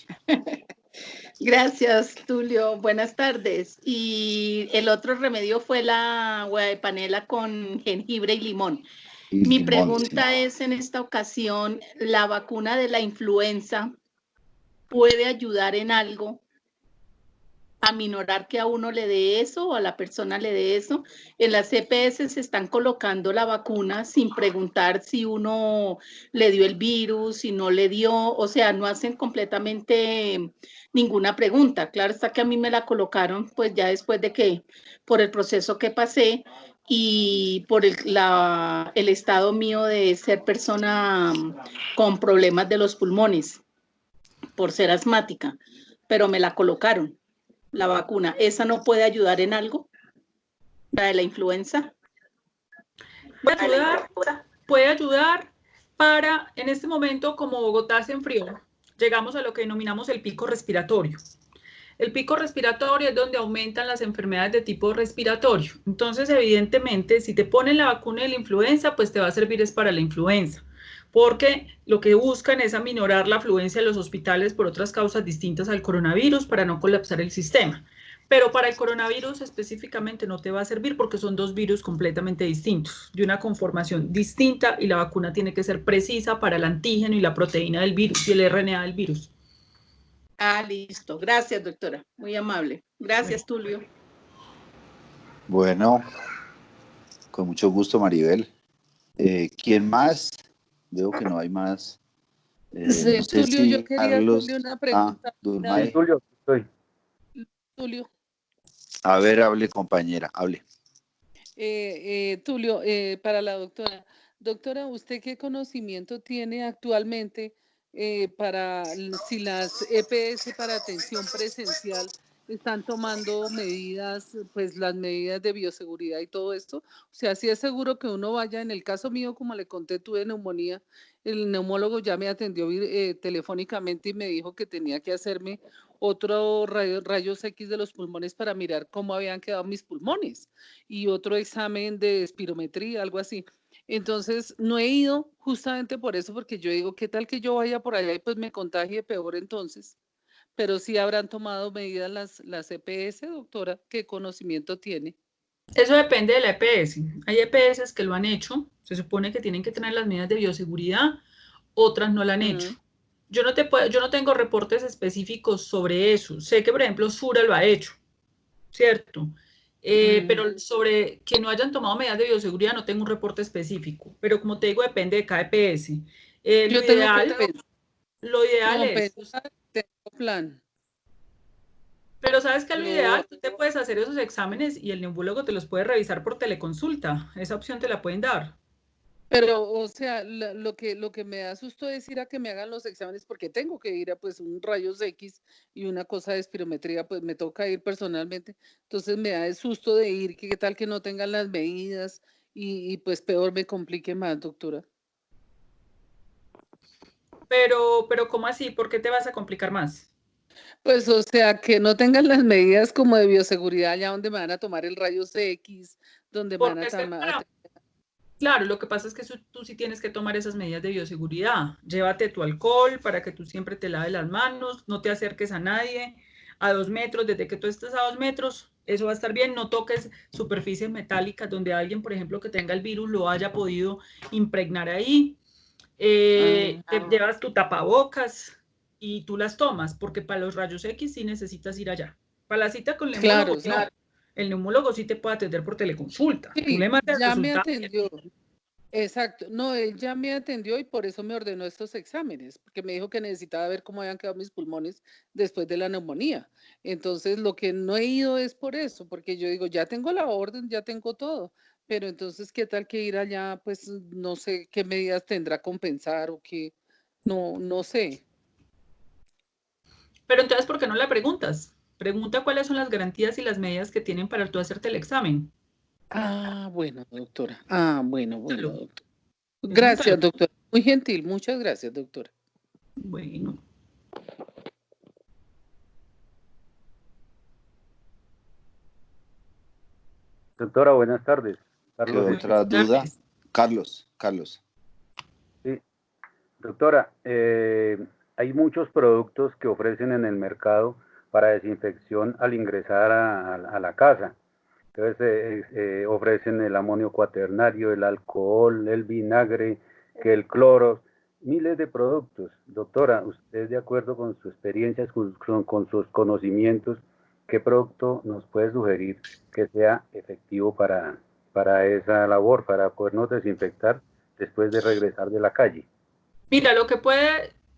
Gracias, Tulio. Buenas tardes. Y el otro remedio fue la agua de panela con jengibre y limón. Mi pregunta es, en esta ocasión, ¿la vacuna de la influenza puede ayudar en algo a minorar que a uno le dé eso o a la persona le dé eso? En las EPS se están colocando la vacuna sin preguntar si uno le dio el virus, si no le dio, o sea, no hacen completamente ninguna pregunta. Claro está que a mí me la colocaron pues ya después de que, por el proceso que pasé y por el estado mío de ser persona con problemas de los pulmones, por ser asmática, pero me la colocaron. La vacuna, ¿esa no puede ayudar en algo? ¿La de la influenza? Puede ayudar para, en este momento, como Bogotá se enfrió, llegamos a lo que denominamos el pico respiratorio. El pico respiratorio es donde aumentan las enfermedades de tipo respiratorio. Entonces, evidentemente, si te ponen la vacuna de la influenza, pues te va a servir es para la influenza, porque lo que buscan es aminorar la afluencia de los hospitales por otras causas distintas al coronavirus para no colapsar el sistema. Pero para el coronavirus específicamente no te va a servir porque son dos virus completamente distintos, de una conformación distinta, y la vacuna tiene que ser precisa para el antígeno y la proteína del virus y el RNA del virus. Ah, listo. Gracias, doctora. Muy amable. Gracias, Tulio. Bueno, con mucho gusto, Maribel. ¿Quién más? Veo que no hay más. No sé Tulio, yo si quería Carlos. hacerle una pregunta. Dulmay. Tulio, estoy. Tulio, A ver, hable, compañera, hable. Tulio, para la doctora. Doctora, ¿usted qué conocimiento tiene actualmente si las EPS para atención presencial están tomando medidas, pues las medidas de bioseguridad y todo esto? O sea, si es seguro que uno vaya, en el caso mío, como le conté, tuve neumonía, el neumólogo ya me atendió telefónicamente y me dijo que tenía que hacerme otro rayos X de los pulmones para mirar cómo habían quedado mis pulmones y otro examen de espirometría, algo así. Entonces, no he ido justamente por eso, porque yo digo, ¿qué tal que yo vaya por allá y pues me contagie peor entonces? Pero sí habrán tomado medidas las EPS, doctora, ¿qué conocimiento tiene? Eso depende de la EPS. Hay EPS que lo han hecho, se supone que tienen que tener las medidas de bioseguridad, otras no lo han hecho. Yo no tengo reportes específicos sobre eso. Sé que, por ejemplo, Sura lo ha hecho, ¿cierto? Pero sobre que no hayan tomado medidas de bioseguridad no tengo un reporte específico. Pero como te digo, depende de cada EPS. Lo ideal es... Tengo plan. Pero ¿sabes qué es lo ideal? Tú te puedes hacer esos exámenes y el neumólogo te los puede revisar por teleconsulta. Esa opción te la pueden dar. Pero, o sea, lo que me da susto es ir a que me hagan los exámenes porque tengo que ir a pues un rayos X y una cosa de espirometría, pues me toca ir personalmente. Entonces me da el susto de ir, que qué tal que no tengan las medidas y pues peor me complique más, doctora. Pero ¿cómo así? ¿Por qué te vas a complicar más? Pues, o sea, que no tengan las medidas como de bioseguridad allá donde me van a tomar el rayos X, donde me van a tomar... Claro, lo que pasa es que tú sí tienes que tomar esas medidas de bioseguridad. Llévate tu alcohol para que tú siempre te laves las manos, no te acerques a nadie a 2 metros, desde que tú estés a 2 metros, eso va a estar bien. No toques superficies metálicas donde alguien, por ejemplo, que tenga el virus lo haya podido impregnar ahí. Te llevas tu tapabocas y tú las tomas, porque para los rayos X sí necesitas ir allá. Para la cita con el neumólogo, claro. El neumólogo sí te puede atender por teleconsulta. Sí, tú le mandas ya me atendió. Exacto, no, él ya me atendió y por eso me ordenó estos exámenes, porque me dijo que necesitaba ver cómo habían quedado mis pulmones después de la neumonía. Entonces, lo que no he ido es por eso, porque yo digo, ya tengo la orden, ya tengo todo, pero entonces, ¿qué tal que ir allá? Pues no sé qué medidas tendrá compensar o qué, no sé. Pero entonces, ¿por qué no le preguntas? Pregunta cuáles son las garantías y las medidas que tienen para tú hacerte el examen. Ah, bueno, doctora. Bueno, doctora. Gracias, doctora. Muy gentil, muchas gracias, doctora. Bueno. Doctora, buenas tardes. Carlos. ¿Otra duda? Carlos. Sí. Doctora, hay muchos productos que ofrecen en el mercado para desinfección al ingresar a la casa. Entonces ofrecen el amonio cuaternario, el alcohol, el vinagre, que el cloro, miles de productos. Doctora, usted de acuerdo con su experiencia, con sus conocimientos, ¿qué producto nos puede sugerir que sea efectivo para esa labor, para podernos desinfectar después de regresar de la calle? Mira,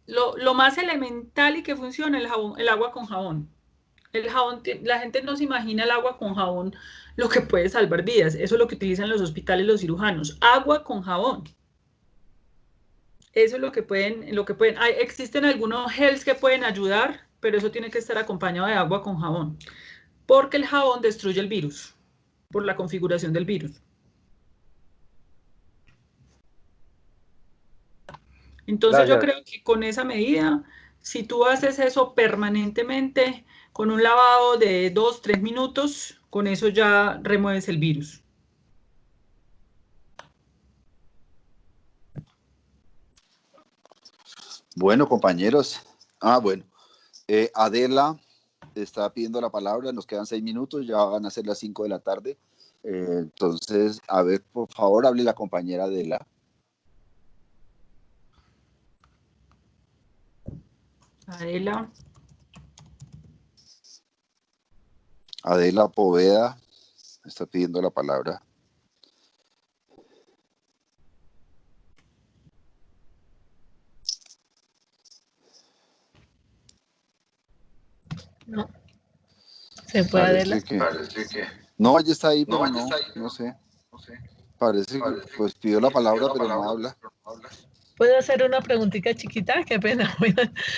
lo más elemental y que funciona es el agua con jabón. El jabón, la gente no se imagina el agua con jabón, lo que puede salvar vidas. Eso es lo que utilizan los hospitales los cirujanos. Agua con jabón. Eso es lo que pueden. Existen algunos gels que pueden ayudar, pero eso tiene que estar acompañado de agua con jabón. Porque el jabón destruye el virus, por la configuración del virus. Entonces yo creo que con esa medida, si tú haces eso permanentemente, con un lavado de 2-3 minutos, con eso ya remueves el virus. Bueno, compañeros. Bueno. Adela está pidiendo la palabra, nos quedan 6 minutos, ya van a ser las 5 de la tarde. Entonces, a ver, por favor, hable la compañera Adela. Adela Poveda. está pidiendo la palabra. No. ¿Se puede Adela? No, ella está ahí, pero no sé. Parece que pues pidió la palabra, pero no habla. ¿Puedo hacer una preguntita chiquita? Qué pena.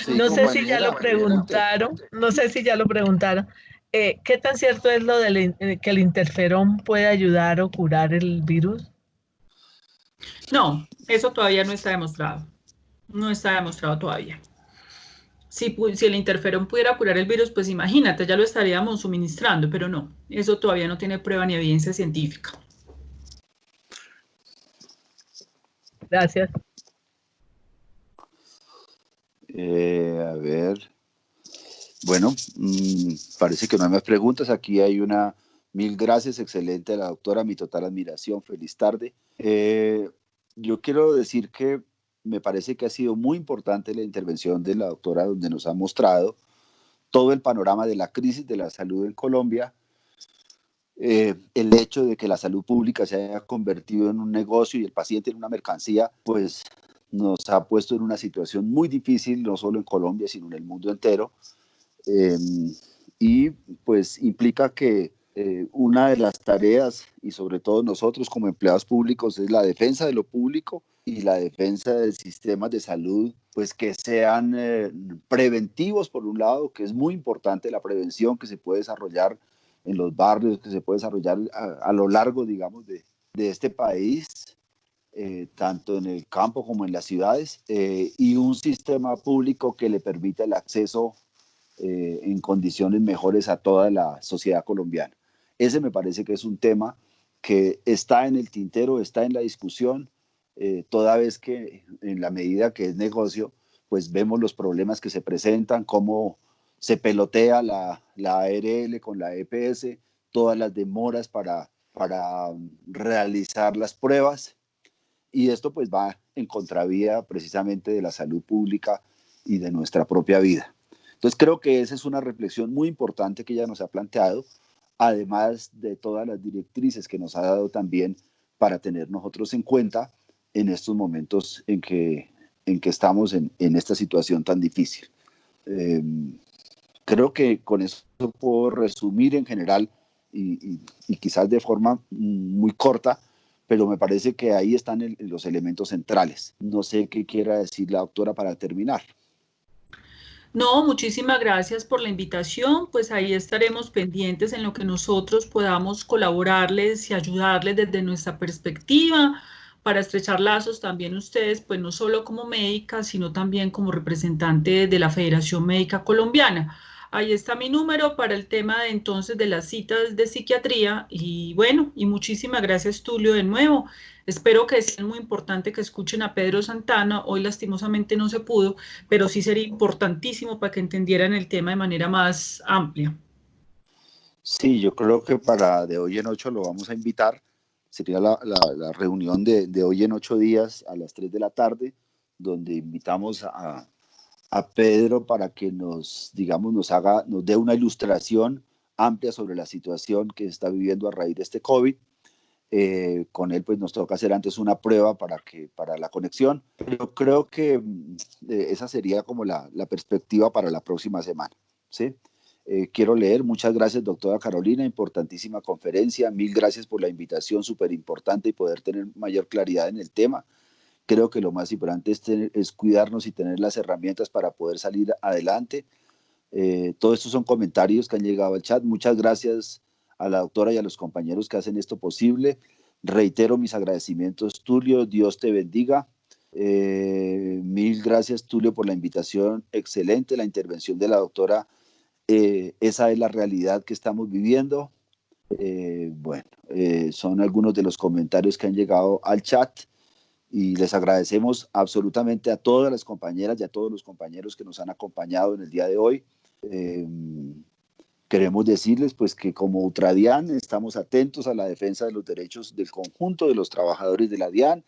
Sí, No sé si ya lo preguntaron. No sé si ya lo preguntaron. ¿Qué tan cierto es lo que el interferón puede ayudar o curar el virus? No, eso todavía no está demostrado. No está demostrado todavía. Si el interferón pudiera curar el virus, pues imagínate, ya lo estaríamos suministrando, pero no, eso todavía no tiene prueba ni evidencia científica. Gracias. A ver. Bueno, parece que no hay más preguntas. Aquí hay una. Mil gracias, excelente a la doctora, mi total admiración, feliz tarde. Yo quiero decir que me parece que ha sido muy importante la intervención de la doctora, donde nos ha mostrado todo el panorama de la crisis de la salud en Colombia, el hecho de que la salud pública se haya convertido en un negocio y el paciente en una mercancía, pues nos ha puesto en una situación muy difícil, no solo en Colombia, sino en el mundo entero. Y pues implica que una de las tareas, y sobre todo nosotros como empleados públicos, es la defensa de lo público y la defensa de sistemas de salud, pues que sean preventivos por un lado, que es muy importante la prevención que se puede desarrollar en los barrios, que se puede desarrollar a lo largo, digamos, de este país, tanto en el campo como en las ciudades, y un sistema público que le permita el acceso en condiciones mejores a toda la sociedad colombiana. Ese me parece que es un tema que está en el tintero, está en la discusión, toda vez que en la medida que es negocio, pues vemos los problemas que se presentan, cómo se pelotea la ARL con la EPS, todas las demoras para realizar las pruebas, y esto pues va en contravía precisamente de la salud pública y de nuestra propia vida. Entonces creo que esa es una reflexión muy importante que ella nos ha planteado, además de todas las directrices que nos ha dado también para tener nosotros en cuenta en estos momentos en que estamos en esta situación tan difícil. Creo que con eso puedo resumir en general y quizás de forma muy corta, pero me parece que ahí están los elementos centrales. No sé qué quiera decir la doctora para terminar. No, muchísimas gracias por la invitación, pues ahí estaremos pendientes en lo que nosotros podamos colaborarles y ayudarles desde nuestra perspectiva para estrechar lazos también ustedes, pues no solo como médicas, sino también como representante de la Federación Médica Colombiana. Ahí está mi número para el tema de entonces de las citas de psiquiatría y bueno, y muchísimas gracias Tulio de nuevo. Espero que sea muy importante que escuchen a Pedro Santana. Hoy lastimosamente no se pudo, pero sí sería importantísimo para que entendieran el tema de manera más amplia. Sí, yo creo que para de hoy en 8 lo vamos a invitar. Sería la reunión de hoy en 8 días a las 3 de la tarde, donde invitamos a Pedro para que nos dé una ilustración amplia sobre la situación que está viviendo a raíz de este COVID. Con él pues nos toca hacer antes una prueba para la conexión, pero creo que esa sería como la perspectiva para la próxima semana, ¿sí? Quiero leer, muchas gracias doctora Carolina, importantísima conferencia, mil gracias por la invitación, súper importante y poder tener mayor claridad en el tema. Creo que lo más importante es cuidarnos y tener las herramientas para poder salir adelante. Todos estos son comentarios que han llegado al chat. Muchas gracias a la doctora y a los compañeros que hacen esto posible. Reitero mis agradecimientos, Tulio. Dios te bendiga. Mil gracias, Tulio, por la invitación. Excelente la intervención de la doctora. Esa es la realidad que estamos viviendo. Son algunos de los comentarios que han llegado al chat. Y les agradecemos absolutamente a todas las compañeras y a todos los compañeros que nos han acompañado en el día de hoy. Queremos decirles pues que como Ultradian estamos atentos a la defensa de los derechos del conjunto de los trabajadores de la DIAN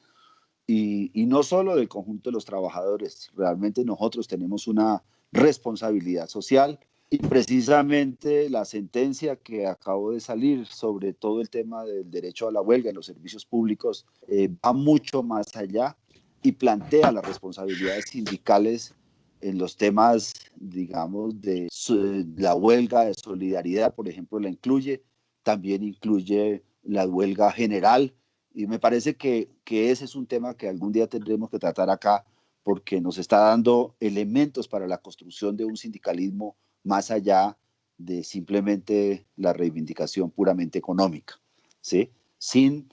y no solo del conjunto de los trabajadores. Realmente nosotros tenemos una responsabilidad social Y precisamente la sentencia que acabó de salir sobre todo el tema del derecho a la huelga en los servicios públicos va mucho más allá y plantea las responsabilidades sindicales en los temas, digamos, de la huelga de solidaridad, por ejemplo, la incluye, también incluye la huelga general, y me parece que ese es un tema que algún día tendremos que tratar acá, porque nos está dando elementos para la construcción de un sindicalismo más allá de simplemente la reivindicación puramente económica, ¿sí? Sin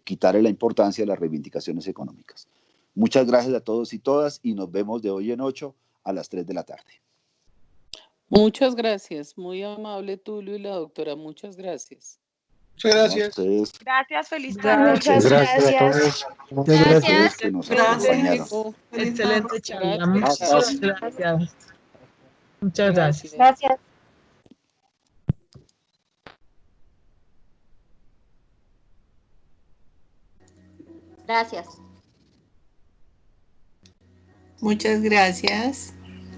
quitarle la importancia de las reivindicaciones económicas. Muchas gracias a todos y todas y nos vemos de hoy en 8 a las 3 de la tarde. Muchas gracias, muy amable Tulio y la doctora, muchas gracias. Muchas gracias. Gracias, feliz tarde. Muchas gracias. Muchas gracias. Que nos Gracias. acompañaron. Excelente charla. Gracias. Muchas gracias. Muchas gracias. Gracias. Gracias. Muchas gracias.